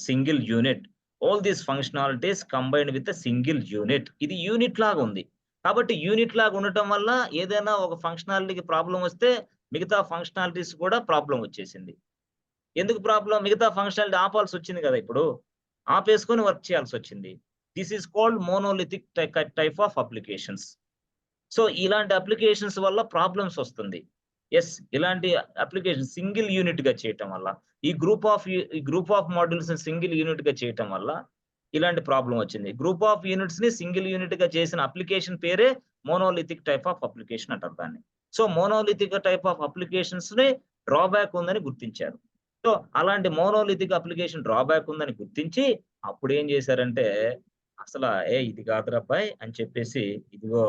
single unit. All these functionalities combined with a single unit. ఇది యూనిట్ లాగా ఉంది కాబట్టి యూనిట్ లాగా ఉండటం వల్ల ఏదైనా ఒక ఫంక్షనాలిటీకి ప్రాబ్లం వస్తే మిగతా ఫంక్షనాలిటీస్ కూడా ప్రాబ్లం వచ్చేసింది. ఎందుకు ప్రాబ్లం? మిగతా ఫంక్షనాలిటీ ఆపాల్సి వచ్చింది కదా, ఇప్పుడు ఆపేసుకొని వర్క్ చేయాల్సి వచ్చింది. This is called monolithic type of applications. So ఇలాంటి అప్లికేషన్స్ వల్ల ప్రాబ్లమ్స్ వస్తుంది. ఎస్, ఇలాంటి అప్లికేషన్ సింగిల్ యూనిట్ గా చేయటం వల్ల, ఈ group of modules single unit గా చేయటం వల్ల ఇలాంటి ప్రాబ్లం వచ్చింది. గ్రూప్ ఆఫ్ యూనిట్స్ ని సింగిల్ యూనిట్ గా చేసిన అప్లికేషన్ పేరే మోనోలిథిక్ టైప్ ఆఫ్ అప్లికేషన్ అంటారు దాన్ని. So monolithic type of applications ని డ్రాబ్యాక్ ఉందని గుర్తించారు. సో అలాంటి మోనోలిథిక్ అప్లికేషన్ డ్రాబ్యాక్ ఉందని గుర్తించి అప్పుడు ఏం చేశారంటే అసలు ఇది కాదురబ్బాయ్ అని చెప్పేసి, ఇదిగో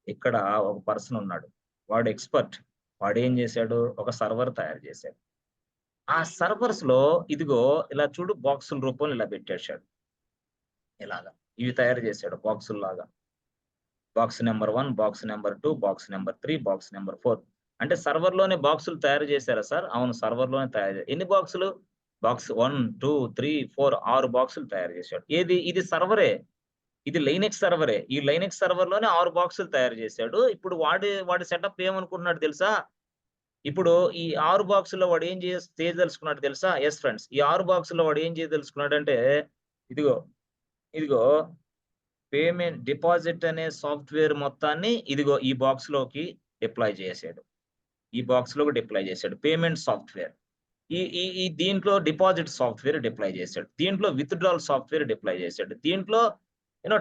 ఇక్కడ ఒక పర్సన్ ఉన్నాడు, వాడు ఎక్స్పర్ట్, వాడు ఏం చేశాడు, ఒక సర్వర్ తయారు చేశాడు. ఆ సర్వర్స్ లో ఇదిగో ఇలా చూడు బాక్సుల రూపంలో ఇలా పెట్టేశాడు. ఇలాగా ఇవి తయారు చేశాడు బాక్సుల్లాగా. Box number 1, box number 2, box number 3, box number 4. అంటే సర్వర్ లోనే బాక్సులు తయారు చేశారా సార్? అవును, సర్వర్ లోనే తయారు. ఎన్ని బాక్సులు? బాక్స్ 1, 2, 3, 4, 6 బాక్సులు తయారు చేశాడు. ఇది సర్వరే, ఇది లైనెక్స్ సర్వరే. ఈ లైనెక్స్ సర్వర్ లోనే 6 బాక్సులు తయారు చేశాడు. ఇప్పుడు వాడి సెటప్ ఏమనుకుంటున్నాడు తెలుసా? ఇప్పుడు ఈ 6 బాక్సుల్లో వాడు ఏం చేయదలుచుకున్నాడు తెలుసా? ఎస్ ఫ్రెండ్స్, ఈ 6 బాక్సుల్లో వాడు ఏం చేయదలుచుకున్నాడు అంటే ఇదిగో పేమెంట్ డిపాజిట్ అనే సాఫ్ట్వేర్ మొత్తాన్ని ఇదిగో ఈ బాక్స్ లోకి డిప్లాయ్ చేశాడు. ఈ బాక్స్ లోకి డిప్లాయ్ చేశాడు పేమెంట్ సాఫ్ట్వేర్. ఈ దీంట్లో డిపాజిట్ సాఫ్ట్వేర్ డిప్లాయ్ చేశాడు. దీంట్లో విత్డ్రాల్ సాఫ్ట్వేర్ డిప్లాయ్ చేశాడు. దీంట్లో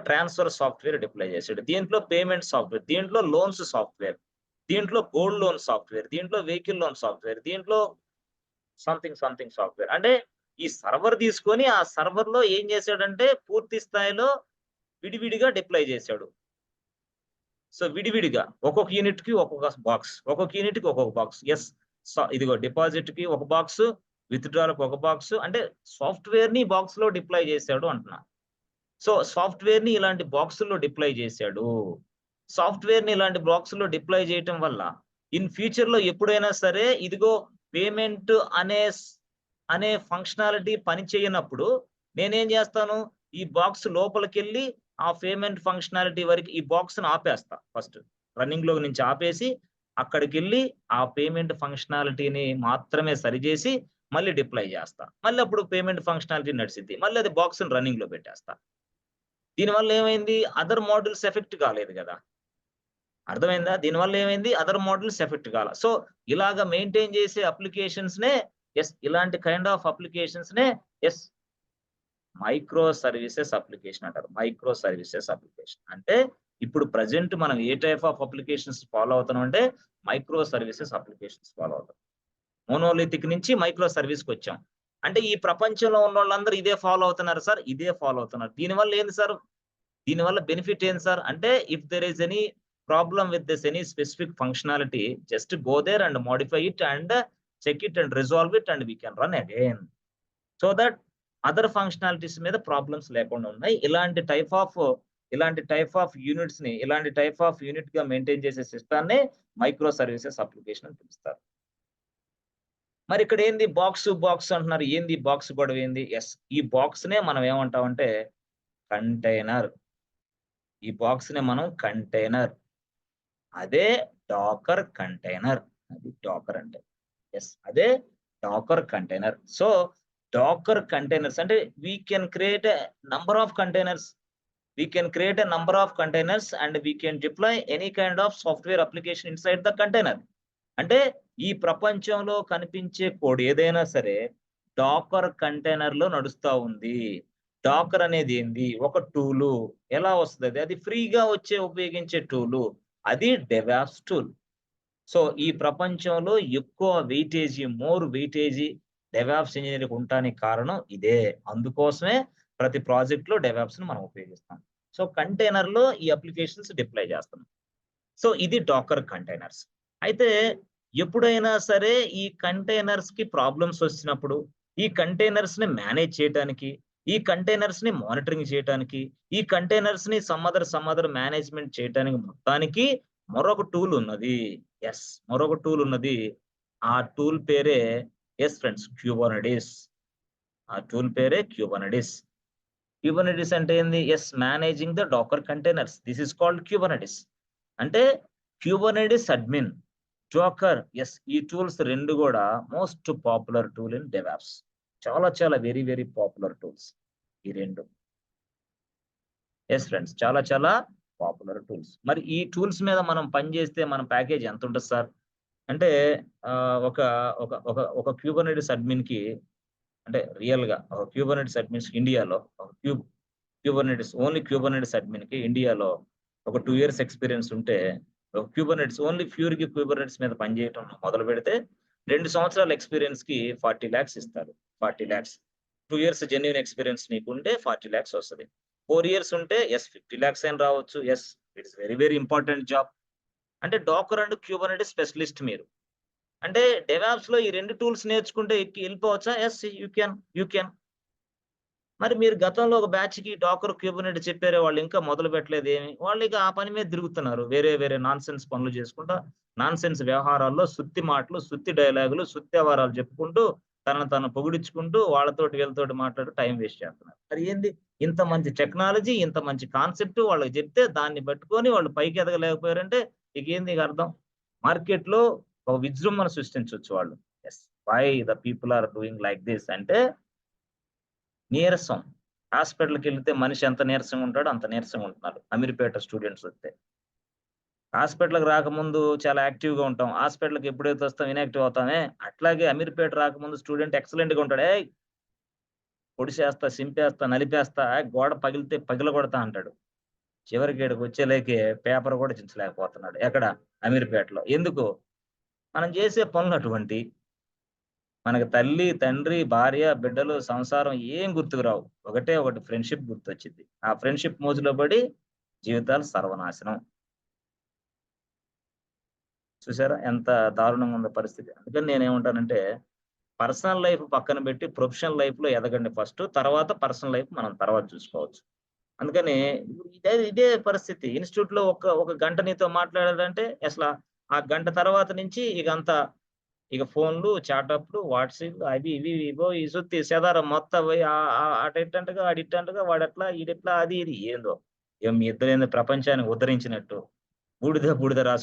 ట్రాన్స్ఫర్ సాఫ్ట్వేర్ డిప్లాయ్ చేశాడు. దీంట్లో పేమెంట్ సాఫ్ట్వేర్, దీంట్లో లోన్స్ సాఫ్ట్వేర్, దీంట్లో గోల్డ్ లోన్ సాఫ్ట్వేర్, దీంట్లో వెహికల్ లోన్ సాఫ్ట్వేర్, దీంట్లో సంథింగ్ సాఫ్ట్వేర్. అంటే ఈ సర్వర్ తీసుకొని ఆ సర్వర్ లో ఏం చేశాడంటే పూర్తి స్థాయిలో విడివిడిగా డిప్లాయ్ చేశాడు. సో విడివిడిగా ఒక్కొక్క యూనిట్ కి ఒక్కొక్క బాక్స్, ఒక్కొక్క యూనిట్ కి ఒక్కొక్క బాక్స్. ఎస్, ఇదిగో డిపాజిట్ కి ఒక బాక్స్, విత్డ్రాల్ కి ఒక బాక్స్. అంటే సాఫ్ట్వేర్ ని బాక్స్ లో డిప్లాయ్ చేశాడు అంటున్నా. సో సాఫ్ట్వేర్ ని ఇలాంటి బాక్సుల్లో డిప్లాయ్ చేశాడు. సాఫ్ట్వేర్ ని ఇలాంటి బాక్స్ లో డిప్లాయ్ చేయటం వల్ల ఇన్ ఫ్యూచర్ లో ఎప్పుడైనా సరే ఇదిగో పేమెంట్ అనే ఫంక్షనాలిటీ పని చేయనప్పుడు నేనేం చేస్తాను, ఈ బాక్స్ లోపలికి వెళ్ళి ఆ పేమెంట్ ఫంక్షనాలిటీ వరకు ఈ బాక్స్ ని ఆపేస్తా. ఫస్ట్ రన్నింగ్ లో నుంచి ఆపేసి అక్కడికి వెళ్ళి ఆ పేమెంట్ ఫంక్షనాలిటీని మాత్రమే సరిచేసి మళ్ళీ డిప్లాయ్ చేస్తా. మళ్ళీ అప్పుడు పేమెంట్ ఫంక్షనాలిటీ నడిచింది, మళ్ళీ అది బాక్స్ రన్నింగ్ లో పెట్టేస్తా. దీనివల్ల ఏమైంది? అదర్ మోడల్స్ ఎఫెక్ట్ కాలేదు కదా, అర్థమైందా? దీనివల్ల ఏమైంది? అదర్ మోడల్స్ ఎఫెక్ట్ కాల. సో ఇలాగా మెయింటైన్ చేసే అప్లికేషన్స్ నే ఇలాంటి కైండ్ ఆఫ్ అప్లికేషన్స్ నే మైక్రో సర్వీసెస్ అప్లికేషన్ అంటారు. మైక్రో సర్వీసెస్ అప్లికేషన్ అంటే ఇప్పుడు ప్రజెంట్ మనం ఏ టైప్ ఆఫ్ అప్లికేషన్స్ ఫాలో అవుతున్నాం అంటే మైక్రో సర్వీసెస్ అప్లికేషన్స్ ఫాలో అవుతాం. మోనోలిథిక్ నుంచి మైక్రో సర్వీస్ కి వచ్చాం. అంటే ఈ ప్రపంచంలో ఉన్న వాళ్ళందరూ ఇదే ఫాలో అవుతున్నారు సార్, ఇదే ఫాలో అవుతున్నారు. దీనివల్ల ఏంది సార్? దీనివల్ల బెనిఫిట్ ఏంది సార్ అంటే if there is any problem with this any specific functionality, just go there and modify it and check it and resolve it and we can run again. So that other functionalities మీద problems లేకుండా ఉన్నాయి. ఇలాంటి type of units ని, ఇలాంటి type of unit గా maintain చేసే సిస్టాన్ని micro services application అని పిలుస్తారు. మరి ఇక్కడ ఏంది బాక్స్ అంటున్నారు, ఏంది బాక్స్ గొడవ ఏంది? ఎస్, ఈ బాక్స్ నే మనం ఏమంటామంటే కంటైనర్. ఈ బాక్స్ నే మనం కంటైనర్, అదే డాకర్ కంటైనర్. అది డాకర్ అంటే ఎస్, అదే Docker container. So Docker containers అంటే we can create a number of containers. We can create a number of containers and we can deploy any kind of software application inside the container. అంటే ఈ ప్రపంచంలో కనిపించే code ఏదైనా సరే Dakar container లో నడుస్తా ఉంది. డాకర్ అనేది ఏంది? ఒక టూలు. ఎలా వస్తది? అది ఫ్రీగా ఉపయోగించే టూలు. అది డెవాప్స్ టూల్. సో ఈ ప్రపంచంలో ఎక్కువ మోర్ వెయిటేజీ డెవాప్స్ ఇంజినీరింగ్ ఉండటానికి కారణం ఇదే. అందుకోసమే ప్రతి ప్రాజెక్ట్ లో డెవాప్స్ ని మనం ఉపయోగిస్తాం. సో కంటైనర్ లో ఈ అప్లికేషన్స్ డిప్లాయ్ చేస్తాం. సో ఇది డాకర్ కంటైనర్స్. అయితే ఎప్పుడైనా సరే ఈ కంటైనర్స్ కి ప్రాబ్లమ్స్ వచ్చినప్పుడు ఈ కంటైనర్స్ ని మేనేజ్ చేయడానికి, ఈ కంటైనర్స్ ని మానిటరింగ్ చేయడానికి, ఈ కంటైనర్స్ ని సమ్ అదర్ మేనేజ్మెంట్ చేయడానికి మొత్తానికి మరొక టూల్ ఉన్నది. మరొక టూల్ ఉన్నది. ఆ టూల్ పేరే ఫ్రెండ్స్ క్యూబర్నెటిస్. ఆ టూల్ పేరే క్యూబర్నెటిస్. క్యూబర్నెటిస్ అంటే ఏంది? Managing the Docker containers. This is called Kubernetes. అంటే క్యూబర్నెటిస్ అడ్మిన్, డాకర్. ఈ టూల్స్ రెండు కూడా most popular tool in DevOps. చాలా వెరీ పాపులర్ టూల్స్ ఈ రెండు. ఫ్రెండ్స్ చాలా పాపులర్ టూల్స్. మరి ఈ టూల్స్ మీద మనం పనిచేస్తే మన ప్యాకేజ్ ఎంత ఉంటుంది సార్ అంటే ఒక ఒక ఒక ఒక క్యూబర్నెటిస్ అడ్మిన్ కి అంటే రియల్ గా ఒక క్యూబర్నెటిస్ అడ్మిన్స్ ఇండియాలో ఒక ఓన్లీ క్యూబర్నెటిస్ అడ్మిన్ కి ఇండియాలో ఒక 2 years ఎక్స్పీరియన్స్ ఉంటే ఒక క్యూబర్నెటిస్ ఓన్లీ ప్యూర్ కి క్యూబర్నెటిస్ మీద పనిచేయటం మొదలు పెడితే 2 సంవత్సరాల ఎక్స్పీరియన్స్ కి 40 lakhs ఇస్తారు. 40 lakhs. 2 years జెన్యూన్ ఎక్స్పీరియన్స్ నీకుంటే 40 lakhs వస్తుంది. 4 years ఉంటే 50 lakhs అయినా రావచ్చు. It's very important job. అంటే డాకర్ అండ్ క్యూబర్నెటిస్ స్పెషలిస్ట్ మీరు. అంటే డెవాప్స్ లో ఈ 2 టూల్స్ నేర్చుకుంటే వెళ్ళిపోవచ్చా? You can. మరి మీరు గతంలో ఒక బ్యాచ్ కి డాకర్ క్యూబర్నెటిస్ చెప్పారే, వాళ్ళు ఇంకా మొదలు పెట్టలేదు ఏమి? వాళ్ళు ఇక ఆ పని మీద తిరుగుతున్నారు. వేరే నాన్ సెన్స్ పనులు చేసుకుంటా, నాన్ సెన్స్ వ్యవహారాల్లో సుత్తి మాటలు, సుత్తి డైలాగులు, సుత్తి వ్యవహారాలు చెప్పుకుంటూ తను పొగిడించుకుంటూ వాళ్ళతోటి వీళ్ళతోటి మాట్లాడి టైం వేస్ట్ చేస్తున్నారు. మరి ఏంది? ఇంత మంచి టెక్నాలజీ, ఇంత మంచి కాన్సెప్ట్ వాళ్ళకి చెప్తే దాన్ని పట్టుకొని వాళ్ళు పైకి ఎదగలేకపోయారంటే ఇక ఏంది అర్థం? మార్కెట్ లో ఒక విజృంభణ సృష్టించవచ్చు వాళ్ళు. Why the people are doing like this అంటే నీరసం. హాస్పిటల్కి వెళ్తే మనిషి ఎంత నీరసంగా ఉంటాడో అంత నీరసంగా ఉంటున్నారు. అమీర్పేట స్టూడెంట్స్ వస్తే హాస్పిటల్కి రాకముందు చాలా యాక్టివ్ గా ఉంటాం. హాస్పిటల్కి ఎప్పుడైతే వస్తాం ఇన్యాక్టివ్ అవుతామే. అట్లాగే అమీర్పేట రాకముందు స్టూడెంట్ ఎక్సలెంట్ గా ఉంటాడు. పొడిసేస్తా, సింపేస్తా, నలిపేస్తా, గోడ పగిలితే పగిలగొడతా అంటాడు. చివరికి ఇక్కడికి వచ్చేలేకే పేపర్ కూడా చించలేకపోతున్నాడు. ఎక్కడ? అమీర్పేటలో. ఎందుకు? మనం చేసే పనులు అటువంటి. మనకి తల్లి, తండ్రి, భార్య, బిడ్డలు, సంసారం ఏం గుర్తుకు రావు. ఒకటి ఫ్రెండ్షిప్ గుర్తొచ్చింది. ఆ ఫ్రెండ్షిప్ మోజులో పడి జీవితాలు సర్వనాశనం. చూసారా ఎంత దారుణంగా ఉందో పరిస్థితి. అందుకని నేనేమంటానంటే పర్సనల్ లైఫ్ పక్కన పెట్టి ప్రొఫెషనల్ లైఫ్ లో ఎదగండి ఫస్ట్. తర్వాత పర్సనల్ లైఫ్ మనం తర్వాత చూసుకోవచ్చు. అందుకని ఇదే పరిస్థితి. ఇన్స్టిట్యూట్ లో ఒక గంట నీతో మాట్లాడాలంటే అసలు ఆ గంట తర్వాత నుంచి ఇక ఫోన్లు, చాటప్లు, వాట్సాప్లు అవి ఇవి ఇవో ఈ సుత్తి సెదారం మొత్తం పోయి అటెట్టంటగా ఆడిట్టంటగా వాడట్లా ఈడెట్లా అది ఇది ఏందో. మీ ఇద్దరు ప్రపంచాన్ని ఉద్ధరించినట్టు బూడిద రాసు